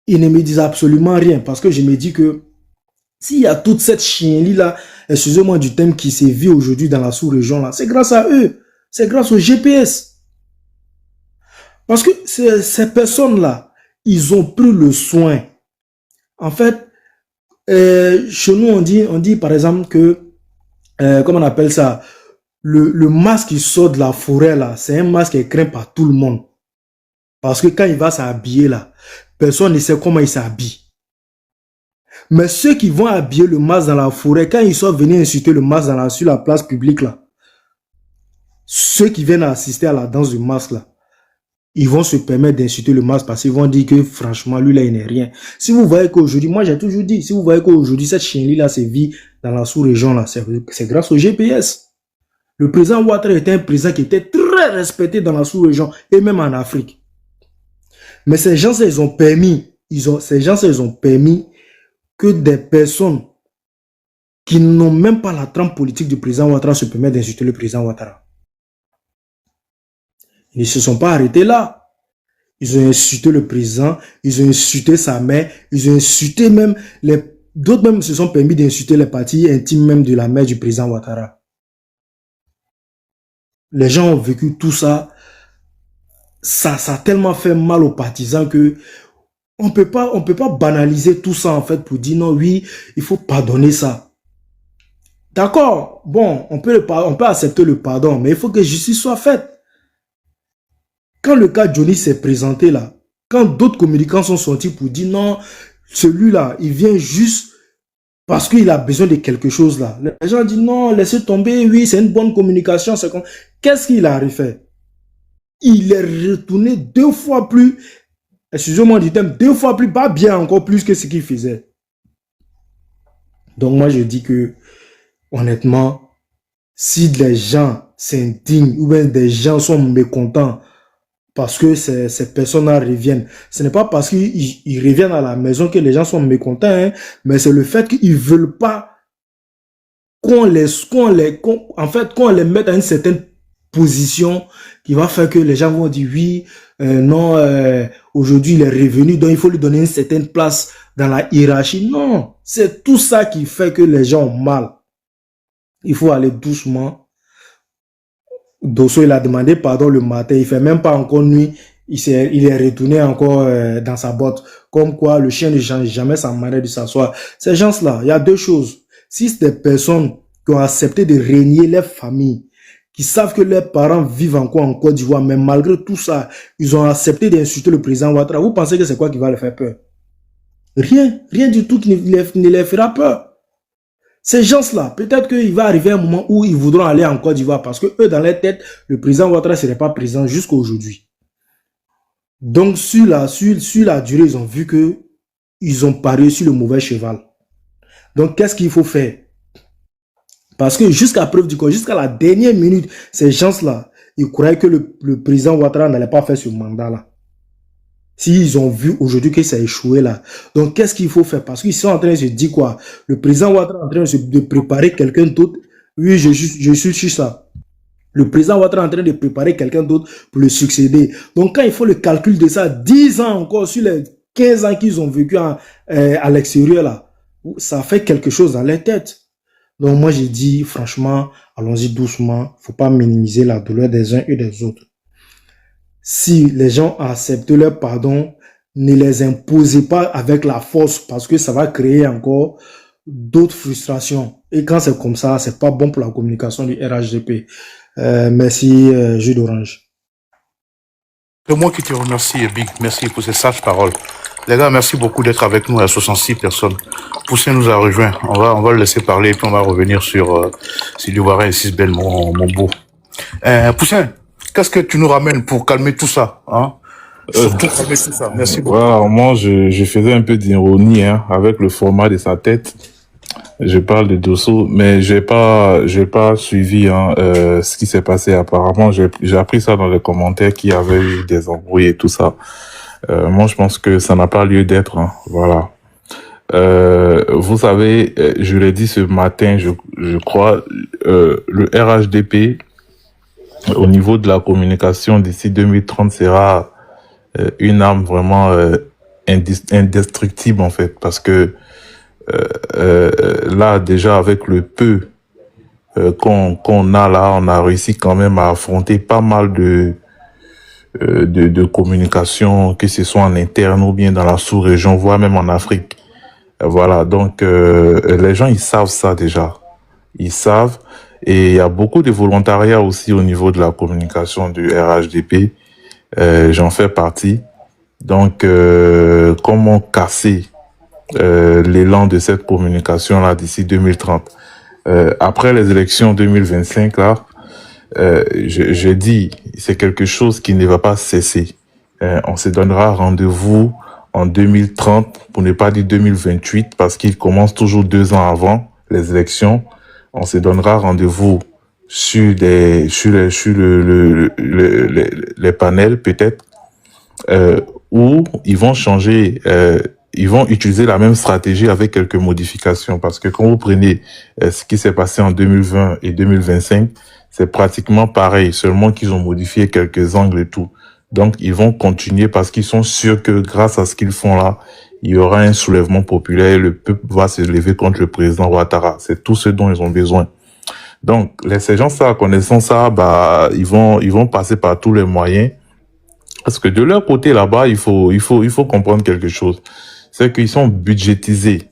ils ne me disent absolument rien parce que je me dis que s'il y a toute cette chienlit là, excusez-moi du thème qui se vit aujourd'hui dans la sous-région là, c'est grâce à eux. C'est grâce au GPS. Parce que ces personnes-là, ils ont pris le soin. En fait, chez nous, on dit par exemple que, comment on appelle ça, le masque qui sort de la forêt, là, c'est un masque qui est craint par tout le monde. Parce que quand il va s'habiller, là, personne ne sait comment il s'habille. Mais ceux qui vont habiller le masque dans la forêt, quand ils sont venus insulter le masque sur la place publique, là, ceux qui viennent assister à la danse du masque, là, ils vont se permettre d'insulter le masque parce qu'ils vont dire que franchement, lui là, il n'est rien. Si vous voyez qu'aujourd'hui, moi j'ai toujours dit, si vous voyez qu'aujourd'hui, cette chienlit là se vit dans la sous-région là, c'est grâce au GPS. Le président Ouattara était un président qui était très respecté dans la sous-région et même en Afrique. Mais ces gens, ils ont permis que des personnes qui n'ont même pas la trempe politique du président Ouattara se permettent d'insulter le président Ouattara. Ils ne se sont pas arrêtés là. Ils ont insulté le président, ils ont insulté sa mère, ils ont insulté même d'autres même se sont permis d'insulter les parties intimes même de la mère du président Ouattara. Les gens ont vécu tout ça. Ça a tellement fait mal aux partisans que on peut pas banaliser tout ça en fait pour dire non, oui, il faut pardonner ça. D'accord, bon, on peut accepter le pardon, mais il faut que justice soit faite. Quand le cas Johnny s'est présenté là, quand d'autres communicants sont sortis pour dire non, celui-là, il vient juste parce qu'il a besoin de quelque chose là. Les gens disent non, laissez tomber, oui, c'est une bonne communication. Qu'est-ce qu'il a refait? Il est retourné 2 fois plus, excusez-moi du terme, 2 fois plus, pas bien encore plus que ce qu'il faisait. Donc moi je dis que, honnêtement, si les gens s'indignent ou bien des gens sont mécontents parce que ces personnes-là reviennent. Ce n'est pas parce qu'ils reviennent à la maison que les gens sont mécontents, hein, mais c'est le fait qu'ils ne veulent pas qu'on les mette à une certaine position qui va faire que les gens vont dire oui, non, aujourd'hui il est revenu, donc il faut lui donner une certaine place dans la hiérarchie. Non, c'est tout ça qui fait que les gens ont mal. Il faut aller doucement. Dosso, il a demandé pardon le matin, il fait même pas encore nuit, il est retourné encore dans sa botte. Comme quoi, le chien ne change jamais sa manière de s'asseoir. Ces gens-là, il y a 2 choses. Si c'est des personnes qui ont accepté de régner leur famille, qui savent que leurs parents vivent encore en Côte d'Ivoire, mais malgré tout ça, ils ont accepté d'insulter le président Ouattara, vous pensez que c'est quoi qui va leur faire peur? Rien du tout qui ne les fera peur. Ces gens-là, peut-être qu'il va arriver un moment où ils voudront aller en Côte d'Ivoire parce que eux, dans leur tête, le président Ouattara ne serait pas président jusqu'à aujourd'hui. Donc, sur la durée, ils ont vu que ils ont parié sur le mauvais cheval. Donc, qu'est-ce qu'il faut faire? Parce que jusqu'à preuve du contraire, jusqu'à la dernière minute, ces gens-là, ils croyaient que le président Ouattara n'allait pas faire ce mandat-là. S'ils ont vu aujourd'hui que ça a échoué là. Donc, qu'est-ce qu'il faut faire? Parce qu'ils sont en train de se dire quoi? Le président Ouattara est en train de préparer quelqu'un d'autre. Oui, je suis sur ça. Le président Ouattara est en train de préparer quelqu'un d'autre pour le succéder. Donc, quand il faut le calcul de ça, 10 ans encore sur les 15 ans qu'ils ont vécu à l'extérieur là, ça fait quelque chose dans leur tête. Donc, moi, j'ai dit, franchement, allons-y doucement. Faut pas minimiser la douleur des uns et des autres. Si les gens acceptent leur pardon, ne les imposez pas avec la force parce que ça va créer encore d'autres frustrations. Et quand c'est comme ça, c'est pas bon pour la communication du RHDP. Merci, Jus d'Orange. C'est moi qui te remercie, Big. Merci pour ces sages paroles. Les gars, merci beaucoup d'être avec nous à 66 personnes. Poussin nous a rejoint. On va le laisser parler et puis on va revenir sur l'Ivoirien et Sisbel, mon beau. Poussin, qu'est-ce que tu nous ramènes pour calmer tout ça, hein? Surtout calmer tout ça. Merci beaucoup. Voilà, moi, je faisais un peu d'ironie, hein, avec le format de sa tête. Je parle de Dosso, mais j'ai pas suivi, hein, ce qui s'est passé. Apparemment, j'ai appris ça dans les commentaires qu'il y avait eu des embrouilles et tout ça. Moi, je pense que ça n'a pas lieu d'être, hein, voilà. Vous savez, je l'ai dit ce matin, je crois, le RHDP, au niveau de la communication d'ici 2030, sera une arme vraiment indestructible, en fait, parce que là, déjà, avec le peu qu'on a là, on a réussi quand même à affronter pas mal de communication, que ce soit en interne ou bien dans la sous-région, voire même en Afrique. Voilà, donc les gens, ils savent ça déjà. Ils savent. Et il y a beaucoup de volontariat aussi au niveau de la communication du RHDP. J'en fais partie. Donc, comment casser l'élan de cette communication-là d'ici 2030? Après les élections 2025, là, j'ai dit, c'est quelque chose qui ne va pas cesser. On se donnera rendez-vous en 2030, pour ne pas dire 2028, parce qu'il commence toujours 2 ans avant les élections. On se donnera rendez-vous sur les panels, peut-être, où ils vont changer, ils vont utiliser la même stratégie avec quelques modifications, parce que quand vous prenez ce qui s'est passé en 2020 et 2025, c'est pratiquement pareil, seulement qu'ils ont modifié quelques angles et tout. Donc, ils vont continuer parce qu'ils sont sûrs que grâce à ce qu'ils font là, il y aura un soulèvement populaire et le peuple va se lever contre le président Ouattara. C'est tout ce dont ils ont besoin. Donc, ces gens, ça, connaissant ça, bah, ils vont passer par tous les moyens. Parce que de leur côté, là-bas, il faut comprendre quelque chose. C'est qu'ils sont budgétisés.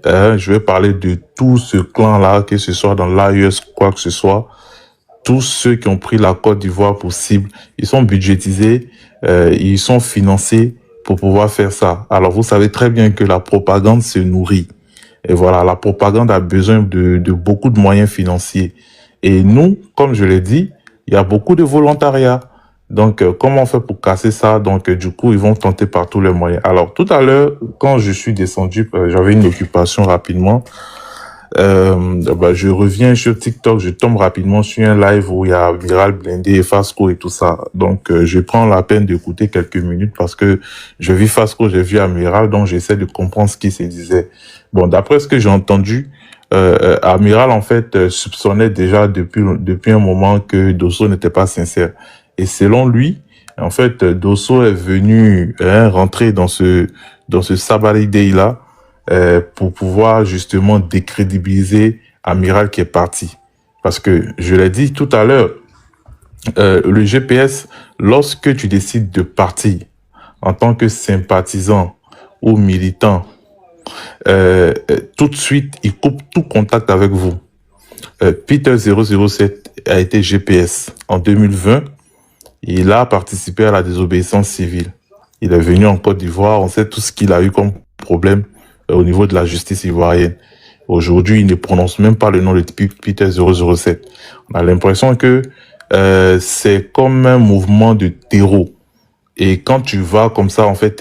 Je vais parler de tout ce clan-là, que ce soit dans l'AES, quoi que ce soit. Tous ceux qui ont pris la Côte d'Ivoire pour cible, ils sont budgétisés, ils sont financés pour pouvoir faire ça. Alors, vous savez très bien que la propagande se nourrit. Et voilà, la propagande a besoin de beaucoup de moyens financiers. Et nous, comme je l'ai dit, il y a beaucoup de volontariat. Donc, comment on fait pour casser ça? Donc, du coup, ils vont tenter par tous les moyens. Alors, tout à l'heure, quand je suis descendu, j'avais une occupation rapidement. Je reviens sur TikTok, je tombe rapidement sur un live où il y a Amiral Blindé et Fasco et tout ça. Donc, je prends la peine d'écouter quelques minutes parce que je vis Fasco, j'ai vu Amiral, donc j'essaie de comprendre ce qui se disait. Bon, d'après ce que j'ai entendu, Amiral, en fait, soupçonnait déjà depuis un moment que Dosso n'était pas sincère. Et selon lui, en fait, Dosso est venu rentrer dans ce Sabari Day-là, pour pouvoir justement décrédibiliser Amiral qui est parti. Parce que, je l'ai dit tout à l'heure, le GPS, lorsque tu décides de partir en tant que sympathisant ou militant, tout de suite, il coupe tout contact avec vous. Peter 007 a été GPS en 2020. Il a participé à la désobéissance civile. Il est venu en Côte d'Ivoire. On sait tout ce qu'il a eu comme problème au niveau de la justice ivoirienne. Aujourd'hui, il ne prononce même pas le nom de Peter 007. On a l'impression que c'est comme un mouvement de terreau. Et quand tu vas comme ça, en fait,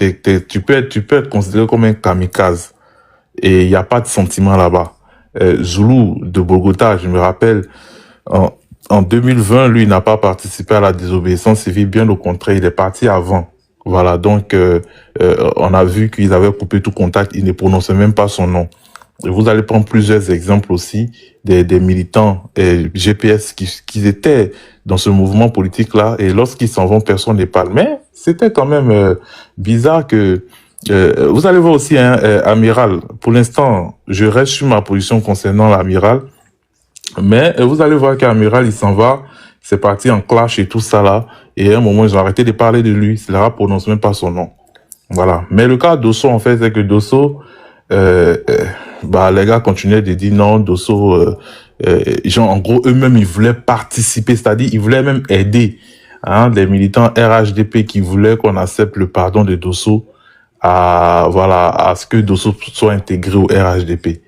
tu peux être considéré comme un kamikaze. Et il n'y a pas de sentiment là-bas. Zulu de Bogota, je me rappelle, en 2020, lui n'a pas participé à la désobéissance civile, bien au contraire, il est parti avant. Voilà, donc on a vu qu'ils avaient coupé tout contact, il ne prononçait même pas son nom. Et vous allez prendre plusieurs exemples aussi des militants GPS qui étaient dans ce mouvement politique-là, et lorsqu'ils s'en vont, personne ne parle. Mais c'était quand même bizarre que... vous allez voir aussi, Amiral, pour l'instant, je reste sur ma position concernant l'Amiral, mais vous allez voir qu'Amiral, il s'en va, c'est parti en clash et tout ça là, et à un moment, ils ont arrêté de parler de lui, il ne prononce même pas son nom. Voilà. Mais le cas d'Osso, en fait, c'est que d'Osso, les gars continuaient de dire non, Dosso, genre, en gros, eux-mêmes, ils voulaient participer, c'est-à-dire, ils voulaient même aider, les militants RHDP qui voulaient qu'on accepte le pardon de Dosso à ce que Dosso soit intégré au RHDP.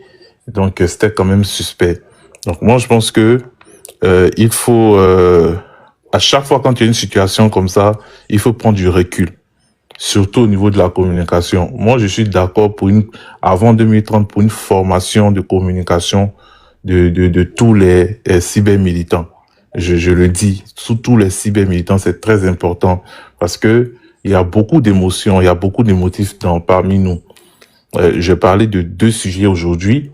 Donc, c'était quand même suspect. Donc, moi, je pense que, il faut, à chaque fois quand il y a une situation comme ça, il faut prendre du recul. Surtout au niveau de la communication. Moi, je suis d'accord avant 2030, pour une formation de communication de tous les cyber-militants. Je le dis, tous les cyber-militants, c'est très important parce que il y a beaucoup d'émotions, il y a beaucoup d'émotifs parmi nous. Je parlais de 2 sujets aujourd'hui.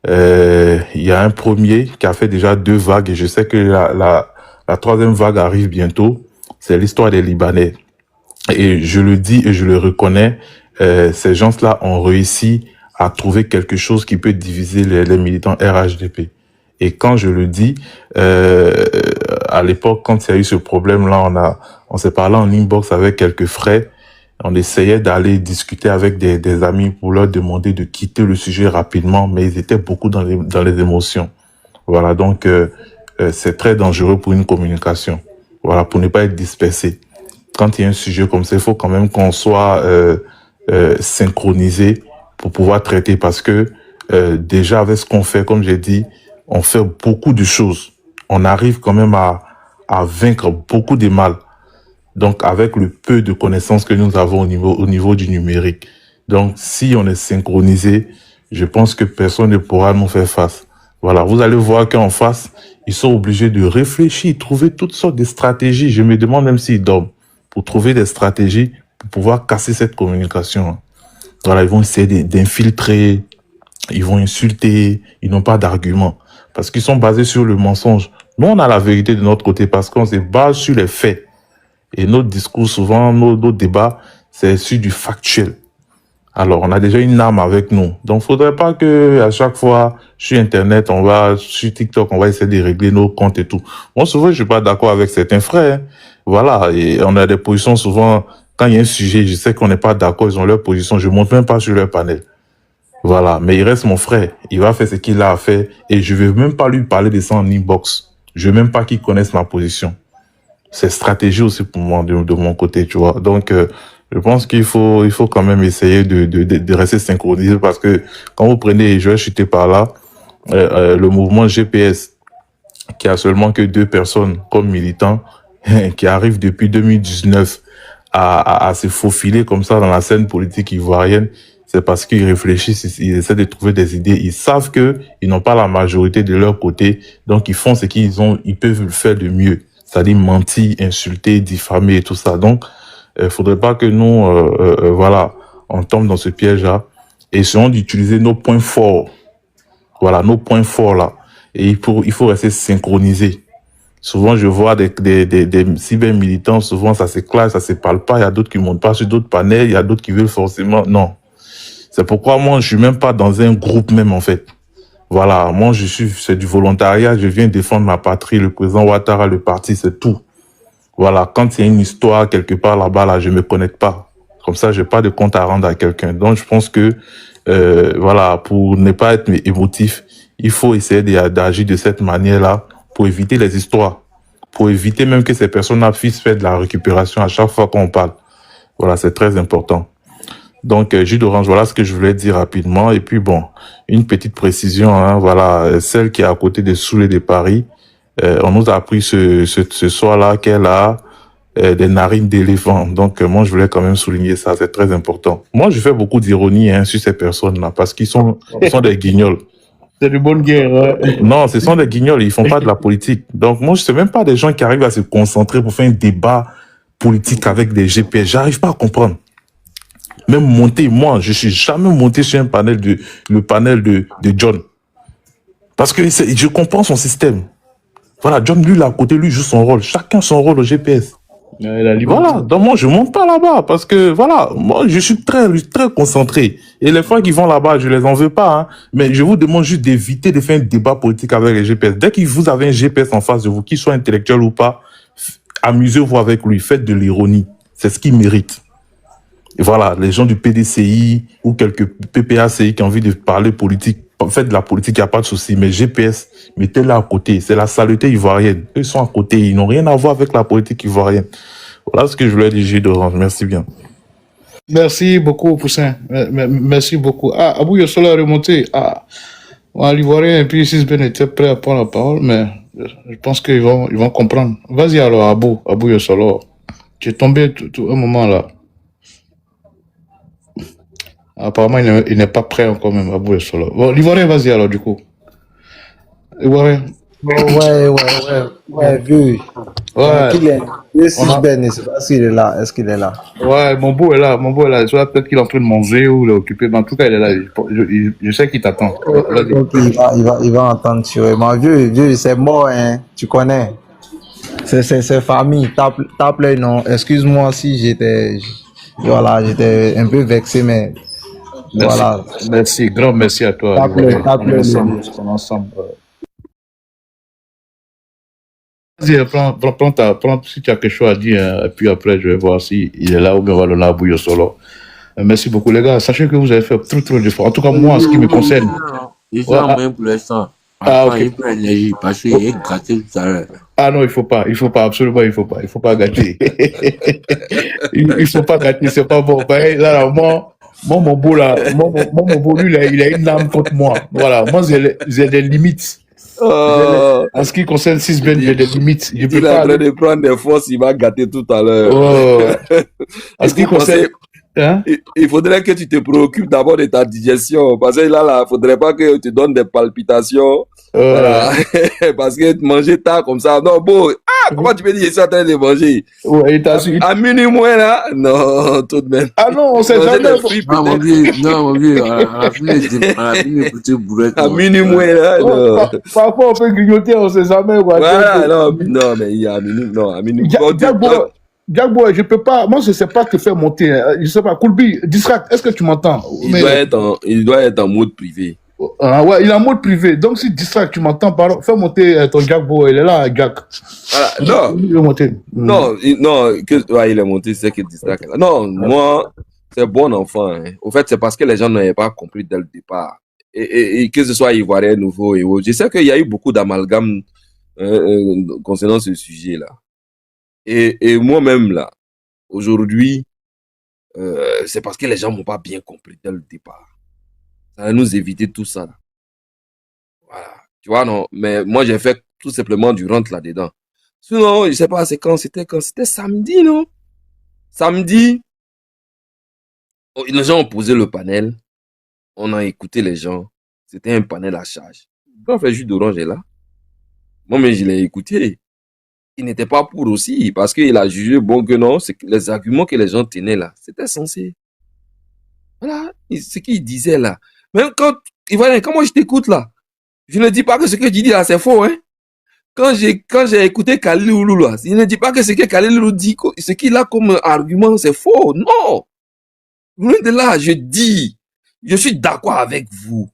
Il y a un premier qui a fait déjà 2 vagues et je sais que la 3e vague arrive bientôt. C'est l'histoire des Libanais. Et je le dis et je le reconnais, ces gens-là ont réussi à trouver quelque chose qui peut diviser les militants RHDP. Et quand je le dis, à l'époque, quand il y a eu ce problème-là, on s'est parlé en inbox avec quelques frères. On essayait d'aller discuter avec des amis pour leur demander de quitter le sujet rapidement, mais ils étaient beaucoup dans les émotions. Voilà, donc c'est très dangereux pour une communication. Voilà, pour ne pas être dispersé. Quand il y a un sujet comme ça, il faut quand même qu'on soit synchronisé pour pouvoir traiter, parce que déjà avec ce qu'on fait, comme j'ai dit, on fait beaucoup de choses. On arrive quand même à vaincre beaucoup de mal. Donc avec le peu de connaissances que nous avons au niveau du numérique. Donc si on est synchronisé, je pense que personne ne pourra nous faire face. Voilà, vous allez voir qu'en face, ils sont obligés de réfléchir, trouver toutes sortes de stratégies. Je me demande même s'ils dorment, pour trouver des stratégies pour pouvoir casser cette communication. Voilà, ils vont essayer d'infiltrer, ils vont insulter, ils n'ont pas d'arguments parce qu'ils sont basés sur le mensonge. Nous, on a la vérité de notre côté parce qu'on se base sur les faits. Et notre discours, souvent, nos débats, c'est sur du factuel. Alors, on a déjà une âme avec nous. Donc, faudrait pas que à chaque fois, sur Internet, sur TikTok, on va essayer de régler nos comptes et tout. Moi, souvent, je suis pas d'accord avec certains frères. Hein. Voilà. Et on a des positions souvent, quand il y a un sujet, je sais qu'on n'est pas d'accord, ils ont leur position, je monte même pas sur leur panel. Voilà. Mais il reste mon frère. Il va faire ce qu'il a à faire. Et je vais même pas lui parler de ça en inbox. Je veux même pas qu'il connaisse ma position. C'est stratégie aussi pour moi, de mon côté, tu vois. Donc, je pense qu'il faut quand même essayer de rester synchronisé parce que quand vous prenez, je vais chuter par là, le mouvement GPS, qui a seulement que 2 personnes comme militants, qui arrivent depuis 2019 à se faufiler comme ça dans la scène politique ivoirienne, c'est parce qu'ils réfléchissent, ils essaient de trouver des idées, ils savent que ils n'ont pas la majorité de leur côté, donc ils font ce ils peuvent faire de mieux, c'est-à-dire mentir, insulter, diffamer et tout ça. Donc, faudrait pas que nous, voilà, on tombe dans ce piège-là. Et essayons d'utiliser nos points forts. Voilà, nos points forts là. Et il faut rester synchronisé. Souvent, je vois des cyber-militants, souvent ça se clash, ça se parle pas. Il y a d'autres qui montent pas sur d'autres panels, il y a d'autres qui veulent forcément. Non. C'est pourquoi moi, je suis même pas dans un groupe même, en fait. Voilà, moi, c'est du volontariat, je viens défendre ma patrie, le président Ouattara, le parti, c'est tout. Voilà, quand il y a une histoire quelque part là-bas, là, je me connecte pas. Comme ça, j'ai pas de compte à rendre à quelqu'un. Donc, je pense que, voilà, pour ne pas être émotif, il faut essayer d'agir de cette manière-là pour éviter les histoires. Pour éviter même que ces personnes-là puissent faire de la récupération à chaque fois qu'on parle. Voilà, c'est très important. Donc, jus d'orange, voilà ce que je voulais dire rapidement. Et puis, bon, une petite précision, hein, voilà, celle qui est à côté des Soulés de Paris, on nous a appris ce soir-là qu'elle a des narines d'éléphant. Donc, moi, je voulais quand même souligner ça, c'est très important. Moi, je fais beaucoup d'ironie sur ces personnes-là, parce qu'ils sont des guignols. C'est de bonne guerre. Ouais. Non, ce sont des guignols, ils font pas de la politique. Donc moi, je sais même pas des gens qui arrivent à se concentrer pour faire un débat politique avec des GPS. J'arrive pas à comprendre. Même monter, moi, je suis jamais monté sur un panel le panel de John. Parce que je comprends son système. Voilà, John, lui, là, à côté, lui, joue son rôle. Chacun son rôle au GPS. Voilà, donc moi, je monte pas là-bas parce que, voilà, moi, je suis très concentré. Et les fois qu'ils vont là-bas, je les en veux pas, hein, mais je vous demande juste d'éviter de faire un débat politique avec les GPS. Dès que vous avez un GPS en face de vous, qu'il soit intellectuel ou pas, amusez-vous avec lui, faites de l'ironie. C'est ce qu'il mérite. Et voilà, les gens du PDCI ou quelques PPACI qui ont envie de parler politique, faites de la politique, il n'y a pas de souci. Mais GPS, mettez-la à côté. C'est la saleté ivoirienne. Eux sont à côté. Ils n'ont rien à voir avec la politique ivoirienne. Voilà ce que je voulais dire, Gilles d'Orange. Merci bien. Merci beaucoup, Poussin. Merci beaucoup. Ah, Abou Yossola est remonté. Ah, l'Ivoirien et puis Sisben était prêt à prendre la parole, mais je pense qu'ils vont comprendre. Vas-y alors, Abou Yossola. Tu es tombé tout un moment là. Apparemment, il n'est pas prêt encore même, Abou Yossola. Bon, l'Ivoirien, vas-y alors, du coup. L'Ivoirien. Ouais, vu. Ouais. Qu'il est. Je sais pas s'il est là. Est-ce qu'il est là? Ouais, mon beau est là. Soit peut-être qu'il est en train de manger ou il est occupé, mais en tout cas, il est là. Je sais qu'il t'attend. Donc, il va entendre sûrement. Vieux, c'est mort, hein. Tu connais. C'est famille. Tape les noms. Excuse-moi si j'étais un peu vexé, mais merci. voilà. Merci, grand merci à toi. Tape les ensemble. Vas-y, prends, si tu as quelque chose à dire, hein, et puis après, je vais voir s'il est là ou bien on va le donner à Abou Yossola. Merci beaucoup, les gars. Sachez que vous avez fait trop d'efforts. En tout cas, moi, en ce qui me concerne. Je suis en moyen pour l'instant. Ok. Il faut l'énergie parce qu'il est gâté tout à l'heure. Ah non, il faut pas, absolument, il faut pas gâter. il faut pas gâter, c'est pas bon. Ben, là, moi, mon beau, là, mon beau, lui, là, il a une âme contre moi. Voilà, moi, j'ai des limites. En ce qui concerne Sisben, j'ai des limites. Je peux il est en train de prendre des forces, il va gâter tout à l'heure. En ce qui concerne... Hein? Il faudrait que tu te préoccupes d'abord de ta digestion. Parce que là, il faudrait pas que tu donnes des palpitations. Voilà. Parce que manger tard comme ça, non, bon. Comment tu peux dire que je suis en train de manger? Ouais, à minuit moins, là? Non, tout de même. Ah non, on sait jamais. Non, mon vieux, à la fin, écoutez, bourrette. À minuit moins, là? Non. Parfois, on peut grignoter, on sait jamais. Voilà, non, mais il y a à minuit. Gagbo, je peux pas, moi je sais pas te faire monter, je sais pas, Koulbi, Distract, est-ce que tu m'entends? Il doit être en mode privé. Ah ouais, il est en mode privé, donc si Distract, tu m'entends, fais monter ton Gagbo, il est là, Gag. Non, il est monté. Non, il est monté, c'est que Distract. Non, moi, c'est bon enfant. Hein. Au fait, c'est parce que les gens n'avaient pas compris dès le départ. Et que ce soit Ivoirien, nouveau et autres. Je sais qu'il y a eu beaucoup d'amalgames concernant ce sujet-là. Et moi-même, là, aujourd'hui, c'est parce que les gens n'ont pas bien compris dès le départ. Ça va nous éviter tout ça. Là. Voilà. Tu vois, non? Mais moi, j'ai fait tout simplement du rentre là-dedans. Sinon, je sais pas, c'est quand c'était samedi, non? Samedi, les gens ont posé le panel. On a écouté les gens. C'était un panel à charge. Quand on fait jus d'orange est là. Moi, mais je l'ai écouté. Il n'était pas pour aussi, parce qu'il a jugé bon que non, c'est que les arguments que les gens tenaient là, c'était censé. Voilà, ce qu'il disait là. Même quand moi je t'écoute là, je ne dis pas que ce que tu dis là, c'est faux, hein. Quand j'ai écouté Kaliloulou là, il ne dit pas que ce que Kaliloulou dit, ce qu'il a comme argument, c'est faux. Non. Loin de là, je dis, je suis d'accord avec vous.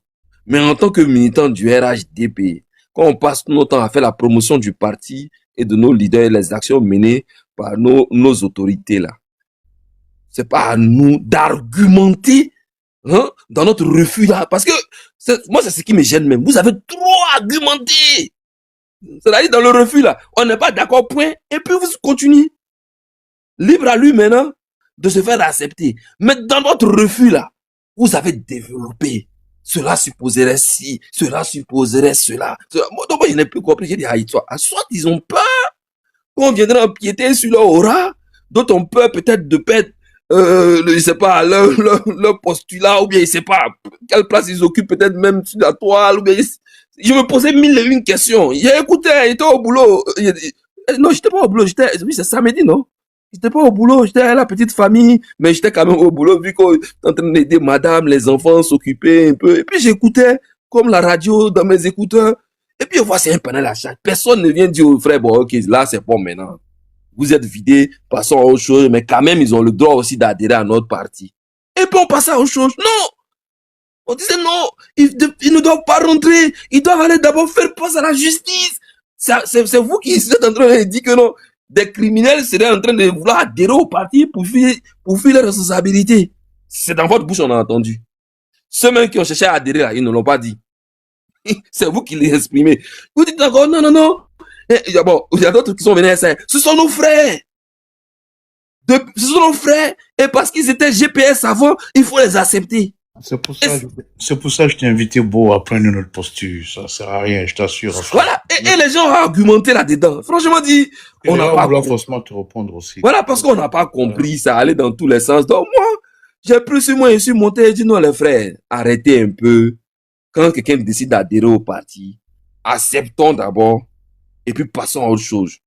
Mais en tant que militant du RHDP, quand on passe notre temps à faire la promotion du parti et de nos leaders et les actions menées par nos autorités là, c'est pas à nous d'argumenter dans notre refus là. Parce que moi, c'est ce qui me gêne même. Vous avez trop argumenté. C'est-à-dire dans le refus là, on n'est pas d'accord, point. Et puis vous continuez. Libre à lui maintenant de se faire accepter. Mais dans votre refus là, vous avez développé. Cela supposerait ci, cela supposerait cela. Donc moi, je n'ai plus compris. J'ai dit, soit ils ont peur qu'on viendrait empiéter sur leur aura, dont on peut peut-être de perdre je sais pas, leur postulat, ou bien, je sais pas, quelle place ils occupent, peut-être même sur la toile, ou bien, je me posais 1001 questions. J'ai écouté, j'étais au boulot. Non, j'étais pas au boulot, oui, c'est samedi, non? J'étais pas au boulot, j'étais à la petite famille, mais j'étais quand même au boulot, vu qu'on était en train d'aider madame, les enfants, s'occuper un peu. Et puis, j'écoutais, comme la radio, dans mes écouteurs. Et puis, on voit, c'est un panel à chaque. Personne ne vient dire aux frères, bon, ok, là, c'est bon maintenant. Vous êtes vidés, passons à autre chose, mais quand même, ils ont le droit aussi d'adhérer à notre parti. Et puis, on passe à autre chose. Non! On disait non, ils ne doivent pas rentrer, ils doivent aller d'abord faire face à la justice. C'est vous qui êtes en train de dire que non, des criminels seraient en train de vouloir adhérer au parti pour fuir leurs responsabilités. C'est dans votre bouche, on a entendu. Ceux mêmes qui ont cherché à adhérer là, ils ne l'ont pas dit. C'est vous qui les exprimez. Vous dites d'accord, non, non, non. Bon, il y a d'autres qui sont venus à ça. Ce sont nos frères. Ce sont nos frères. Et parce qu'ils étaient GPS avant, il faut les accepter. C'est pour ça que je t'ai invité, Beau, à prendre notre posture. Ça sert à rien, je t'assure. Voilà. Et les gens ont argumenté là-dedans. Franchement dit, on n'a pas forcément te répondre aussi. Voilà, parce qu'on n'a pas compris, ça allait dans tous les sens. Donc moi, j'ai pris sur moi, je suis monté et dit non, les frères, arrêtez un peu. Quand quelqu'un décide d'adhérer au parti, acceptons d'abord, et puis passons à autre chose.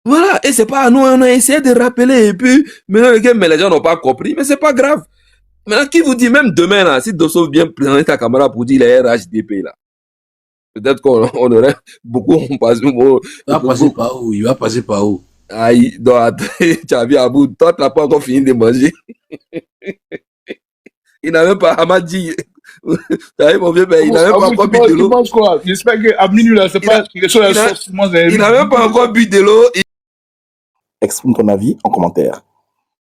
Voilà, et c'est pas à nous, on a essayé de rappeler, et puis, mais les gens n'ont pas compris, mais c'est pas grave. Maintenant, qui vous dit, même demain, là, si Dosso vient présenter ta caméra pour dire les RHDP, là, peut-être qu'on aurait beaucoup passé. Il va passer par où? Il va passer par où? Aïe, donc, tu as vu à bout, toi, tu n'as pas encore fini de manger. Il n'a même pas, Hamadi. T'as vu, mon vieux, il n'a même pas encore bu de l'eau. Quoi? J'espère qu'à minuit, là, c'est pas qu'il est sur la sauce. Il n'a même pas encore bu de l'eau. Exprime ton avis en commentaire.